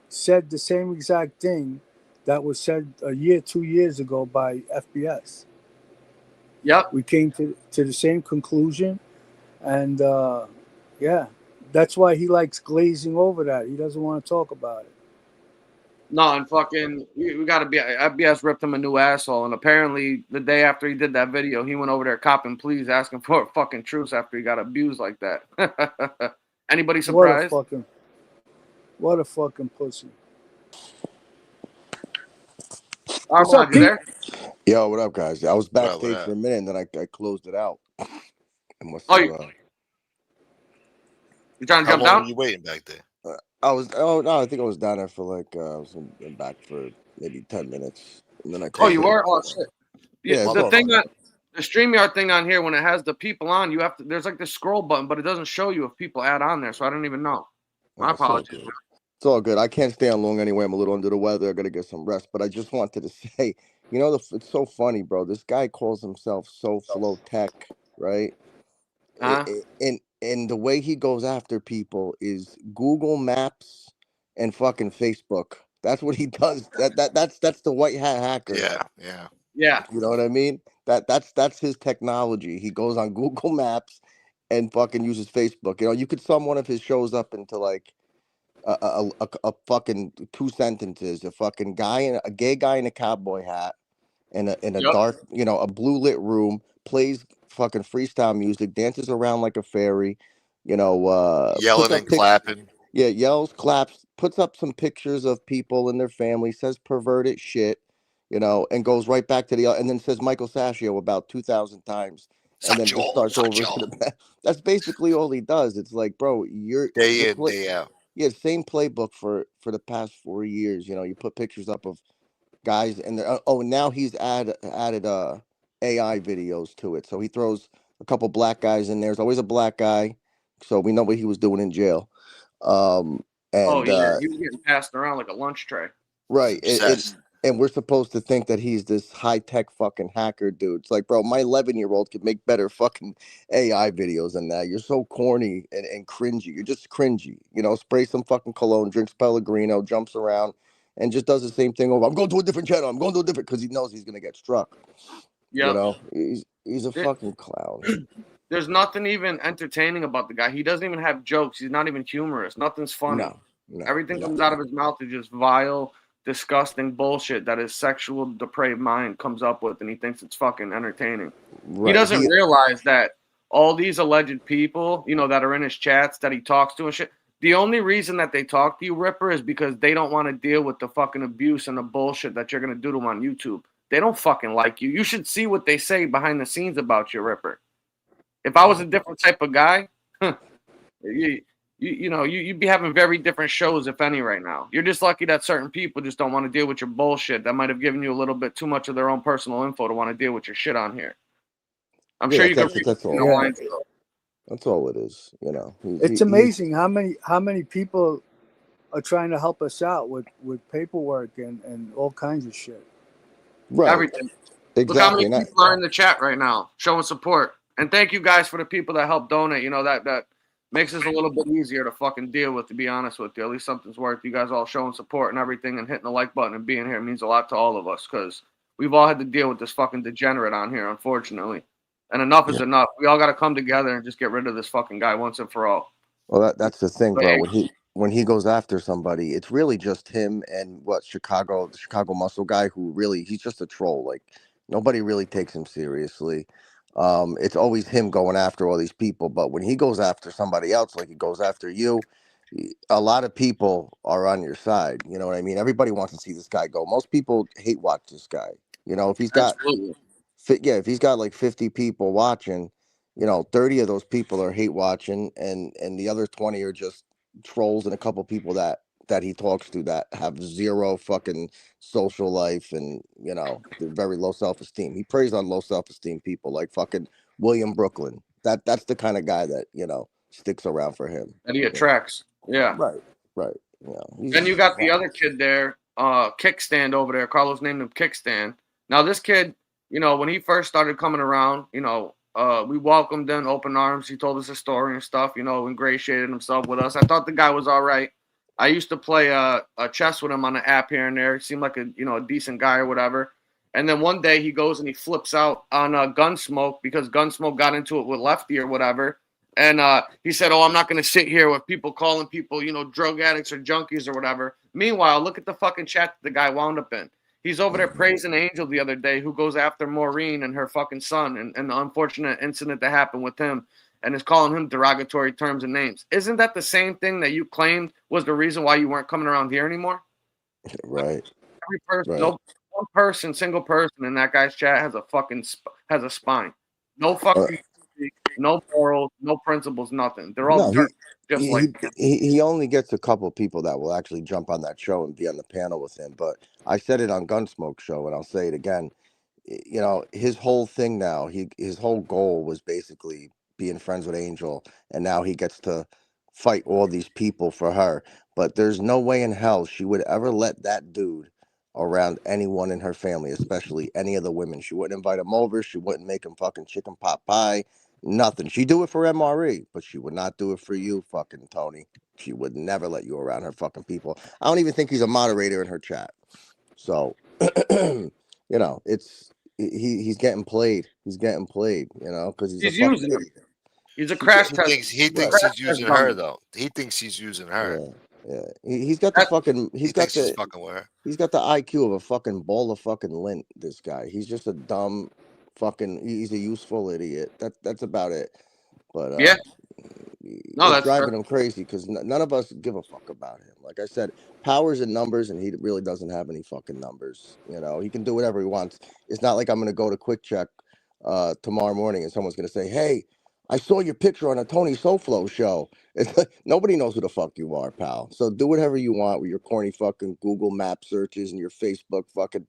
B: said the same exact thing that was said 2 years ago by FBS.
A: Yep.
B: We came to the same conclusion. And, that's why he likes glazing over that. He doesn't want to talk about it.
A: No, and fucking, we got to be. FBS ripped him a new asshole, and apparently the day after he did that video, he went over there copping pleas, asking for a fucking truce after he got abused like that. Anybody surprised?
B: What a fucking pussy.
A: What's up, you there?
M: Yo, what up, guys? I was backstage for a minute, and then I closed it out.
A: You trying to jump down?
C: How long were you waiting back there?
M: I think I was down there for like I was back for maybe 10 minutes, and then I.
A: You were? Oh shit! Yeah, the StreamYard thing on here, when it has the people on, you have to. There's like this scroll button, but it doesn't show you if people add on there, so I don't even know. My apologies.
M: It's all good. I can't stay on long anyway. I'm a little under the weather. I gotta get some rest. But I just wanted to say, it's so funny, bro. This guy calls himself SoFlo Tech, right? And the way he goes after people is Google Maps and fucking Facebook. That's what he does. That's the white hat hacker.
C: Yeah.
M: You know what I mean? That's his technology. He goes on Google Maps and fucking uses Facebook. You could sum one of his shows up into like a fucking 2 sentences. A fucking a gay guy in a cowboy hat in a dark, a blue lit room, plays fucking freestyle music, dances around like a fairy,
C: yelling and clapping.
M: Yeah, yells, claps, puts up some pictures of people and their family, says perverted shit, and goes right back to and then says Michael Saccio about 2,000 times. And then just starts over to the back. That's basically all he does. It's like, bro, you're
C: day in, day out.
M: Yeah, same playbook for the past 4 years. You put pictures up of guys, and now he's added AI videos to it. So he throws a couple black guys in there. There's always a black guy, so we know what he was doing in jail.
A: He was getting passed around like a lunch tray.
M: Right. And we're supposed to think that he's this high-tech fucking hacker dude. It's like, bro, my 11-year-old could make better fucking AI videos than that. You're so corny and cringy. You're just cringy. Spray some fucking cologne, drinks Pellegrino, jumps around, and just does the same thing over. I'm going to a different channel. I'm going to a different, because he knows he's going to get struck.
A: Yeah.
M: He's a fucking clown.
A: There's nothing even entertaining about the guy. He doesn't even have jokes. He's not even humorous. Nothing's funny.
M: No,
A: everything comes out of his mouth is just vile, disgusting bullshit that his sexual depraved mind comes up with, and he thinks it's fucking entertaining. Right. He doesn't realize that all these alleged people, that are in his chats that he talks to and shit, the only reason that they talk to you, Ripper, is because they don't want to deal with the fucking abuse and the bullshit that you're going to do to them on YouTube. They don't fucking like you. You should see what they say behind the scenes about you, Ripper. If I was a different type of guy, you'd be having very different shows, if any, right now. You're just lucky that certain people just don't want to deal with your bullshit. That might have given you a little bit too much of their own personal info to want to deal with your shit on here. I'm sure you can read
M: that's all. That's all it is.
B: It's amazing how many people are trying to help us out with paperwork and all kinds of shit.
M: Right.
A: Everything. Look how
M: Exactly.
A: many
M: And
A: people are in the chat right now showing support. And thank you guys for the people that help donate. You know, that makes us a little bit easier to fucking deal with, to be honest with you. At least something's worth. You guys all showing support and everything and hitting the like button and being here means a lot to all of us because we've all had to deal with this fucking degenerate on here, unfortunately. And enough is enough. We all got to come together and just get rid of this fucking guy once and for all.
M: well, that's the thing, bro.
A: Hey.
M: When he goes after somebody, it's really just him and the Chicago Muscle guy, who really, he's just a troll. Like, nobody really takes him seriously. It's always him going after all these people. But when he goes after somebody else, like he goes after you, a lot of people are on your side. You know what I mean? Everybody wants to see this guy go. Most people hate watch this guy. You know, if he's got
A: Absolutely.
M: if he's got like 50 people watching, 30 of those people are hate watching, and the other 20 are just trolls and a couple people that he talks to that have zero fucking social life, and they're very low self-esteem. He preys on low self-esteem people like fucking William Brooklyn. That's the kind of guy that sticks around for him.
A: That he attracts. Yeah.
M: Right.
A: Then you got the other kid there, Kickstand over there. Carlos named him Kickstand. Now this kid, when he first started coming around, we welcomed him, open arms. He told us his story and stuff, ingratiated himself with us. I thought the guy was all right. I used to play a chess with him on the app here and there. He seemed like a decent guy or whatever. And then one day he goes and he flips out on Gunsmoke because Gunsmoke got into it with Lefty or whatever. And he said, I'm not going to sit here with people calling people, drug addicts or junkies or whatever. Meanwhile, look at the fucking chat that the guy wound up in. He's over there praising Angel the other day, who goes after Maureen and her fucking son and the unfortunate incident that happened with him, and is calling him derogatory terms and names. Isn't that the same thing that you claimed was the reason why you weren't coming around here anymore?
M: Right.
A: Every person,
M: Right.
A: no one person, single person in that guy's chat has a spine. No fucking, no morals, no principles, nothing. They're all dirt, just like him.
M: He only gets a couple of people that will actually jump on that show and be on the panel with him. But I said it on Gunsmoke show, and I'll say it again. His whole thing now, his whole goal was basically being friends with Angel, and now he gets to fight all these people for her. But there's no way in hell she would ever let that dude around anyone in her family, especially any of the women. She wouldn't invite him over. She wouldn't make him fucking chicken pot pie. Nothing. She'd do it for MRE, but she would not do it for you, fucking Tony. She would never let you around her fucking people. I don't even think he's a moderator in her chat. So, it's he's getting played. He's getting played, because he's a fucking idiot.
A: He's a crash test.
C: He thinks he's using her though. He thinks he's using her.
M: Yeah. He's got the fucking. He's got
C: he's
M: the
C: fucking with her.
M: He's got the IQ of a fucking bowl of fucking lint. This guy. He's just a dumb fucking. He's a useful idiot. That's about it. But
A: yeah. No,
M: it's
A: that's
M: driving him crazy because none of us give a fuck about him. Like I said, power's in numbers, and he really doesn't have any fucking numbers. He can do whatever he wants. It's not like I'm gonna go to Quick Check tomorrow morning and someone's gonna say, "Hey, I saw your picture on a Tony SoFlo show." It's like, nobody knows who the fuck you are, pal. So do whatever you want with your corny fucking Google map searches and your Facebook fucking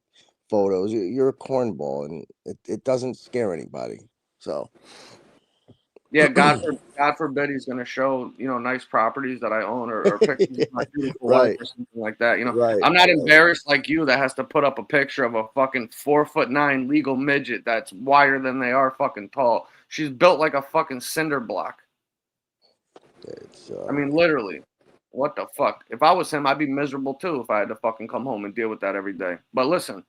M: photos. You're a cornball, and it doesn't scare anybody. So.
A: Yeah, God forbid he's going to show, nice properties that I own or pictures of my beautiful wife or something like that. I'm not embarrassed like you that has to put up a picture of a fucking 4'9" legal midget that's wider than they are fucking tall. She's built like a fucking cinder block. I mean, literally. What the fuck? If I was him, I'd be miserable too if I had to fucking come home and deal with that every day. But listen,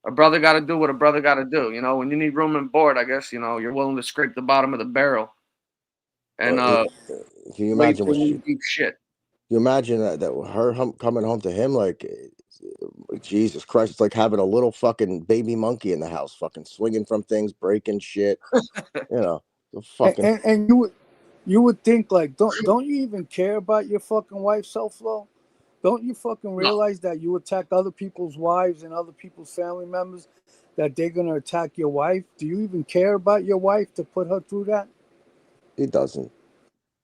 A: a brother got to do what a brother got to do. When you need room and board, I guess, you're willing to scrape the bottom of the barrel. And
M: can you imagine what
A: deep shit?
M: You imagine that her coming home to him like Jesus Christ, it's like having a little fucking baby monkey in the house, fucking swinging from things, breaking shit. The fucking
B: and you would think like don't you even care about your fucking wife, SoFlo? Don't you fucking realize that you attack other people's wives and other people's family members, that they're gonna attack your wife? Do you even care about your wife to put her through that?
M: He doesn't.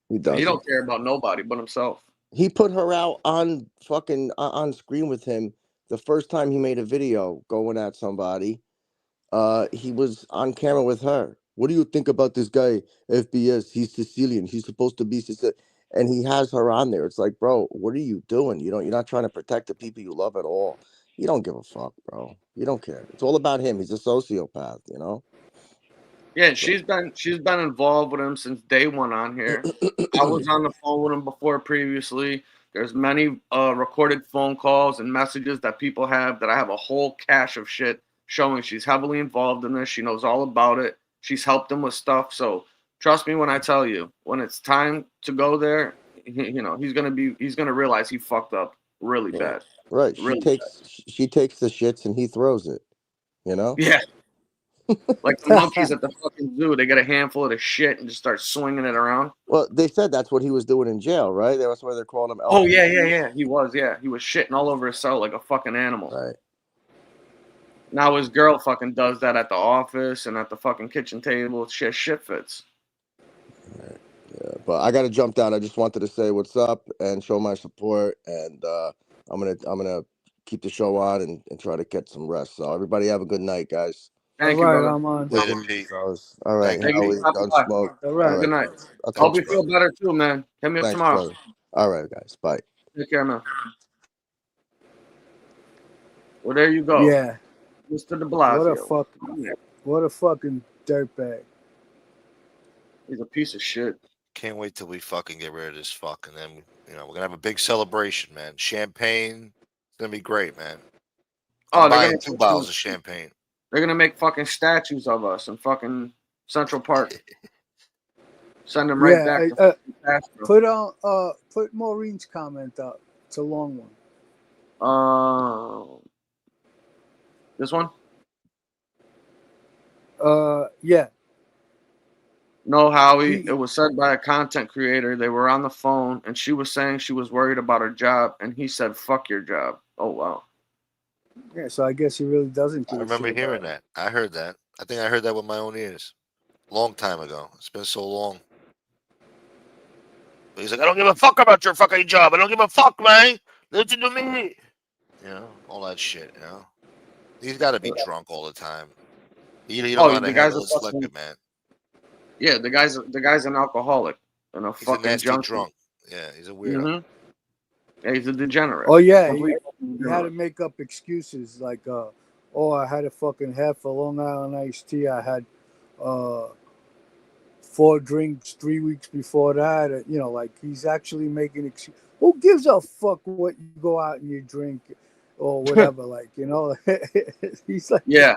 M: He doesn't.
A: He don't care about nobody but himself.
M: He put her out on fucking on screen with him the first time he made a video going at somebody. He was on camera with her. What do you think about this guy, FBS? He's Sicilian. He's supposed to be Sicilian. And he has her on there. It's like, bro, what are you doing? You're not trying to protect the people you love at all. You don't give a fuck, bro. You don't care. It's all about him. He's a sociopath, you know.
A: Yeah, she's been involved with him since day one on here. I was on the phone with him before previously. There's many recorded phone calls and messages that people have that I have a whole cache of shit showing she's heavily involved in this. She knows all about it. She's helped him with stuff. So trust me when I tell you, when it's time to go there, you know, he's gonna realize he fucked up really bad.
M: Right.
A: Really
M: She takes the shits and he throws it. You know?
A: Yeah. Like the monkeys at the fucking zoo, they get a handful of the shit and just start swinging it around.
M: Well, they said that's what he was doing in jail, right? That's why they're calling him.
A: Oh yeah. He was shitting all over his cell like a fucking animal.
M: Right.
A: Now his girl fucking does that at the office and at the fucking kitchen table. Shit fits.
M: Yeah, but I gotta jump down. I just wanted to say what's up and show my support, and I'm gonna keep the show on and try to get some rest. So everybody have a good night, guys.
A: Thank you,
B: All right,
A: brother.
B: I'm on.
C: Later, Pete.
M: All right,
A: Thank you.
M: Howie,
A: Bye-bye.
M: Gunsmoke.
B: All right.
A: Good night.
M: I'll
A: Hope
M: catch
A: you feel better too, man. Hit me up
M: Thanks,
A: tomorrow.
M: brother. All right, guys. Bye.
A: Take care, man. Well, there you go.
B: Yeah.
A: Mr. De Blasio.
B: What a fucking dirtbag.
A: He's a piece of shit.
C: Can't wait till we fucking get rid of this fuck, and then we're gonna have a big celebration, man. Champagne, it's gonna be great, man.
A: Oh,
C: I'm
A: they're
C: buying
A: gonna
C: 2 bottles of champagne.
A: They're gonna make fucking statues of us in fucking Central Park. Send them right back. To Castro.
B: Put Maureen's comment up. It's a long one.
A: This one?
B: Yeah.
A: No, Howie. It was said by a content creator. They were on the phone, and she was saying she was worried about her job, and he said, "Fuck your job." Oh wow.
B: Yeah, so I guess he really doesn't.
C: I remember hearing that. I heard that. I think I heard that with my own ears. Long time ago. It's been so long. But he's like, I don't give a fuck about your fucking job. I don't give a fuck, man. Listen to me. All that shit, He's got to be drunk all the time. You don't know how to handle his liquor, man.
A: Yeah, the guy's an alcoholic and a
C: He's
A: fucking
C: a nasty
A: junkie.
C: drunk. Yeah, he's a weirdo.
A: Mhm. Yeah, he's a degenerate.
B: Oh yeah, he
A: Complete
B: had to
A: degenerate.
B: make up excuses like, I had a fucking half a Long Island iced tea. I had 4 drinks 3 weeks before that. Like he's actually making excuses. Who gives a fuck what you go out and you drink or whatever? He's like,
A: yeah,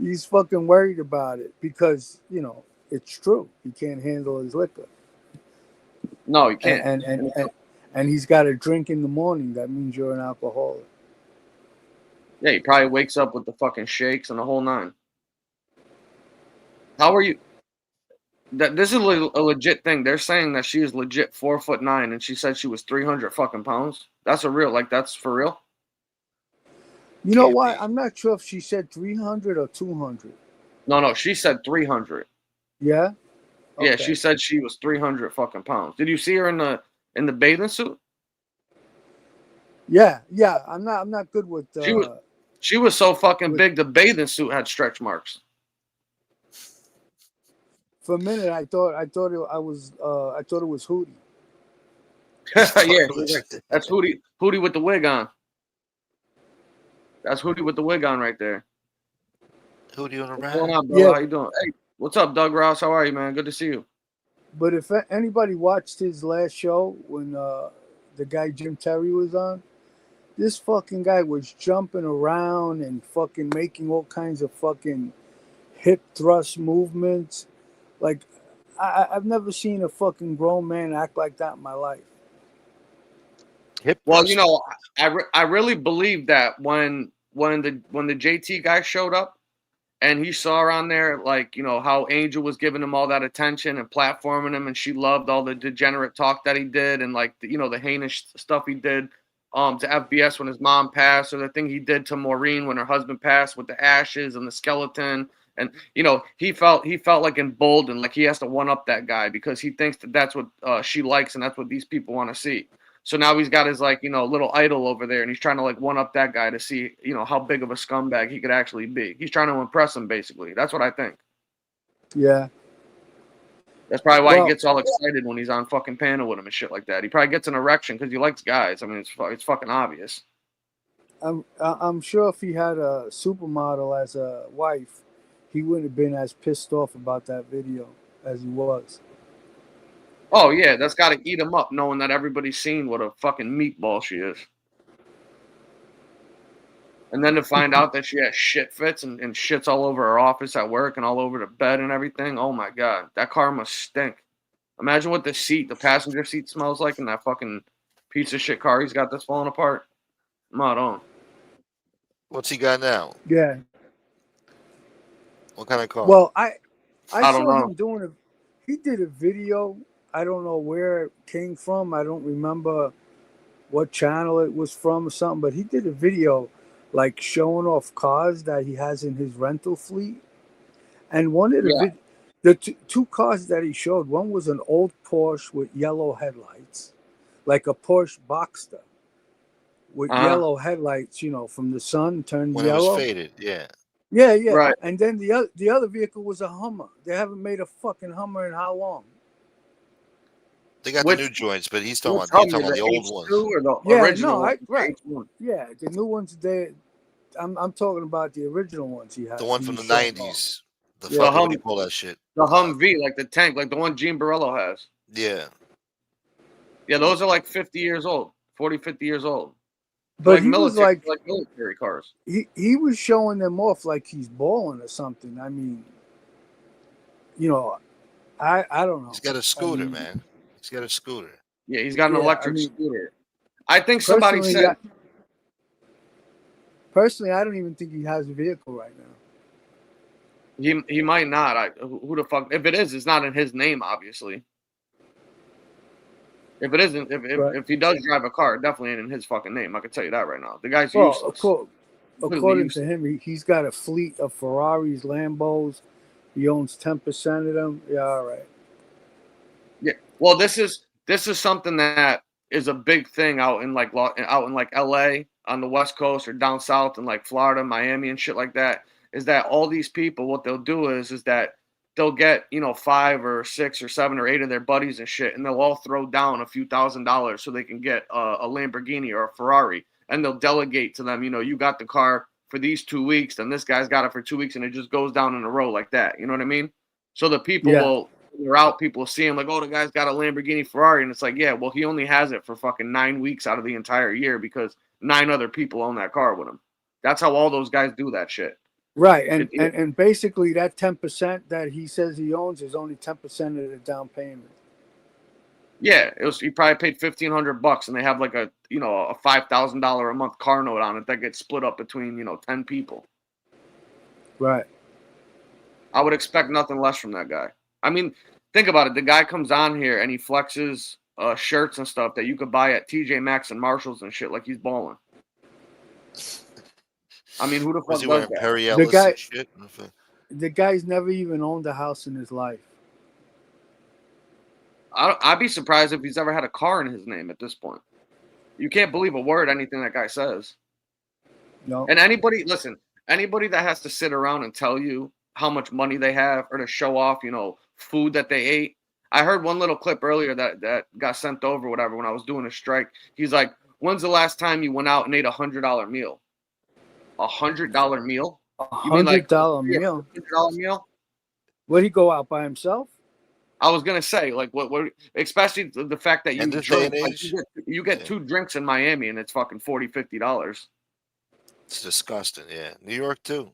B: he's fucking worried about it because it's true. He can't handle his liquor.
A: No, he can't.
B: And he's got a drink in the morning. That means you're an alcoholic.
A: Yeah, he probably wakes up with the fucking shakes and the whole nine. How are you? This is a legit thing. They're saying that she is legit 4'9" and she said she was 300 fucking pounds. That's that's for real.
B: You know what? I'm not sure if she said 300 or 200.
A: No, she said 300.
B: Yeah.
A: Yeah,
B: Okay.
A: she said she was 300 fucking pounds. Did you see her in the bathing suit?
B: Yeah. I'm not good with.
A: She was so fucking big. The bathing suit had stretch marks.
B: For a minute, I thought it was Hootie.
A: Yeah, that's Hootie with the wig on. That's Hootie with the wig on right there.
C: Hootie on a
A: What's going
C: rag.
A: on, bro?
B: Yeah.
A: How you doing? Hey, what's up, Doug Ross? How are you, man? Good to see you.
B: But if anybody watched his last show when the guy Jim Terry was on, this fucking guy was jumping around and fucking making all kinds of fucking hip thrust movements. Like, I've never seen a fucking grown man act like that in my life.
A: Well, I really believe that when the JT guy showed up and he saw her on there, like, how Angel was giving him all that attention and platforming him, and she loved all the degenerate talk that he did and like the heinous stuff he did to FBS when his mom passed, or the thing he did to Maureen when her husband passed with the ashes and the skeleton. And he felt like emboldened, like he has to one up that guy because he thinks that's what she likes and that's what these people want to see. So now he's got his little idol over there, and he's trying to one up that guy to see how big of a scumbag he could actually be. He's trying to impress him, basically. That's what I think.
B: Yeah.
A: That's probably why he gets all excited when he's on fucking panel with him and shit like that. He probably gets an erection because he likes guys. I mean, it's fucking obvious.
B: I'm sure if he had a supermodel as a wife, he wouldn't have been as pissed off about that video as he was.
A: Oh yeah, that's got to eat him up, knowing that everybody's seen what a fucking meatball she is. And then to find out that she has shit fits and shits all over her office at work and all over the bed and everything. Oh my God, that car must stink. Imagine what the passenger seat smells like in that fucking piece of shit car he's got that's falling apart. Not on.
C: What's he got now?
B: Yeah.
C: What kind of car?
B: Well, I
A: don't
B: saw
A: know.
B: him doing he did a video. I don't know where it came from. I don't remember what channel it was from or something, but he did a video like showing off cars that he has in his rental fleet. And one of the two cars that he showed, one was an old Porsche with yellow headlights, like a Porsche Boxster with yellow headlights, you know, from the sun turned
C: When
B: yellow.
C: it was faded, yeah.
B: Yeah, yeah.
A: Right.
B: And then the other vehicle was a Hummer. They haven't made a fucking Hummer in how long?
C: They got
A: Which-
C: the new joints, but he's talking
A: Which
C: about,
A: Hummer,
C: the old ones.
A: H2 or the
B: Yeah,
A: original
B: no,
A: one?
B: right.
A: H1.
B: Yeah, the new ones there. I'm talking about the original ones he had.
C: The one
B: he
C: from the
B: was showing off.
C: 90s. The
B: Yeah.
C: fucking, what do you call that shit?
A: The Humvee, like the tank, like the one Gene Borello has.
C: Yeah.
A: Yeah, those are like 50 years old, 40, 50 years old.
B: But
A: like
B: he was
A: military,
B: like
A: military cars.
B: he was showing them off like he's balling or something. I mean, you know, I don't know.
C: He's got a scooter,
B: I mean,
C: man. He's got a scooter.
A: Yeah, he's got an
B: Yeah,
A: electric
B: I mean,
A: scooter. I think somebody
B: personally,
A: said
B: personally, I don't even think he has a vehicle right now.
A: he might not. Who the fuck? If it is, it's not in his name, obviously. If it isn't, if he does drive a car, it definitely ain't in his fucking name. I can tell you that right now. The guy's
B: Well,
A: useless.
B: according to
A: useless.
B: him, he's got a fleet of Ferraris, Lambos. He owns 10% of them. Yeah, all right.
A: Yeah. Well, this is something that is a big thing out in like LA on the West Coast or down south in like Florida, Miami, and shit like that. Is that all these people? What they'll do is that they'll get 5 or 6 or 7 or 8 of their buddies and shit, and they'll all throw down a few $1,000s so they can get a Lamborghini or a Ferrari, and they'll delegate to them. You got the car for these 2 weeks, then this guy's got it for 2 weeks, and it just goes down in a row like that. You know what I mean? So the people will. When they're out, people see him like, oh, the guy's got a Lamborghini Ferrari. And it's like, yeah, well, he only has it for fucking 9 weeks out of the entire year because 9 other people own that car with him. That's how all those guys do that shit.
B: Right. And basically that 10% that he says he owns is only 10% of the down payment.
A: Yeah, he probably paid $1,500 and they have like a $5,000 a month car note on it that gets split up between 10 people.
B: Right.
A: I would expect nothing less from that guy. I mean, think about it. The guy comes on here and he flexes shirts and stuff that you could buy at TJ Maxx and Marshalls and shit like he's balling. I mean, who the fuck
C: Was he
A: does
C: wearing
A: that?
C: Perry Ellis and shit?
B: The guy's never even owned a house in his life.
A: I'd be surprised if he's ever had a car in his name at this point. You can't believe a word anything that guy says.
B: No.
A: And anybody that has to sit around and tell you how much money they have or to show off, food that they ate. I heard one little clip earlier that got sent over, whatever, when I was doing a strike. He's like, when's the last time you went out and ate $100 meal? $100 meal?
B: $100 meal?
A: $100 meal?
B: Would he go out by himself?
A: I was gonna say, like, what especially the fact that you
C: In this day
A: drink,
C: and
A: like,
C: age?
A: you get 2 drinks in Miami and it's fucking $40, $50.
C: It's disgusting. Yeah, New York too.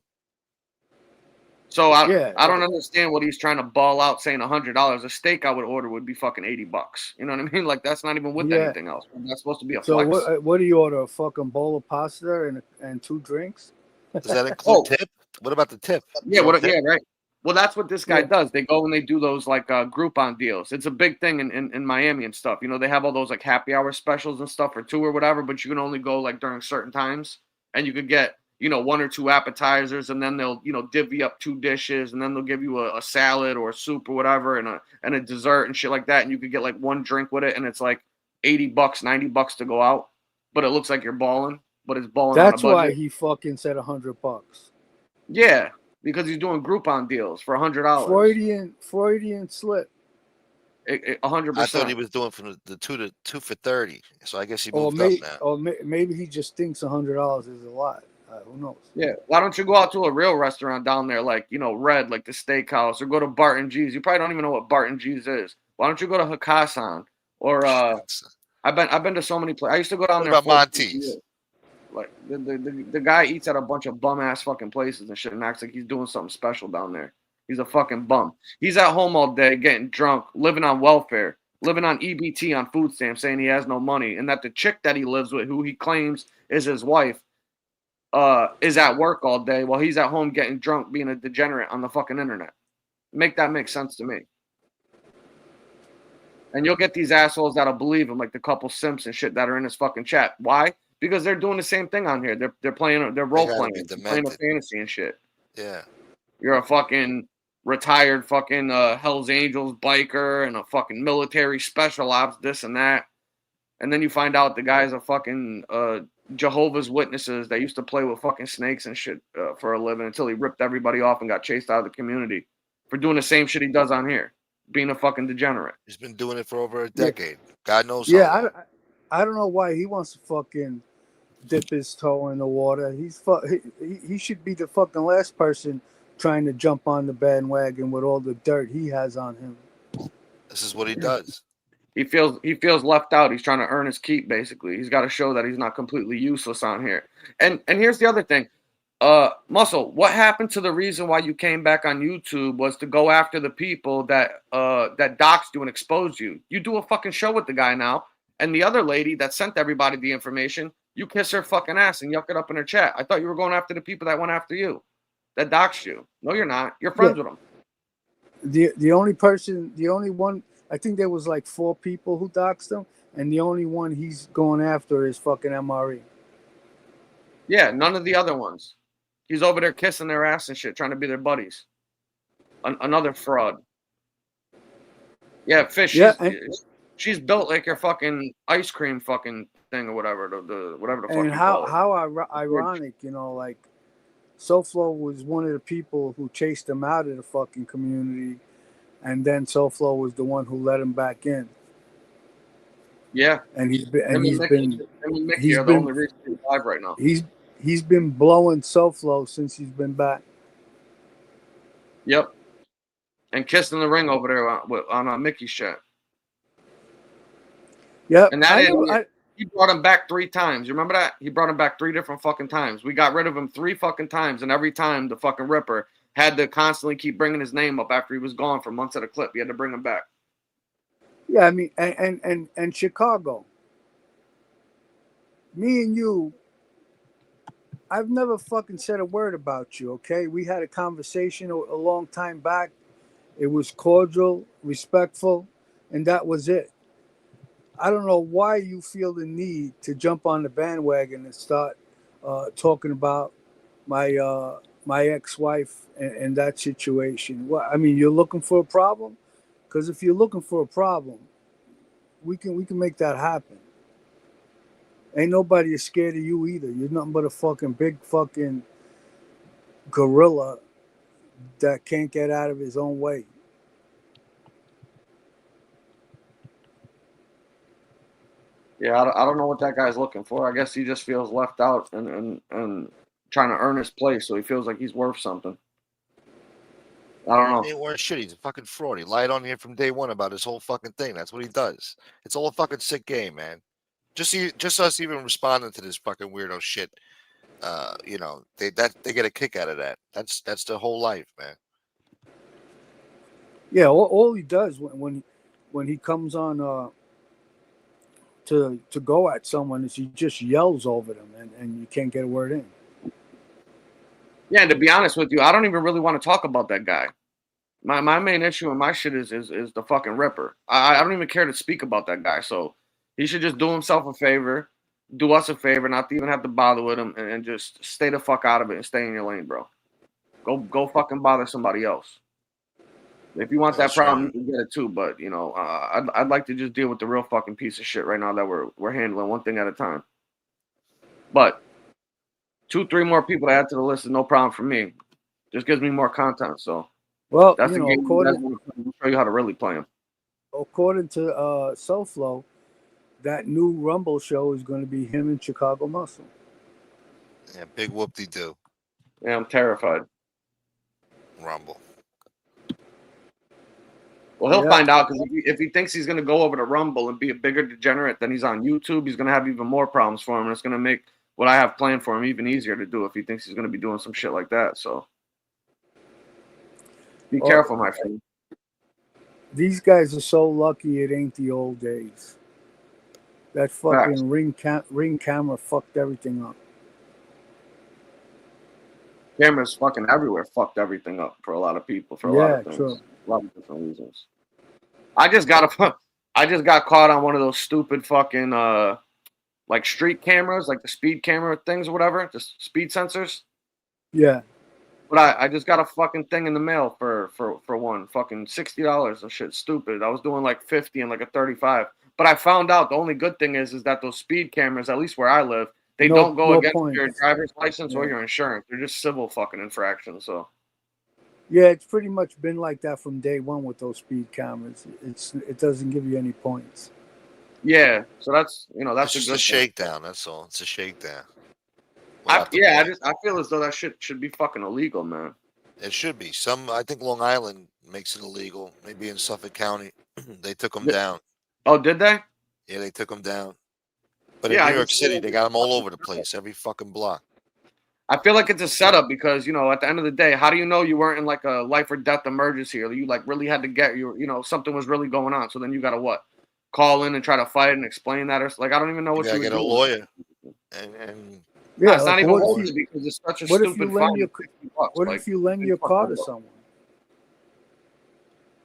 A: So I don't understand what he's trying to ball out saying $100. A steak I would order would be fucking $80. You know what I mean? Like that's not even with
B: Yeah.
A: anything else. That's supposed to be a
B: So
A: flex.
B: what do you order? A fucking bowl of pasta and 2 drinks?
C: Does that include tip? What about the tip?
A: Yeah,
C: No tip?
A: yeah, right. Well, that's what this guy does. They go and they do those like Groupon deals. It's a big thing in Miami and stuff. They have all those like happy hour specials and stuff for 2 or whatever, but you can only go like during certain times, and you could get 1 or 2 appetizers, and then they'll divvy up 2 dishes, and then they'll give you a salad or a soup or whatever, and a dessert and shit like that, and you could get like 1 drink with it, and it's like $80, $90 to go out, but it looks like you're balling, but it's balling.
B: That's
A: on a budget.
B: why he fucking said $100.
A: Yeah, because he's doing Groupon deals for $100.
B: Freudian slip.
A: 100%.
C: I thought he was doing from the 2 for 30. So I guess he
B: Or
C: moved up now.
B: maybe he just thinks $100 is a lot. Who knows?
A: Yeah. Why don't you go out to a real restaurant down there, like, you know, Red, like the Steakhouse, or go to Barton G's? You probably don't even know what Barton G's is. Why don't you go to Hakkasan? Or I've been to so many places. I used to go down
C: What
A: there.
C: about Monty's?
A: Like the guy eats at a bunch of bum ass fucking places and shit and acts like he's doing something special down there. He's a fucking bum. He's at home all day getting drunk, living on welfare, living on EBT on food stamps, saying he has no money, and that the chick that he lives with, who he claims is his wife, is at work all day while he's at home getting drunk, being a degenerate on the fucking internet. Make that make sense to me. And you'll get these assholes that'll believe him, like the couple simps and shit that are in his fucking chat. Why? Because they're doing the same thing on here. They're role playing, playing a fantasy and shit.
C: Yeah.
A: You're a fucking retired fucking Hell's Angels biker and a fucking military special ops, this and that. And then you find out the guy's a fucking Jehovah's Witnesses that used to play with fucking snakes and shit for a living until he ripped everybody off and got chased out of the community for doing the same shit he does on here, being a fucking degenerate.
C: He's been doing it for over a decade. God knows.
B: Yeah, I don't know why he wants to fucking dip his toe in the water. He should be the fucking last person trying to jump on the bandwagon with all the dirt he has on him.
C: This is what he does.
A: He feels left out. He's trying to earn his keep, basically. He's got to show that he's not completely useless on here. And here's the other thing. Muscle, what happened to the reason why you came back on YouTube was to go after the people that doxed you and exposed you. You do a fucking show with the guy now, and the other lady that sent everybody the information, you kiss her fucking ass and yuck it up in her chat. I thought you were going after the people that went after you, that doxed you. No, you're not. You're friends with them.
B: The only one, I think there was like 4 people who doxed him, and the only one he's going after is fucking MRE.
A: Yeah, none of the other ones. He's over there kissing their ass and shit, trying to be their buddies. Another fraud. Yeah, Fish. Yeah, she's built like your fucking ice cream fucking thing or whatever. Whatever the fuck.
B: And
A: you call it.
B: how ironic, you know, like SoFlo was one of the people who chased him out of the fucking community, and then SoFlo was the one who let him back in.
A: Yeah,
B: and he's been
A: the only reason he's alive right now.
B: He's been blowing SoFlo since he's been back.
A: Yep, and kissing the ring over there on Mickey's chat.
B: Yep,
A: and that he brought him back 3 times. You remember that? He brought him back 3 different fucking times. We got rid of him 3 fucking times, and every time the fucking Ripper had to constantly keep bringing his name up after he was gone for months at a clip. He had to bring him back.
B: Yeah, I mean, and Chicago. Me and you, I've never fucking said a word about you, okay? We had a conversation a long time back. It was cordial, respectful, and that was it. I don't know why you feel the need to jump on the bandwagon and start talking about my ex-wife and that situation. Well, I mean, you're looking for a problem? Because if you're looking for a problem, we can make that happen. Ain't nobody is scared of you either. You're nothing but a fucking big fucking gorilla that can't get out of his own way.
A: Yeah, I don't know what that guy's looking for. I guess he just feels left out and trying to earn his place, so he feels like he's worth something. I don't know.
C: He ain't worth shit. He's a fucking fraud. He lied on here from day one about his whole fucking thing. That's what he does. It's all a fucking sick game, man. Just us even responding to this fucking weirdo shit. You know, they get a kick out of that. That's their whole life, man.
B: Yeah, all he does when he comes on to go at someone is he just yells over them and you can't get a word in.
A: Yeah, and to be honest with you, I don't even really want to talk about that guy. My main issue in my shit is the fucking Ripper. I don't even care to speak about that guy. So he should just do himself a favor, do us a favor, not to even have to bother with him, and just stay the fuck out of it and stay in your lane, bro. Go fucking bother somebody else. If you want that problem, you can get it too. But you know, I'd like to just deal with the real fucking piece of shit right now that we're handling one thing at a time. But 2-3 more people to add to the list is no problem for me. Just gives me more content. So
B: well,
A: that's
B: you
A: the
B: know,
A: game. I'll show you how to really play him.
B: according to SoFlo, that new Rumble show is going to be him and Chicago Muscle.
C: Yeah, big whoop-de-doo.
A: Yeah, I'm terrified.
C: Rumble.
A: Well, he'll
B: Yeah.
A: find out because if he thinks he's going to go over to Rumble and be a bigger degenerate than he's on YouTube, he's going to have even more problems for him, and it's going to make what I have planned for him even easier to do if he thinks he's going to be doing some shit like that. So be
B: Oh.
A: careful, my friend.
B: These guys are so lucky it ain't the old days. That fucking ring camera fucked everything up.
A: Cameras fucking everywhere fucked everything up for a lot of people for a lot of things.
B: True.
A: A lot of different reasons. I just got caught on one of those stupid fucking like street cameras, like the speed camera things or whatever, just speed sensors.
B: Yeah.
A: But I just got a fucking thing in the mail for one fucking $60 and shit. Stupid. I was doing like 50 and like a 35. But I found out the only good thing is that those speed cameras, at least where I live, they don't go against your driver's license or your insurance. They're just civil fucking infractions. So
B: Yeah, it's pretty much been like that from day one with those speed cameras. It doesn't give you any points.
A: yeah, so that's that's
C: It's
A: a
C: just
A: good
C: a
A: thing.
C: shakedown. That's all. It's a shakedown.
A: I feel as though that shit should be fucking illegal, man.
C: It should be. I think Long Island makes it illegal. Maybe in Suffolk County, they took them down.
A: Oh, did they?
C: Yeah, they took them down. But
A: Yeah,
C: in
A: I
C: New York
A: just
C: City,
A: feel
C: they got them all over the place, every fucking block.
A: I feel like it's a setup because at the end of the day, how do you know you weren't in like a life or death emergency or you like really had to get something was really going on? So then you got to what? Call in and try to fight and explain that, or like I don't even know what
C: You
A: you
C: gotta
A: would
C: get a
A: do.
C: lawyer. And
A: No,
B: Yeah,
A: it's not
B: like,
A: even
B: what if
A: worth
B: you-
A: it because it's such a
B: What if you
A: stupid
B: lend
A: fine.
B: your
A: $50,
B: What
A: like,
B: if you lend your
A: fuck
B: car to
A: them.
B: someone?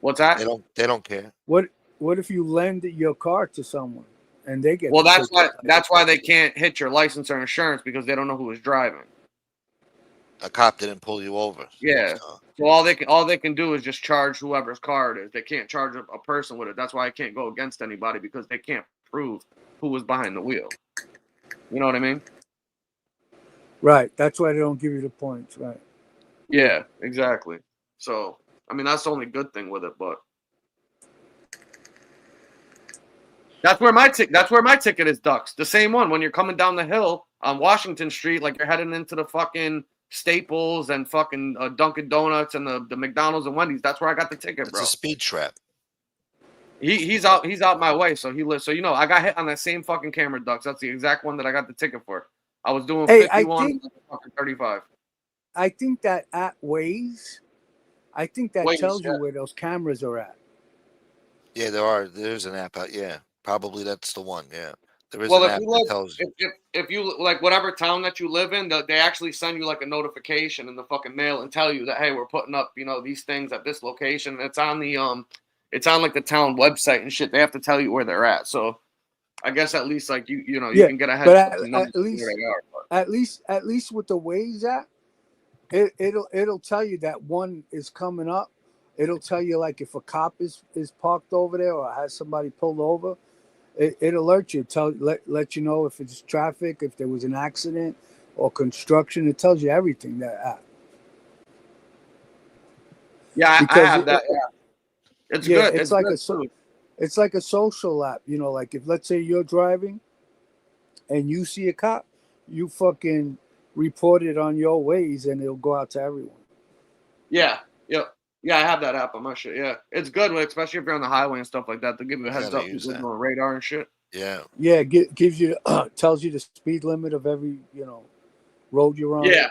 A: What's that?
C: they don't care.
B: What if you lend your car to someone and they get
A: Well,
B: the
A: that's
B: ticket?
A: why they can't hit your license or insurance because they don't know who was driving.
C: A cop didn't pull you over.
A: Yeah. So all they can do is just charge whoever's car it is. They can't charge a person with it. That's why I can't go against anybody because they can't prove who was behind the wheel. You know what I mean?
B: Right. That's why they don't give you the points. Right.
A: Yeah, exactly. So I mean that's the only good thing with it, but that's where my ticket is, Ducks. The same one when you're coming down the hill on Washington Street, like you're heading into the fucking Staples and fucking Dunkin' Donuts and the McDonald's and Wendy's. That's where I got the ticket,
C: It's
A: bro.
C: a speed trap.
A: He's out my way, so he lives. So I got hit on that same fucking camera, Ducks. That's the exact one that I got the ticket for. I was doing
B: Hey, I
A: 51,
B: think-
A: fucking 35.
B: I think that at Waze, I think that
A: Waze,
B: tells
A: yeah.
B: you where those cameras are at.
C: Yeah, there's an app out. Yeah, probably that's the one. Yeah, there is
A: Well,
C: an
A: if
C: app
A: you
C: that
A: live,
C: tells you.
A: if you like whatever town that you live in, they actually send you like a notification in the fucking mail and tell you that hey, we're putting up these things at this location. It's on it's on like the town website and shit. They have to tell you where they're at. So I guess at least like you
B: Yeah,
A: can get a head
B: but
A: up and know
B: at least
A: where they are. But
B: at least with the Waze app, it'll tell you that one is coming up. It'll tell you like if a cop is parked over there or has somebody pulled over. It alert you, let you know if it's traffic, if there was an accident or construction. It tells you everything, that app.
A: yeah, I
B: Because
A: have
B: it-
A: that. Yeah. It's
B: Yeah,
A: good.
B: it's like
A: good,
B: a so-
A: too.
B: It's like a social app, like if let's say you're driving and you see a cop, you fucking report it on your Waze and it'll go out to everyone.
A: Yeah, yep. Yeah, I have that app on my shit. Yeah, it's good, especially if you're on the highway and stuff like that. They give you a heads
C: gotta
A: up.
C: use
A: People
C: that.
A: doing radar and shit.
C: Yeah,
B: Yeah, gives you tells you the speed limit of every road you're on.
A: Yeah.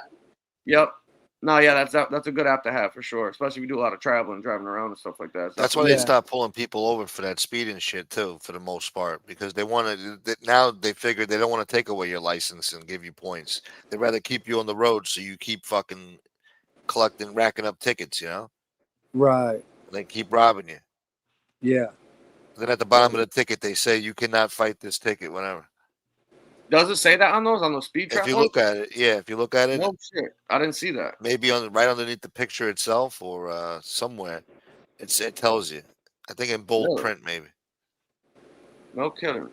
A: Yep. No, yeah, that's a good app to have for sure, especially if you do a lot of traveling, driving around and stuff like that.
C: that's why they stopped pulling people over for that speed and shit too, for the most part, because they want to. Now they figured they don't want to take away your license and give you points. They'd rather keep you on the road so you keep fucking collecting, racking up tickets.
B: Right.
C: They keep robbing you.
B: Yeah.
C: Then at the bottom of the ticket, they say you cannot fight this ticket, whatever.
A: Does it say that on those speed trap
C: If you
A: ones?
C: look at it, yeah, if you look at it,
A: No shit, I didn't see that.
C: maybe right underneath the picture itself or somewhere, it tells you. I think in bold
A: Really?
C: print, maybe.
A: No kidding.
C: It's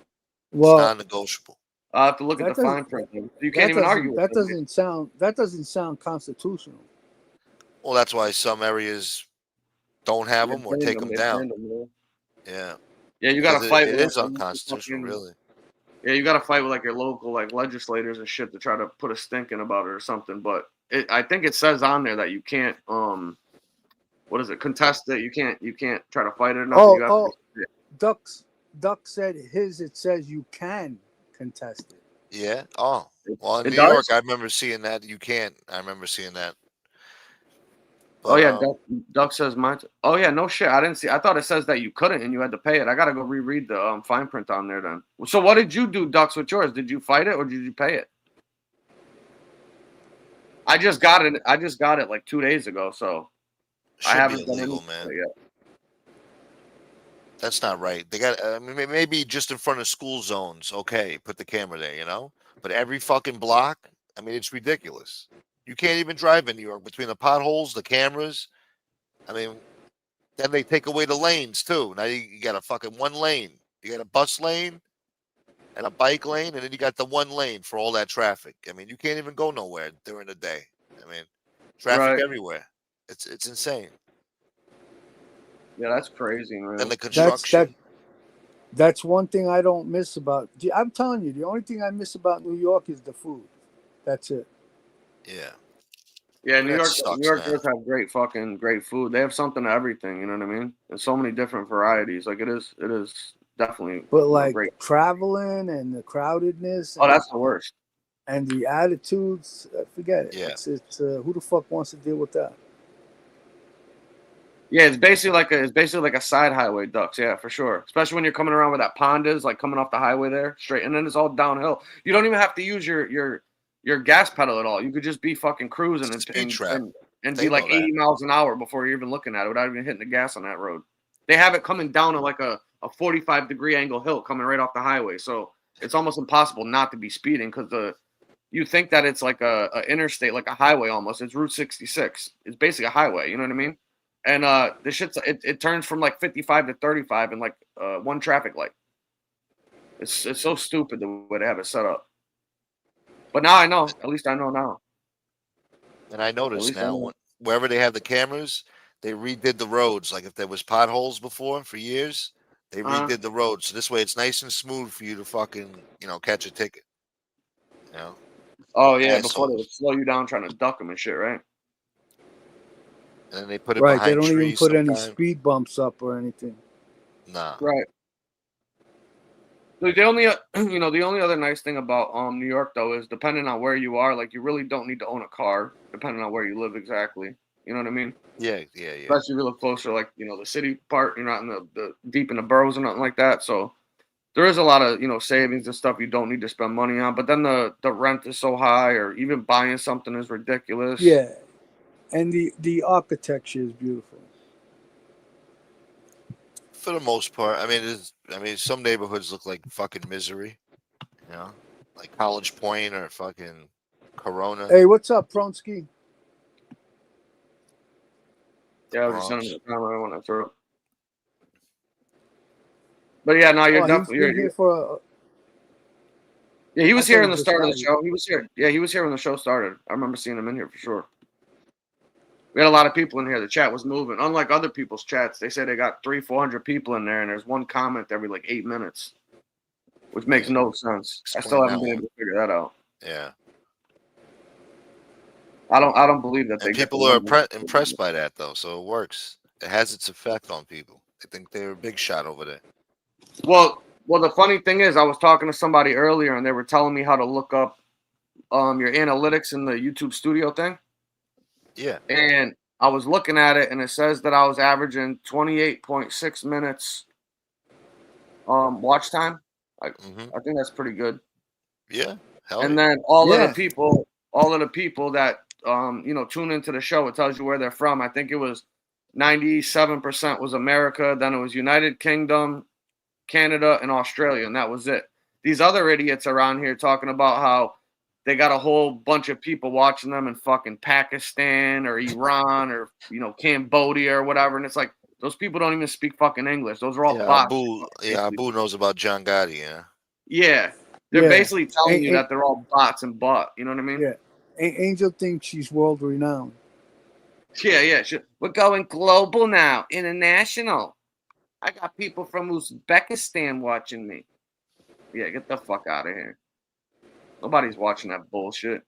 B: Well,
C: non-negotiable.
A: I'll have to look at
B: that
A: the fine
B: doesn't-
A: print. You can't even argue.
B: That
A: with it.
B: doesn't sound constitutional.
C: Well, that's why some areas don't have them or
A: They
C: take
A: banned
C: them
A: They
C: down.
A: banned 'em,
C: Yeah.
A: Yeah, you got to
C: Because
A: fight.
C: it
A: with,
C: is
A: like,
C: unconstitutional,
A: fucking-
C: really.
A: Yeah, you got to fight with like your local like legislators and shit to try to put a stink in about it or something. But I think it says on there that you can't what is it, contest it. You can't try to fight it or nothing. You have
B: Oh,
A: to,
B: Duck said his. It says you can contest it.
C: Yeah. Oh, well, in
A: it
C: New
A: does?
C: York, I remember seeing that. You can't. I remember seeing that. But,
A: Oh yeah, Duck says mine. Oh yeah, no shit. I didn't see. I thought it says that you couldn't and you had to pay it. I gotta go reread the fine print on there then. So what did you do, Ducks, with yours? Did you fight it or did you pay it? I just got it. I just got it like 2 days ago. So
C: should
A: I haven't
C: be
A: done
C: illegal,
A: anything
C: man.
A: yet.
C: That's not right. They got. I mean, maybe just in front of school zones. Okay, put the camera there. You know. But every fucking block. I mean, it's ridiculous. You can't even drive in New York between the potholes, the cameras. I mean, then they take away the lanes too. Now you got a fucking one lane. You got a bus lane and a bike lane, and then you got the one lane for all that traffic. I mean, you can't even go nowhere during the day. I mean, traffic
A: Right.
C: everywhere. It's insane.
A: Yeah, that's crazy, man.
C: And the construction.
B: That's one thing I don't miss about. I'm telling you, the only thing I miss about New York is the food. That's it.
C: Yeah.
A: Yeah, New
C: That
A: York.
C: sucks,
A: New York
C: man.
A: does have great food. They have something to everything. You know what I mean? And so many different varieties. Like it is definitely.
B: But like
A: great.
B: traveling and the crowdedness.
A: Oh, that's the worst.
B: And the attitudes. Forget it.
C: Yeah.
B: It's who the fuck wants to deal with that?
A: Yeah, it's basically like a side highway, Ducks. Yeah, for sure. Especially when you're coming around where that pond is, like coming off the highway there, straight, and then it's all downhill. You don't even have to use your gas pedal at all. You could just be fucking cruising and
C: They
A: be like
C: know that.
A: 80 miles an hour before you're even looking at it without even hitting the gas on that road. They have it coming down to like a 45-degree angle hill coming right off the highway, so it's almost impossible not to be speeding because you think that it's like a interstate, like a highway almost. It's Route 66. It's basically a highway. You know what I mean? And the shit's it turns from like 55 to 35 in like one traffic light. It's so stupid the way they have it set up. But now I know. At least I know now.
C: And I noticed
A: least I
C: now,
A: know.
C: wherever they have the cameras, they redid the roads. Like if there was potholes before for years, they redid the roads. So this way, it's nice and smooth for you to fucking catch a ticket. You know.
A: Oh yeah, before they
C: Assholes.
A: would slow you down trying to duck them and shit, right?
C: And then they put it
B: Right.
C: behind
B: They don't even
C: trees
B: put any
C: sometimes.
B: speed bumps up or anything.
C: Nah.
A: Right. The only the only other nice thing about New York though is depending on where you are, like you really don't need to own a car depending on where you live exactly. You know what I mean?
C: Yeah.
A: Especially if you live closer, like the city part. You're not in the deep in the boroughs or nothing like that. So there is a lot of savings and stuff you don't need to spend money on. But then the rent is so high, or even buying something is ridiculous.
B: Yeah. And the architecture is beautiful.
C: For the most part, I mean, some neighborhoods look like fucking misery. Like College Point or fucking Corona.
B: Hey, what's up, Pronsky?
A: Yeah, I was just sending the camera when I threw it. But yeah, no, you're
B: He's
A: definitely
B: been here for.
A: Yeah, he was
B: I
A: here
B: thought
A: in
B: he
A: the
B: just
A: start of the
B: died.
A: show. He was here. Yeah, he was here when the show started. I remember seeing him in here for sure. We had a lot of people in here. The chat was moving. Unlike other people's chats, they say they got 300-400 people in there, and there's one comment every like 8 minutes, which makes no sense. I still
C: Explain
A: haven't
C: that
A: been able to figure that out.
C: Yeah.
A: I don't believe that they
C: And
A: get
C: people
A: the
C: are
A: numbers.
C: impressed by that though, so it works. It has its effect on people. They think they're a big shot over there.
A: Well, the funny thing is, I was talking to somebody earlier, and they were telling me how to look up your analytics in the YouTube Studio thing.
C: Yeah.
A: And I was looking at it, and it says that I was averaging 28.6 minutes watch time. I think that's pretty good.
C: Yeah. Hell
A: And
C: yeah.
A: then all of the people that tune into the show, it tells you where they're from. I think it was 97% was America, then it was United Kingdom, Canada, and Australia, and that was it. These other idiots around here talking about how they got a whole bunch of people watching them in fucking Pakistan or Iran or Cambodia or whatever, and it's like those people don't even speak fucking English. Those are all bots.
C: Abu knows about John Gotti, yeah.
A: Yeah, they're
B: Yeah.
A: basically telling you
B: Ain't-
A: that they're all bots and bot. You know what I mean?
B: Yeah. Angel thinks she's world renowned.
A: Yeah. We're going global now, international. I got people from Uzbekistan watching me. Yeah, get the fuck out of here. Nobody's watching that bullshit.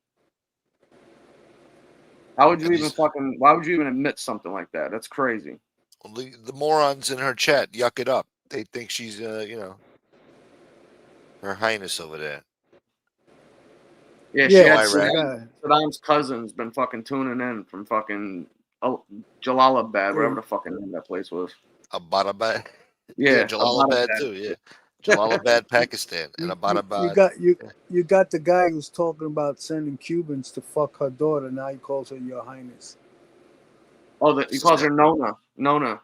A: How would you even why would you even admit something like that? That's crazy.
C: Well, the morons in her chat yuck it up. They think she's, you know, Her Highness over there.
A: Yeah, she had Saddam's cousin's been fucking tuning in from fucking Jalalabad, whatever the fucking name that place was.
C: Abbottabad.
A: Yeah,
C: Jalalabad too. Yeah, Jalalabad, Pakistan, and Abbottabad.
B: You got the guy who's talking about sending Cubans to fuck her daughter. Now he calls her Your Highness.
A: Oh, he calls her Nona.
B: Nona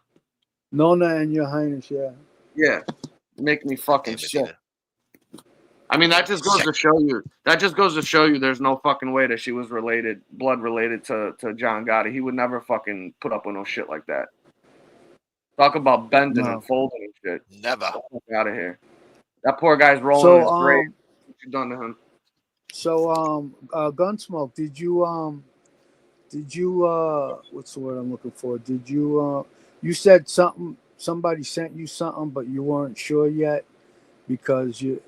B: and Your Highness. Yeah.
A: Yeah, make me fucking sick. I mean, that just goes to show you. That just goes to show you there's no fucking way that she was blood related to John Gotti. He would never fucking put up with no shit like that. Talk about bending and folding and shit.
C: Never.
A: Get out of here. That poor guy's rolling in his grave. What you done to him?
B: So, Gunsmoke, did you what's the word I'm looking for? Did you you said somebody sent you something, but you weren't sure yet because you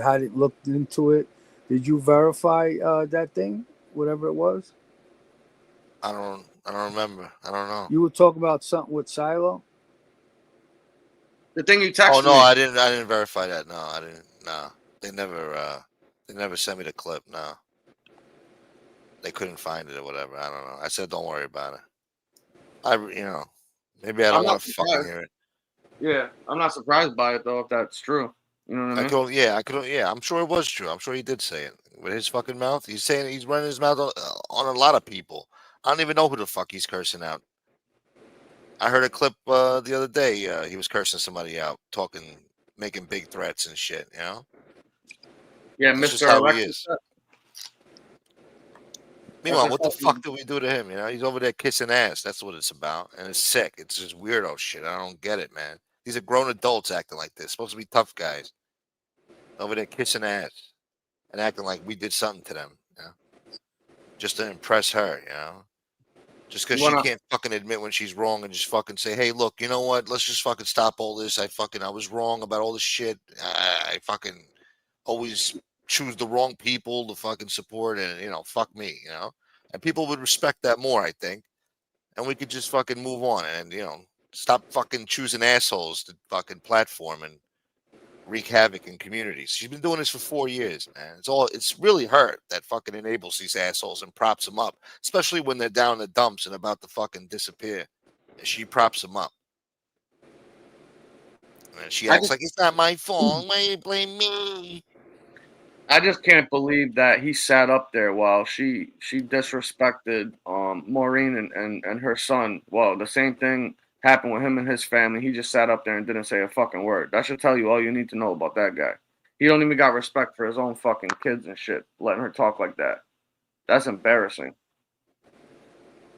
B: hadn't looked into it. Did you verify that thing, whatever it was?
C: I don't remember. I don't know.
B: You were talking about something with Silo?
A: The thing you texted
C: Oh no,
A: me.
C: I didn't verify that. No, I didn't. No. They never sent me the clip. No. They couldn't find it or whatever. I don't know. I said don't worry about it. Maybe I don't want to fucking hear it.
A: Yeah, I'm not surprised by it though if that's true. You know what I mean?
C: I'm sure it was true. I'm sure he did say it with his fucking mouth. He's saying he's running his mouth on a lot of people. I don't even know who the fuck he's cursing out. I heard a clip the other day. He was cursing somebody out, making big threats and shit. You know?
A: Yeah,
C: That's just
A: Mr.
C: how he
A: Alexis.
C: is. Meanwhile, what the fuck did we do to him? You know, he's over there kissing ass. That's what it's about, and it's sick. It's just weirdo shit. I don't get it, man. These are grown adults acting like this. Supposed to be tough guys. Over there kissing ass and acting like we did something to them. You know? Just to impress her. You know. Just because she can't fucking admit when she's wrong and just fucking say, hey, look, you know what? Let's just fucking stop all this. I was wrong about all this shit. I fucking always choose the wrong people to fucking support and, fuck me, And people would respect that more, I think. And we could just fucking move on and, stop fucking choosing assholes to fucking platform and wreak havoc in communities. She's been doing this for 4 years, man. It's really her that fucking enables these assholes and props them up, especially when they're down in the dumps and about to fucking disappear. And she props them up. And she acts like it's not my fault. Why you blame me?
A: I just can't believe that he sat up there while she disrespected Maureen and her son. Well, the same thing happened with him and his family. He just sat up there and didn't say a fucking word. That should tell you all you need to know about that guy. He don't even got respect for his own fucking kids and shit, letting her talk like that. That's embarrassing.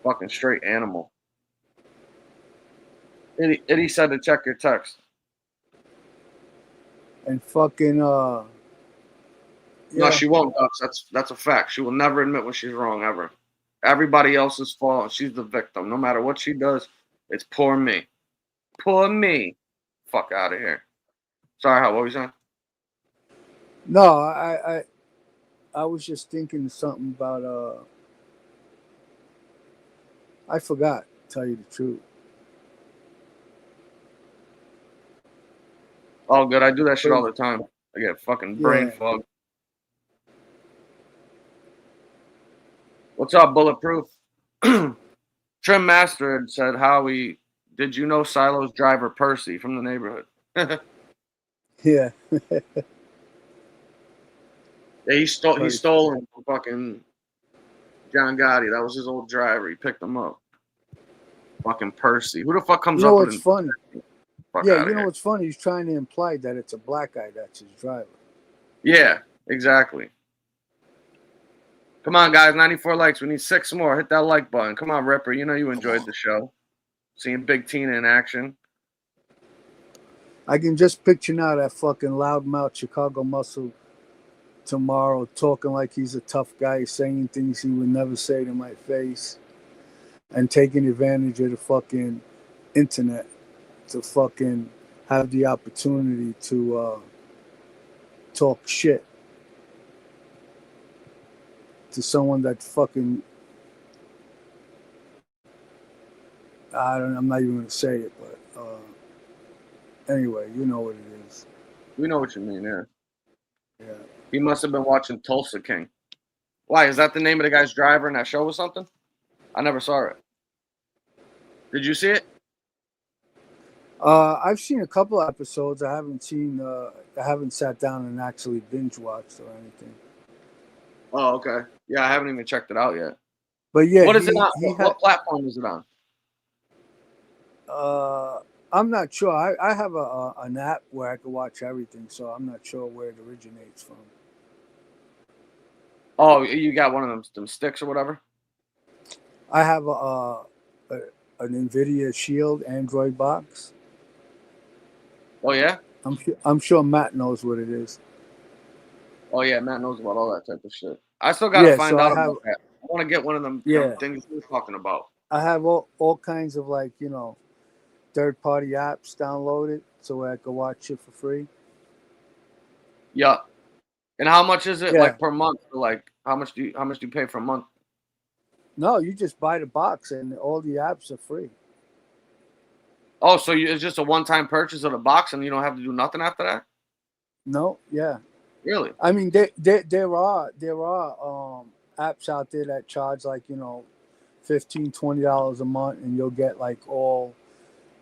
A: Fucking straight animal. Itty said to check your text.
B: And fucking
A: No, she won't, Dux. That's a fact. She will never admit when she's wrong, ever. Everybody else's fault, and she's the victim. No matter what she does, it's poor me. Poor me. Fuck out of here. Sorry, what were you saying?
B: No, I was just thinking something about I forgot, to tell you the truth.
A: All good. I do that shit all the time. I get fucking brain fog. What's up, Bulletproof? Trim Master had said, Howie, did you know Silo's driver Percy from the neighborhood?
B: Yeah.
A: Yeah, he stole him from fucking John Gotti. That was his old driver. He picked him up. Fucking Percy. Who the fuck comes
B: You know
A: up
B: what's
A: with
B: funny?
A: Fuck
B: Yeah,
A: outta
B: you know
A: here.
B: what's funny? He's trying to imply that it's a black guy that's his driver.
A: Yeah, exactly. Come on, guys. 94 likes. We need 6 more. Hit that like button. Come on, Ripper. You know you enjoyed the show. Seeing Big Tina in action.
B: I can just picture now that fucking loudmouth Chicago Muscle tomorrow talking like he's a tough guy, saying things he would never say to my face, and taking advantage of the fucking internet to fucking have the opportunity to talk shit to someone that fucking I'm not even gonna say it, but anyway, you know what it is.
A: We know what you mean, yeah.
B: Yeah.
A: He must have been watching Tulsa King. Why? Is that the name of the guy's driver in that show or something? I never saw it. Did you see it?
B: I've seen a couple of episodes. I haven't sat down and actually binge watched or anything.
A: Oh, okay. Yeah, I haven't even checked it out yet.
B: But yeah,
A: what is it on? What platform is it on?
B: I'm not sure. I have an app where I can watch everything, so I'm not sure where it originates from.
A: Oh, you got one of them sticks or whatever?
B: I have an NVIDIA Shield Android box.
A: Oh yeah?
B: I'm sure Matt knows what it is.
A: Oh yeah, Matt knows about all that type of shit. I still gotta find out about that. I want to get one of them things you're talking about.
B: I have all kinds of third-party apps downloaded so I can watch it for free.
A: Yeah. And how much is it
B: Yeah.
A: per month? How much do you pay for a month?
B: No, you just buy the box and all the apps are free.
A: Oh, so it's just a one-time purchase of the box and you don't have to do nothing after that?
B: No, yeah.
A: Really?
B: I mean, there are apps out there that charge $15, $20 a month, and you'll get all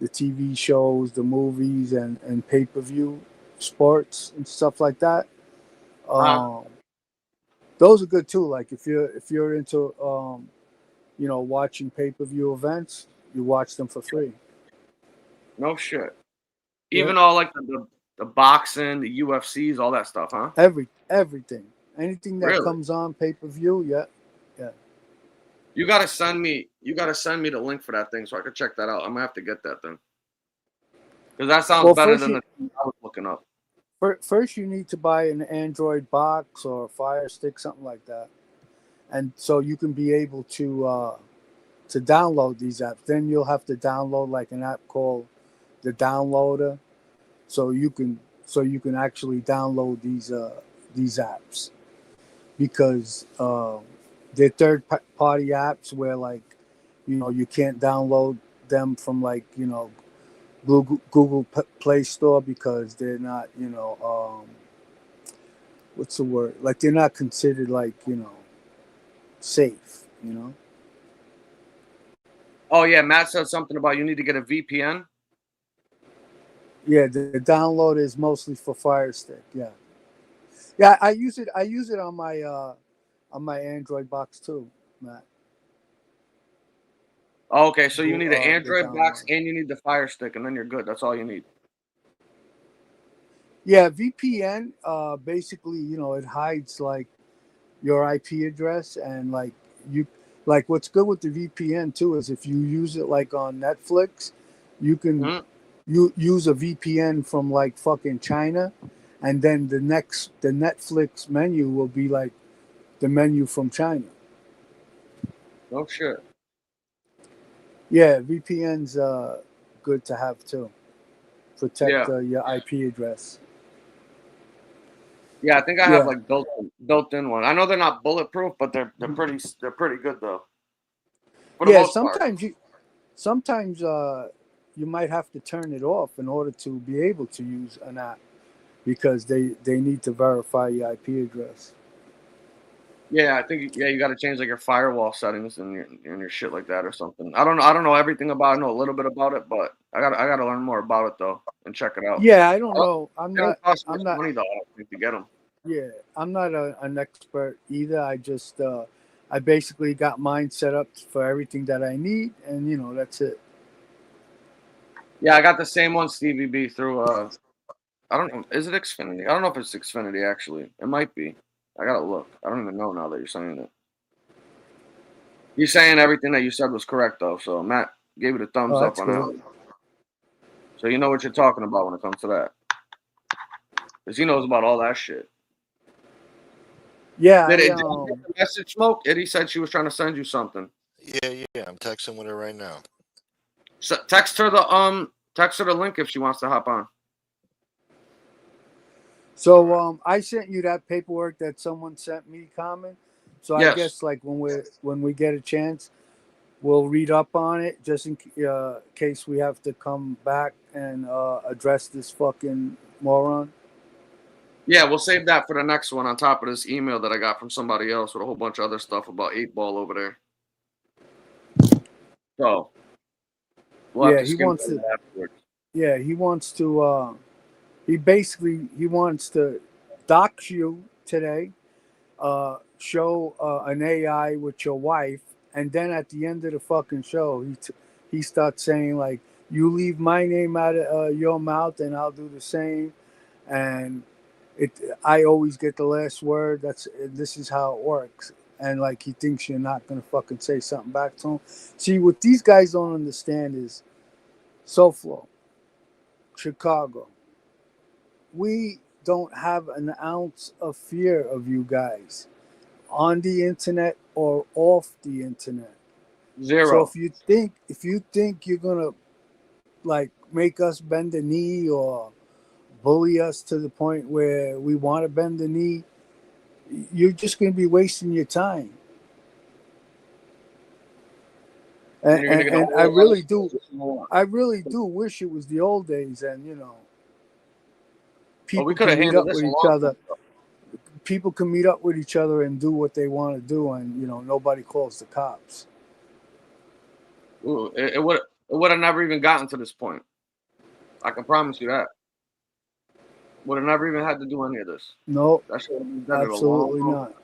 B: the TV shows, the movies, and pay-per-view sports and stuff like that. Those are good too. Like if you're into watching pay-per-view events, you watch them for free.
A: No shit. Even all the boxing, the UFCs, all that stuff, huh?
B: Everything. Anything that comes on pay-per-view, yeah.
A: You gotta send me the link for that thing so I can check that out. I'm gonna have to get that thing. Because that sounds better than the thing I was looking up.
B: First, you need to buy an Android box or a Fire Stick, something like that, and so you can be able to download these apps. Then you'll have to download an app called the Downloader, so you can actually download these apps, because they're third-party apps where you can't download them from Google Play Store because they're not what's the word, they're not considered safe.
A: Oh yeah, Matt said something about you need to get a VPN.
B: Yeah, the download is mostly for Fire Stick. Yeah, I use it on my Android box too, Matt.
A: Oh, okay, so you need an Android box and you need the Fire Stick, and then you're good. That's all you need.
B: Yeah, VPN basically, it hides your IP address, and what's good with the VPN too is if you use it on Netflix, you can you use a VPN from fucking China, and then the Netflix menu will be the menu from China.
A: No shit.
B: Yeah, VPN's good to have too. Protect your IP address.
A: Yeah, I think I have built-in one. I know they're not bulletproof, but they're pretty good though.
B: Sometimes you might have to turn it off in order to be able to use an app, because they need to verify your IP address.
A: Yeah, I think you got to change your firewall settings and your shit like that or something. I don't know everything about it. I know a little bit about it, but I got to learn more about it though and check it out.
B: Yeah, I don't know. I'm
A: It
B: not.
A: costs
B: I'm
A: much
B: not.
A: money though. I don't think to get them.
B: Yeah, I'm not an expert either. I just I basically got mine set up for everything that I need, and that's it.
A: Yeah, I got the same one, Stevie B, through I don't know. Is it Xfinity? I don't know if it's Xfinity actually. It might be. I gotta look. I don't even know now that you're saying it. You're saying everything that you said was correct though, so Matt gave it a thumbs up on that one. So you know what you're talking about when it comes to that. Because he knows about all that shit.
B: Yeah.
A: Did you get the message, Smoke? Eddie said she was trying to send you something.
C: Yeah. I'm texting with her right now.
A: So text her the Text her the link if she wants to hop on.
B: So I sent you that paperwork that someone sent me, Common. So I
A: Yes.
B: guess like when we get a chance, we'll read up on it just in case we have to come back and address this fucking moron.
A: Yeah, we'll save that for the next one on top of this email that I got from somebody else with a whole bunch of other stuff about 8-Ball over there. So we'll have
B: Yeah,
A: to
B: he
A: skim
B: wants
A: through
B: to.
A: that afterwards.
B: Yeah, he wants to. He wants to dox you today. Show an AI with your wife, and then at the end of the fucking show, he starts saying like, "You leave my name out of your mouth, and I'll do the same." And I always get the last word. This is how it works. And like he thinks you're not gonna fucking say something back to him. See, what these guys don't understand is, SoFlo, Chicago, we don't have an ounce of fear of you guys on the internet or off the internet.
A: Zero.
B: So if you think you're gonna like make us bend the knee or bully us to the point where we want to bend the knee, you're just gonna be wasting your time. And,
A: you're gonna get a
B: and
A: whole
B: I
A: lot
B: really
A: of
B: do.
A: more.
B: I really do wish it was the old days, and people
A: we coulda
B: can meet
A: handled
B: up
A: this
B: with
A: a
B: each
A: long
B: other.
A: time ago.
B: People can meet up with each other and do what they want to do, and nobody calls the cops.
A: Ooh, it would have never even gotten to this point. I can promise you that. Would have never even had to do any of this.
B: No,
A: That should have been done
B: absolutely not.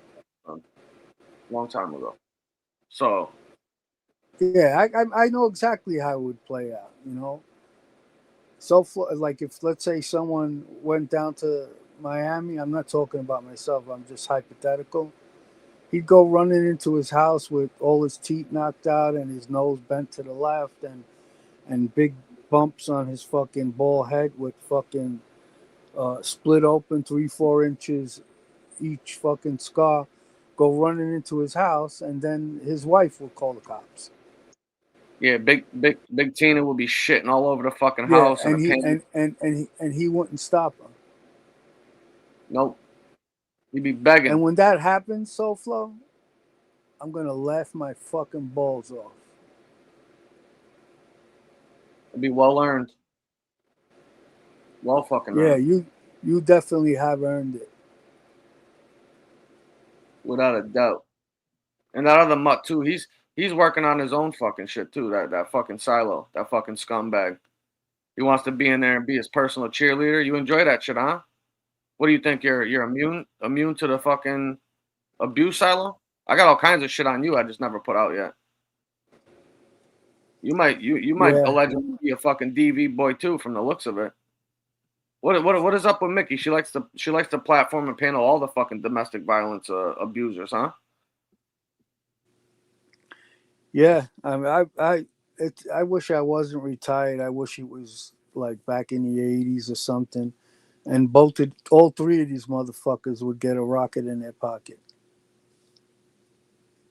A: long time ago. So
B: Yeah, I know exactly how it would play out. So like if let's say someone went down to Miami, I'm not talking about myself. I'm just hypothetical. He'd go running into his house with all his teeth knocked out and his nose bent to the left and big bumps on his fucking bald head with fucking split open 3-4 inches each fucking scar. Go running into his house, and then his wife will call the cops.
A: yeah, big Tina would be shitting all over the fucking
B: Yeah,
A: house
B: and
A: and
B: he wouldn't stop her.
A: Nope. He'd be begging.
B: And when that happens, SoFlo, I'm gonna laugh my fucking balls off.
A: It'd be well earned. Well fucking
B: Yeah,
A: earned.
B: you definitely have earned it.
A: Without a doubt. And that other mutt too, he's working on his own fucking shit too. That fucking Silo, that fucking scumbag. He wants to be in there and be his personal cheerleader. You enjoy that shit, huh? What do you think? You're immune to the fucking abuse, Silo? I got all kinds of shit on you I just never put out yet. You might
B: Yeah.
A: allegedly be a fucking DV boy too, from the looks of it. What is up with Mickey? She likes to platform and panel all the fucking domestic violence abusers, huh?
B: Yeah, I mean, I wish I wasn't retired. I wish it was like back in the '80s or something, and all three of these motherfuckers would get a rocket in their pocket.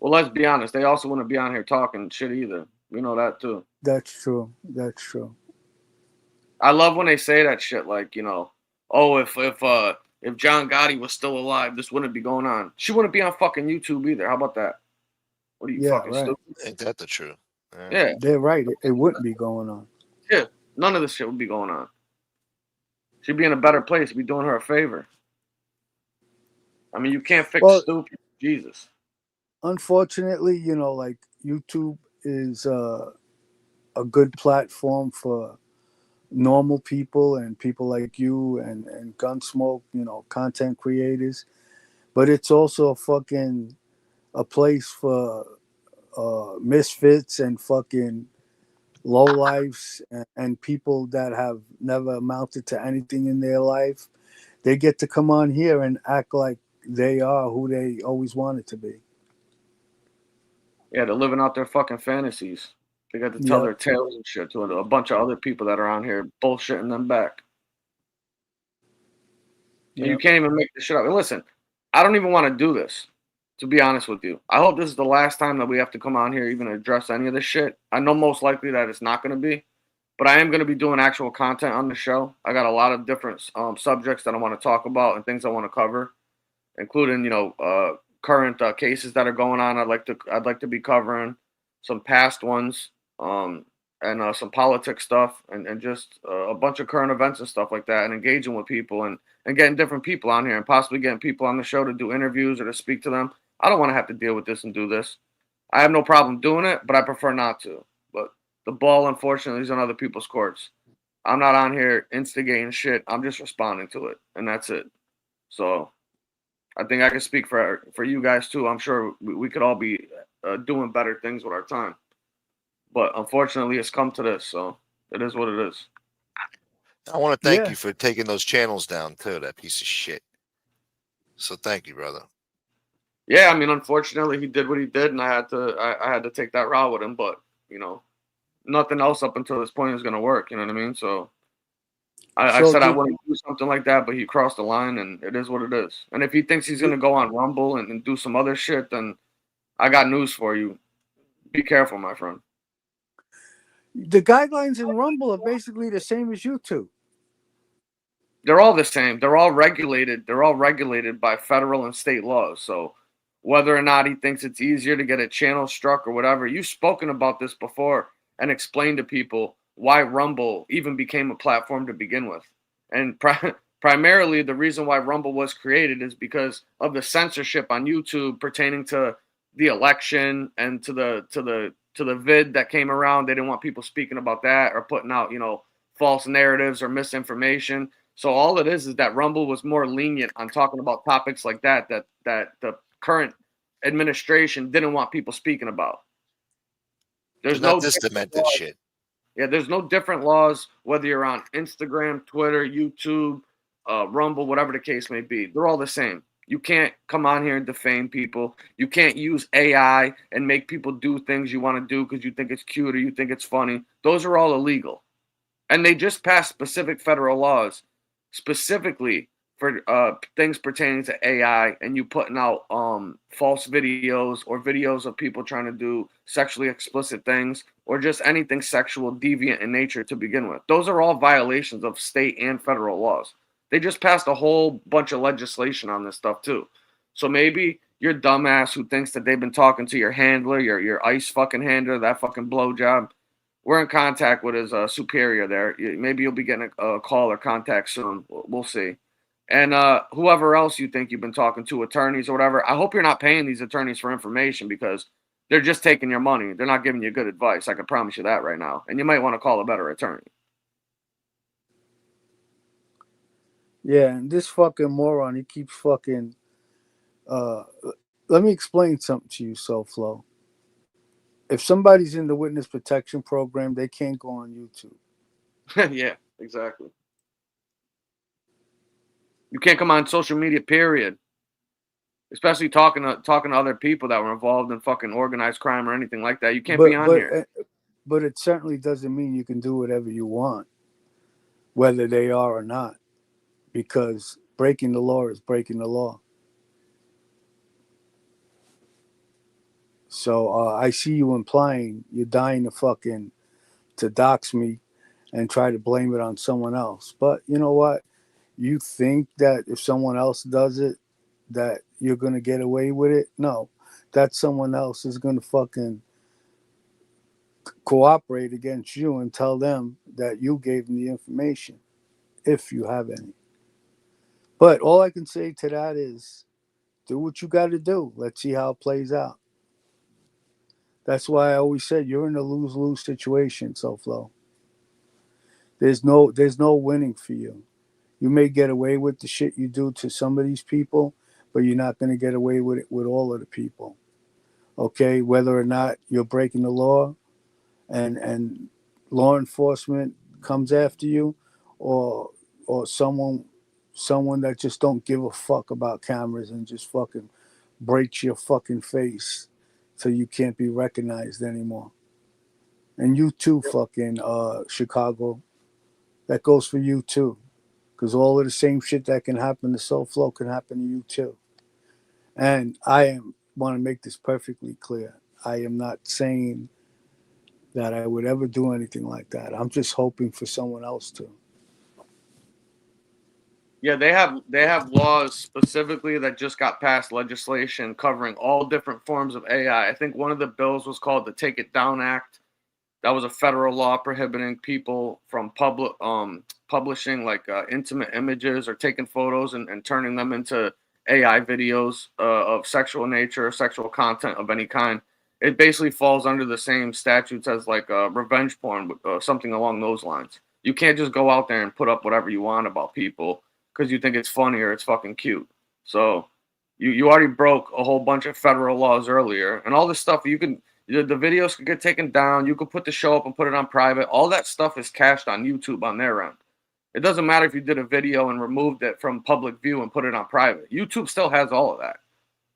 A: Well, let's be honest. They also wouldn't be on here talking shit either. We know that too.
B: That's true. That's true.
A: I love when they say that shit, like, oh, if John Gotti was still alive, this wouldn't be going on. She wouldn't be on fucking YouTube either. How about that? What are you fucking
B: right.
A: stupid?
C: Ain't that the truth?
A: Yeah.
B: They're right. It wouldn't be going on.
A: Yeah. None of this shit would be going on. She'd be in a better place. Be doing her a favor. I mean, you can't fix stupid. Jesus.
B: Unfortunately, like YouTube is a good platform for normal people and people like you and Gunsmoke, content creators. But it's also a place for misfits and fucking lowlifes and people that have never amounted to anything in their life. They get to come on here and act like they are who they always wanted to be.
A: Yeah, they're living out their fucking fantasies. They got to tell their tales and shit to a bunch of other people that are on here bullshitting them back. And you can't even make this shit up. And listen, I don't even want to do this, to be honest with you. I hope this is the last time that we have to come on here even address any of this shit. I know most likely that it's not going to be. But I am going to be doing actual content on the show. I got a lot of different subjects that I want to talk about and things I want to cover, including current cases that are going on. I'd like to be covering some past ones, and some politics stuff, and just a bunch of current events and stuff like that, and engaging with people and getting different people on here and possibly getting people on the show to do interviews or to speak to them. I don't want to have to deal with this and do this. I have no problem doing it, but I prefer not to. But the ball, unfortunately, is on other people's courts. I'm not on here instigating shit. I'm just responding to it, and that's it. So I think I can speak for you guys too. I'm sure we could all be doing better things with our time. But unfortunately, it's come to this, so it is what it is.
C: I want to thank
B: Yeah.
C: you for taking those channels down too, that piece of shit. So thank you, brother.
A: Yeah, I mean, unfortunately, he did what he did, and I had to take that route with him. But nothing else up until this point is going to work. You know what I mean? So I
B: So
A: said I
B: did-
A: wouldn't do something like that, but he crossed the line, and it is what it is. And if he thinks he's going to go on Rumble and do some other shit, then I got news for you. Be careful, my friend.
B: The guidelines in Rumble are basically the same as YouTube.
A: They're all the same. They're all regulated. They're all regulated by federal and state laws. So whether or not he thinks it's easier to get a channel struck or whatever, you've spoken about this before and explained to people why Rumble even became a platform to begin with. And primarily the reason why Rumble was created is because of the censorship on YouTube pertaining to the election and to the vid that came around. They didn't want people speaking about that or putting out, false narratives or misinformation. So all it is that Rumble was more lenient on talking about topics like that the current administration didn't want people speaking about. There's
C: Not
A: no
C: this
A: different
C: demented
A: laws.
C: shit.
A: Yeah, there's no different laws whether you're on Instagram, Twitter, YouTube, Rumble, whatever the case may be. They're all the same. You can't come on here and defame people. You can't use AI and make people do things you want to do because you think it's cute or you think it's funny. Those are all illegal. And they just passed specific federal laws specifically for things pertaining to AI and you putting out false videos or videos of people trying to do sexually explicit things or just anything sexual deviant in nature to begin with. Those are all violations of state and federal laws. They just passed a whole bunch of legislation on this stuff too. So maybe your dumbass who thinks that they've been talking to your handler, your ICE fucking handler, that fucking blowjob, we're in contact with his superior there. Maybe you'll be getting a call or contact soon. We'll see. And whoever else you think you've been talking to, attorneys or whatever, I hope you're not paying these attorneys for information because they're just taking your money. They're not giving you good advice. I can promise you that right now. And you might want to call a better attorney.
B: Yeah, and this fucking moron, he keeps fucking. Let me explain something to you, SoFlo. If somebody's in the witness protection program, they can't go on YouTube.
A: Yeah, exactly. You can't come on social media, period. Especially talking to other people that were involved in fucking organized crime or anything like that. You can't be on here.
B: But it certainly doesn't mean you can do whatever you want, whether they are or not, because breaking the law is breaking the law. So I see you implying you're dying to dox me and try to blame it on someone else. But you know what? You think that if someone else does it, that you're going to get away with it? No, that someone else is going to fucking cooperate against you and tell them that you gave them the information, if you have any. But all I can say to that is do what you got to do. Let's see how it plays out. That's why I always said you're in a lose-lose situation, SoFlo. There's no winning for you. You may get away with the shit you do to some of these people, but you're not going to get away with it with all of the people. Okay, whether or not you're breaking the law and law enforcement comes after you, or someone that just don't give a fuck about cameras and just fucking breaks your fucking face so you can't be recognized anymore. And you too, fucking Chicago. That goes for you too. Because all of the same shit that can happen to SoFlo can happen to you too. And want to make this perfectly clear. I am not saying that I would ever do anything like that. I'm just hoping for someone else to.
A: Yeah, they have laws specifically that just got passed legislation covering all different forms of AI. I think one of the bills was called the Take It Down Act. That was a federal law prohibiting people from publishing like intimate images or taking photos and turning them into AI videos of sexual nature or sexual content of any kind. It basically falls under the same statutes as like revenge porn, something along those lines. You can't just go out there and put up whatever you want about people because you think it's funny or it's fucking cute. So you already broke a whole bunch of federal laws earlier, and all this stuff the videos could get taken down. You could put the show up and put it on private. All that stuff is cached on YouTube on their end. It doesn't matter if you did a video and removed it from public view and put it on private. YouTube still has all of that.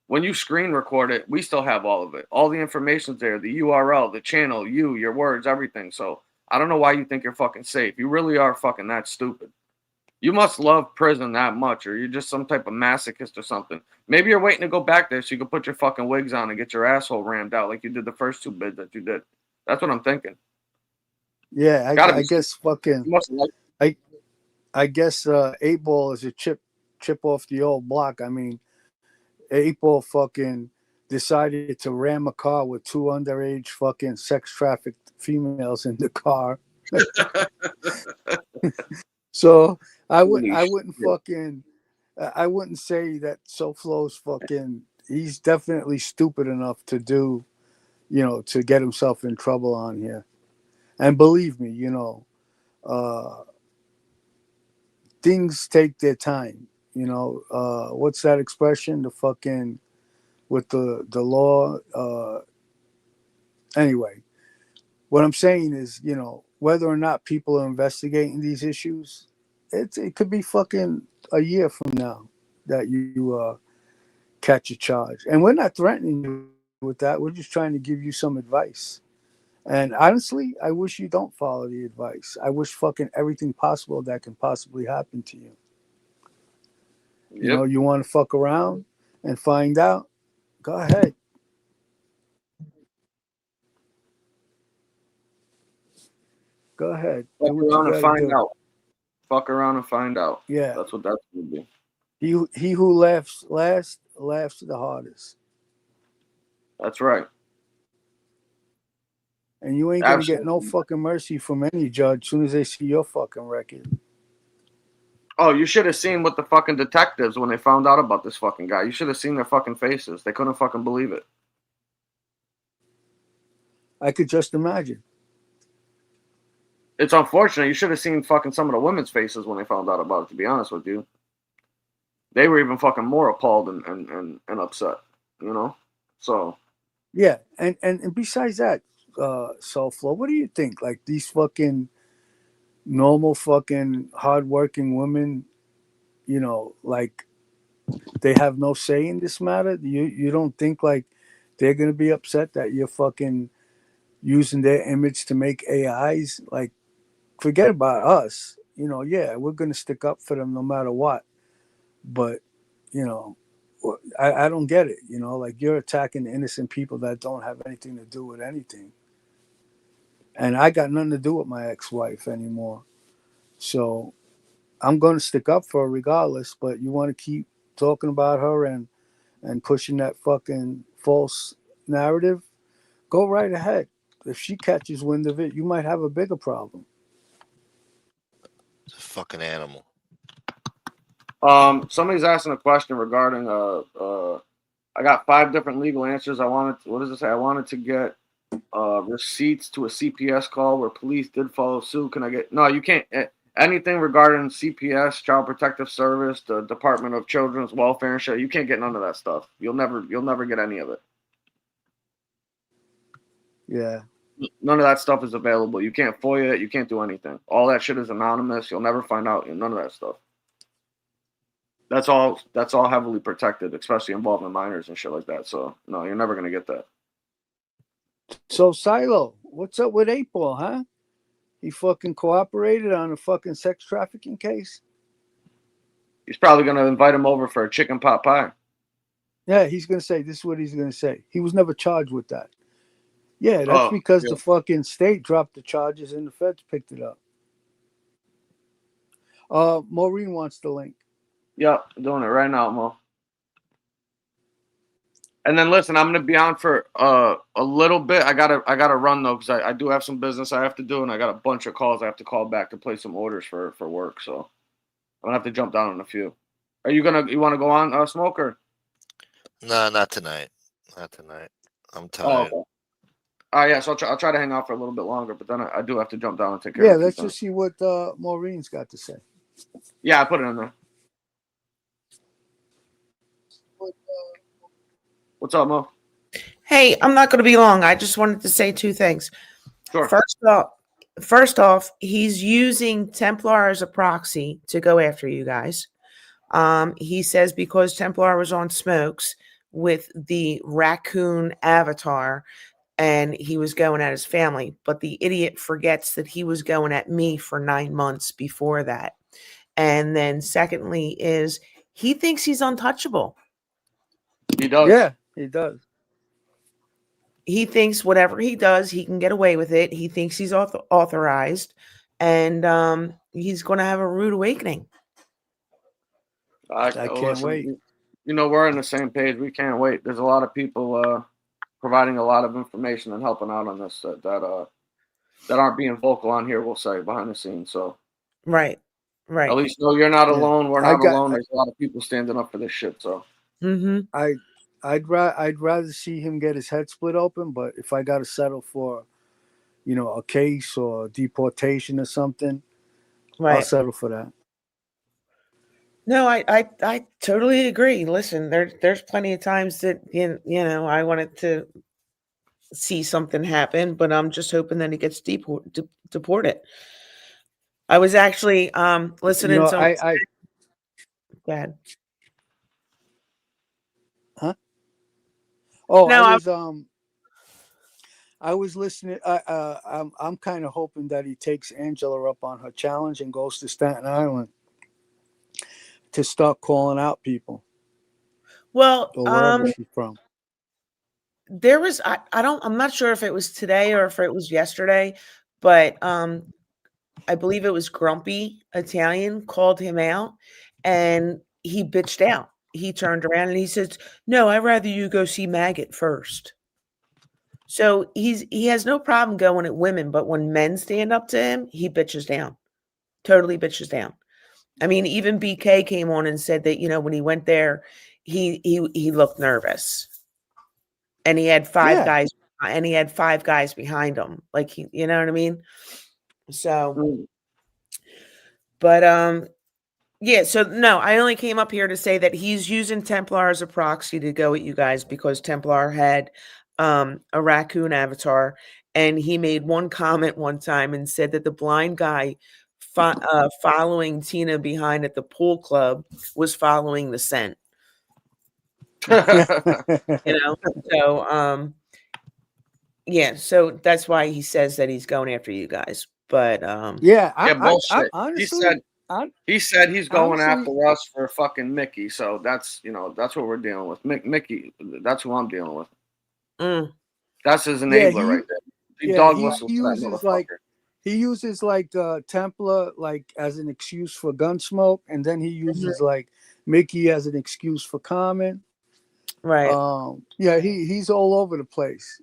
A: When you screen record it, we still have all of it. All the information's there, the URL, the channel, your words, everything. So I don't know why you think you're fucking safe. You really are fucking that stupid. You must love prison that much, or you're just some type of masochist or something. Maybe you're waiting to go back there so you can put your fucking wigs on and get your asshole rammed out like you did the first two bids that you did. That's what I'm thinking.
B: Yeah, I guess fucking. I guess 8 Ball is a chip off the old block. I mean, 8 Ball fucking decided to ram a car with 2 underage fucking sex trafficked females in the car. So I wouldn't say that SoFlo's fucking. He's definitely stupid enough to do, to get himself in trouble on here. And believe me, things take their time. What's that expression? The fucking with the law. Anyway, what I'm saying is, whether or not people are investigating these issues, it could be fucking a year from now that you catch a charge. And we're not threatening you with that. We're just trying to give you some advice. And honestly, I wish you don't follow the advice. I wish fucking everything possible that can possibly happen to you.
A: Yep.
B: You want to fuck around and find out? Go ahead. Go ahead.
A: Fuck around and find out. Fuck around and find out.
B: Yeah.
A: That's what that's going to be.
B: He who laughs last laughs the hardest.
A: That's right.
B: And you ain't going to get no fucking mercy from any judge as soon as they see your fucking record.
A: Oh, you should have seen what the fucking detectives, when they found out about this fucking guy, you should have seen their fucking faces. They couldn't fucking believe it.
B: I could just imagine.
A: It's unfortunate. You should have seen fucking some of the women's faces when they found out about it, to be honest with you. They were even fucking more appalled and upset, So.
B: Yeah, and besides that, SoFlo, what do you think? Like these fucking normal fucking hardworking women, like they have no say in this matter? You don't think like they're gonna be upset that you're fucking using their image to make AIs? Like, forget about us. Yeah, we're gonna stick up for them no matter what. But I don't get it. Like you're attacking innocent people that don't have anything to do with anything. And I got nothing to do with my ex-wife anymore. So I'm going to stick up for her regardless, but you want to keep talking about her and pushing that fucking false narrative, go right ahead. If she catches wind of it, you might have a bigger problem.
C: It's a fucking animal.
A: Somebody's asking a question regarding I got 5 different legal answers. What does it say? I wanted to get receipts to a CPS call where police did follow suit. Can I get? No, you can't. Anything regarding CPS, Child Protective Service, the Department of Children's Welfare and shit, you can't get none of that stuff. You'll never get any of it.
B: Yeah.
A: None of that stuff is available. You can't FOIA it. You can't do anything. All that shit is anonymous. You'll never find out. None of that stuff. That's all heavily protected, especially involving minors and shit like that. So no, you're never gonna get that.
B: So Silo, what's up with 8 Ball, huh? He fucking cooperated on a fucking sex trafficking case?
A: He's probably gonna invite him over for a chicken pot pie.
B: Yeah, he's gonna say this is what he's gonna say. He was never charged with that. Yeah, that's
A: Oh,
B: because
A: yeah.
B: the fucking state dropped the charges and the feds picked it up. Maureen wants the link.
A: Yep, doing it right now, Mo. And then listen, I'm gonna be on for a little bit. I gotta run though, because I do have some business I have to do, and I got a bunch of calls I have to call back to place some orders for work. So I'm gonna have to jump down on a few. You want to go on, Smoker?
C: No, not tonight. Not tonight. I'm
A: Oh,
C: tired.
A: okay. Yeah. So I'll try to hang out for a little bit longer, but then I do have to jump down and take care
B: Yeah,
A: of a few
B: let's
A: things.
B: just see what Maureen's got to say.
A: Yeah, I put it in there. What's up, Mo?
N: Hey, I'm not going to be long. I just wanted to say two things.
A: Sure.
N: First off, he's using Templar as a proxy to go after you guys. He says because Templar was on Smokes with the raccoon avatar and he was going at his family, but the idiot forgets that he was going at me for 9 months before that. And then secondly is he thinks he's untouchable.
A: He does.
B: Yeah, he does.
N: He thinks whatever he does, he can get away with it. He thinks he's authorized, and he's going to have a rude awakening.
B: I can't wait.
A: You know, we're on the same page. We can't wait. There's a lot of people providing a lot of information and helping out on this that aren't being vocal on here, we'll say, behind the scenes. So
N: right.
A: At least know you're not
B: Yeah.
A: alone. We're not alone. There's a lot of people standing up for this shit. So
B: I'd rather see him get his head split open, but if I got to settle for, a case or deportation or something, I'll
N: Right.
B: settle for that.
N: No, I totally agree. Listen, there's plenty of times that I wanted to see something happen, but I'm just hoping that he gets deported. I was actually listening to Go ahead.
B: Huh? Oh,
N: No,
B: I was listening. I'm kind of hoping that he takes Angela up on her challenge and goes to Staten Island to start calling out people.
N: Well,
B: or wherever she's from.
N: there was I'm not sure if it was today or if it was yesterday, but I believe it was Grumpy Italian called him out and he bitched out. He turned around and he says, "No, I'd rather you go see Maggot first." So he has no problem going at women, but when men stand up to him, he bitches down. Totally bitches down. I mean, even BK came on and said that, when he went there, he looked nervous. And he had five guys behind him. Like you know what I mean? So but yeah, so no, I only came up here to say that he's using Templar as a proxy to go at you guys because Templar had a raccoon avatar, and he made one comment one time and said that the blind guy following Tina behind at the pool club was following the scent. So yeah, so that's why he says that he's going after you guys. But
A: bullshit.
B: Honestly,
A: he said he's going
B: honestly-
A: after us for fucking Mickey. So that's what we're dealing with. Mickey, that's who I'm dealing with. That's his enabler right there. He dog whistles to that motherfucker.
B: He uses Templar as an excuse for Gunsmoke, and then he uses Mickey as an excuse for Carmen.
N: Right.
B: He's all over the place.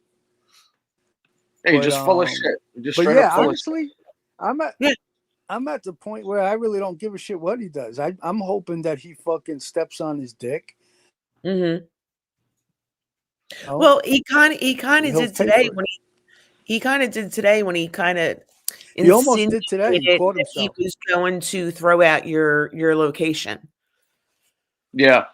A: Yeah, he's just full of shit. Just
B: But
A: straight
B: yeah,
A: up full
B: honestly, I'm at the point where I really don't give a shit what he does. I'm hoping that he fucking steps on his dick.
N: Mm-hmm.
B: Oh.
N: Well, he kind of
B: He'll
N: did
B: pay
N: today
B: for it.
N: when he kind of did today when he kind of
B: He almost did today. He caught
N: that he
B: himself.
N: was going to throw out your location.
A: Yeah.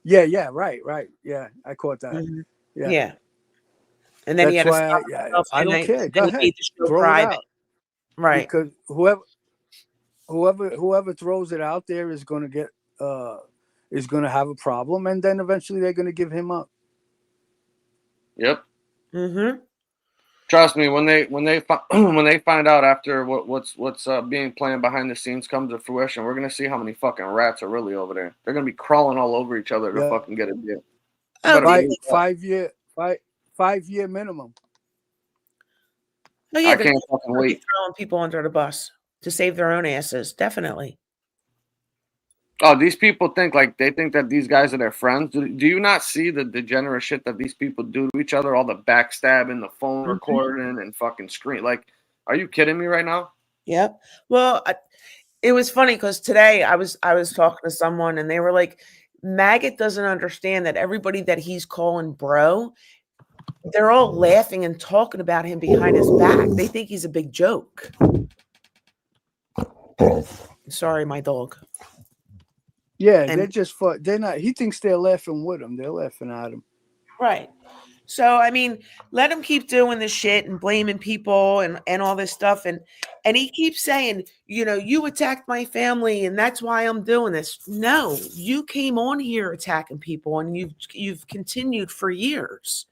B: Yeah, right. Yeah, I caught that.
N: Mhm.
B: Yeah.
N: Yeah. And then he had
B: That's
N: to
B: why
N: stop
B: I
N: himself,
B: don't
N: and
B: care.
N: then
B: Go
N: he
B: ahead.
N: made the show
B: Throw it
N: private.
B: out.
N: Right.
B: Because whoever throws it out there is going to get is going to have a problem, and then eventually they're going to give him up.
A: Yep.
N: Mm-hmm.
A: Trust me, when they when they find out after what's being planned behind the scenes comes to fruition, we're gonna see how many fucking rats are really over there. They're gonna be crawling all over each other to
B: Yeah.
A: fucking get a deal.
B: 5 year 5-year minimum.
N: Oh yeah,
A: I
N: they're
A: can't fucking
N: definitely
A: wait.
N: throwing people under the bus to save their own asses. Definitely.
A: Oh, these people think like they think that these guys are their friends. Do you not see the degenerate shit that these people do to each other? All the backstabbing, the phone
N: Mhm.
A: recording, and fucking screen. Like, are you kidding me right now?
N: Yep. Well, it was funny because today I was talking to someone and they were like, Maggot doesn't understand that everybody that he's calling bro, they're all laughing and talking about him behind his back. They think he's a big joke. Sorry, my dog.
B: Yeah,
N: And-
B: they're just they're not. He thinks they're laughing with him. They're laughing at him.
N: Right. So I mean, let him keep doing this shit and blaming people and all this stuff, and he keeps saying, you know, you attacked my family and that's why I'm doing this. No, you came on here attacking people and you've continued for years.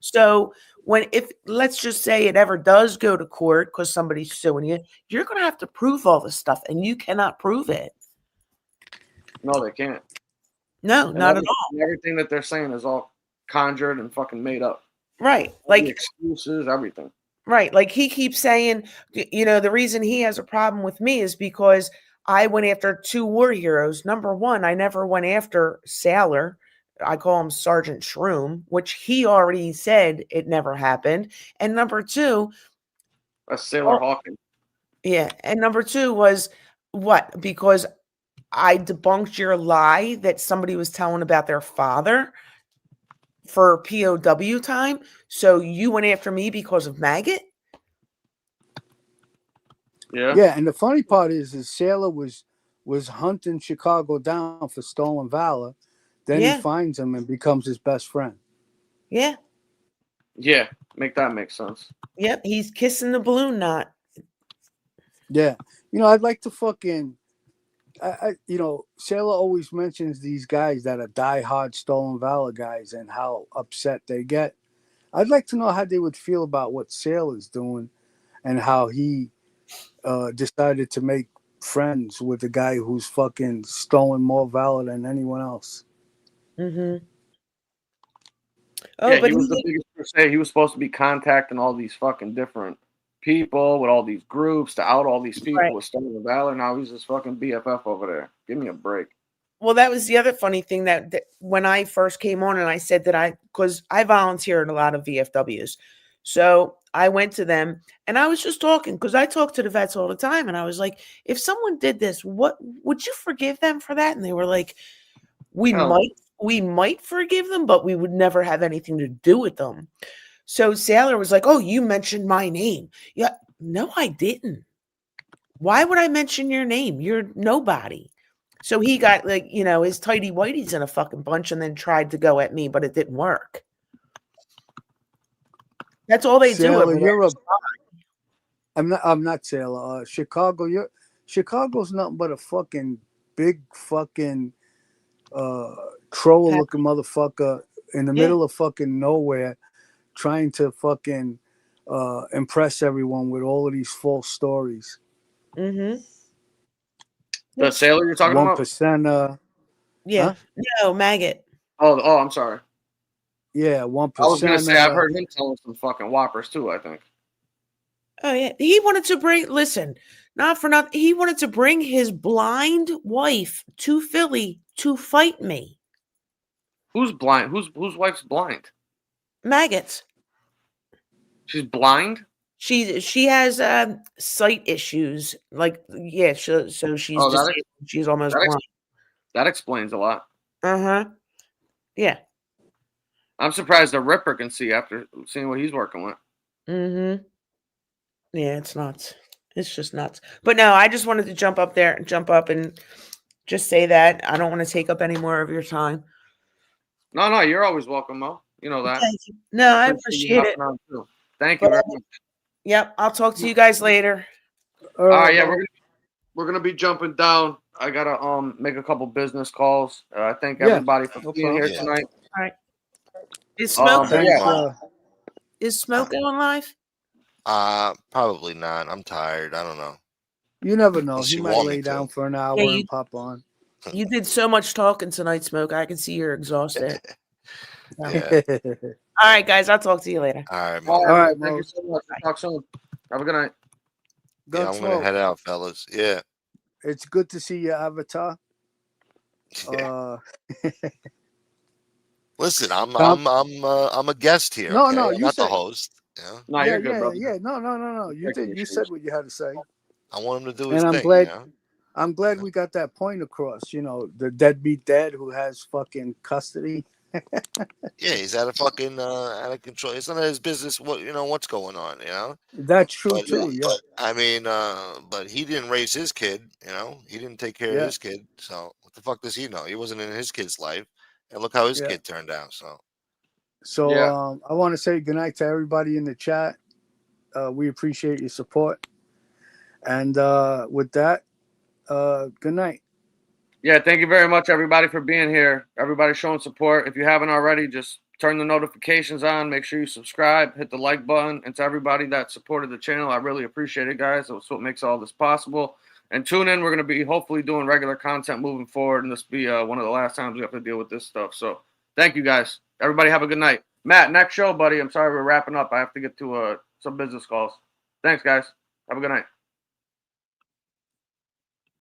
N: So if let's just say it ever does go to court because somebody's suing you, you're gonna have to prove all this stuff, and you cannot prove it.
A: No, they can't.
N: No,
A: And
N: not at all.
A: Everything that they're saying is all conjured and fucking made up.
N: Right.
A: All
N: Like
A: the excuses, everything.
N: Right. Like he keeps saying, you know, the reason he has a problem with me is because I went after 2 war heroes. Number one, I never went after Sailor. I call him Sergeant Shroom, which he already said it never happened. And number 2,
A: That's Sailor Hawkins.
N: yeah. And number 2 was what? Because I debunked your lie that somebody was telling about their father for POW time. So you went after me because of Maggot?
A: Yeah.
B: Yeah, and the funny part is Sailor was hunting Chicago down for stolen valor. Then
N: Yeah.
B: he finds him and becomes his best friend.
N: Yeah.
A: Yeah. Make that make sense.
N: Yep. He's kissing the balloon knot.
B: Yeah, you know, I'd like to fucking, you know, Sailor always mentions these guys that are diehard stolen valor guys and how upset they get. I'd like to know how they would feel about what Sailor's doing and how he decided to make friends with a guy who's fucking stolen more valor than anyone else.
N: Mm-hmm. Oh,
A: Yeah,
N: but
A: he was the biggest crusade. He was supposed to be contacting all these fucking different people with all these groups to out all these people
N: Right.
A: with stolen valor. Now he's just fucking BFF over there. Give me a break.
N: well, that was the other funny thing that when I first came on and I said that because I volunteer in a lot of VFWs. So I went to them and I was just talking because I talk to the vets all the time. And I was like, if someone did this, what would you forgive them for that? And they were like, we
A: Hell.
N: might forgive them, but we would never have anything to do with them. So Sailor was like, oh, you mentioned my name. Yeah, no, I didn't. Why would I mention your name? You're nobody. So he got like, you know, his tighty whities in a fucking bunch and then tried to go at me, but it didn't work. That's all they do.
B: Sailor,
N: over there.
B: I'm not Sailor. Chicago, Chicago's nothing but a fucking big fucking troll looking motherfucker in the middle of fucking nowhere, trying to fucking impress everyone with all of these false stories.
N: Mm-hmm.
A: The Sailor you're talking about?
B: 1%.
N: Yeah.
B: Huh?
N: No, Maggot.
A: Oh, I'm sorry.
B: Yeah, 1%.
A: I was gonna say I've heard him telling some fucking whoppers too. I think.
N: Oh yeah, he wanted to bring. Listen, not for nothing. He wanted to bring his blind wife to Philly to fight me.
A: Who's blind? Whose wife's blind?
N: Maggots.
A: She's blind.
N: She has sight issues. Like yeah, so she's
A: Oh,
N: disabled. She's almost blind.
A: That explains a lot.
N: Uh-huh. Yeah.
A: I'm surprised the Ripper can see after seeing what he's working with.
N: Mm-hmm. Yeah, it's nuts. It's just nuts. But no, I just wanted to jump up and just say that. I don't want to take up any more of your time.
A: No, you're always welcome, Mo. You know that.
N: Thank you. No, I
A: Appreciate you
N: appreciate it.
A: hopping on, too. Thank you very much.
N: Yep, I'll talk to you guys later.
A: All right, yeah, we're gonna be jumping down. I gotta make a couple business calls. I thank everybody for being here tonight.
N: All right. Is Smoke
A: yeah.
N: is Smoke going live?
C: Probably not. I'm tired. I don't know.
B: You never know.
C: Unless
B: He
C: you
B: might
C: want me
B: lay down
C: to.
B: for an hour
N: Yeah,
B: and pop on.
N: You did so much talking tonight, Smoke. I can see you're exhausted.
C: Yeah.
N: All right, guys. I'll talk to you later.
C: All right,
A: All
C: Mo.
A: right,
B: right,
A: man. Thank you
B: Mose.
A: so much. Talk soon. Have a good night.
C: Yeah, I'm gonna
B: Gunsmoke,
C: head out, fellas. Yeah.
B: it's good to see your avatar.
C: Yeah.
B: Uh,
C: Listen,
B: Tom,
C: I'm a guest here.
B: no,
C: Okay,
B: no,
C: I'm
B: you
C: not the
B: said,
C: host. Yeah.
A: Nah,
B: yeah,
A: you're good,
B: yeah,
A: brother.
B: yeah. No. You
A: Taking
B: did.
A: your
B: You said
A: shoes.
B: what you had to say,
C: I want him to do his
B: and I'm
C: thing.
B: glad.
C: You know.
B: I'm glad we got that point across. You know, the deadbeat dad who has fucking custody.
C: Yeah, he's out of control. It's none of his business what's going on. You know.
B: That's true
C: But
B: too. Yeah,
C: I mean, but he didn't raise his kid. You know, he didn't take care of
B: yeah,
C: his kid. So what the fuck does he know? He wasn't in his kid's life, and look how his
B: yeah.
C: kid turned out. So
B: So
A: Yeah.
B: I want to say goodnight to everybody in the chat. We appreciate your support, and with that, good night.
A: Yeah, thank you very much, everybody, for being here. Everybody showing support. If you haven't already, just turn the notifications on. Make sure you subscribe, hit the like button. And to everybody that supported the channel, I really appreciate it, guys. That's what makes all this possible. And tune in. We're going to be hopefully doing regular content moving forward, and this will be one of the last times we have to deal with this stuff. So thank you, guys. Everybody have a good night. Matt, next show, buddy. I'm sorry we're wrapping up. I have to get to some business calls. Thanks, guys. Have a good night.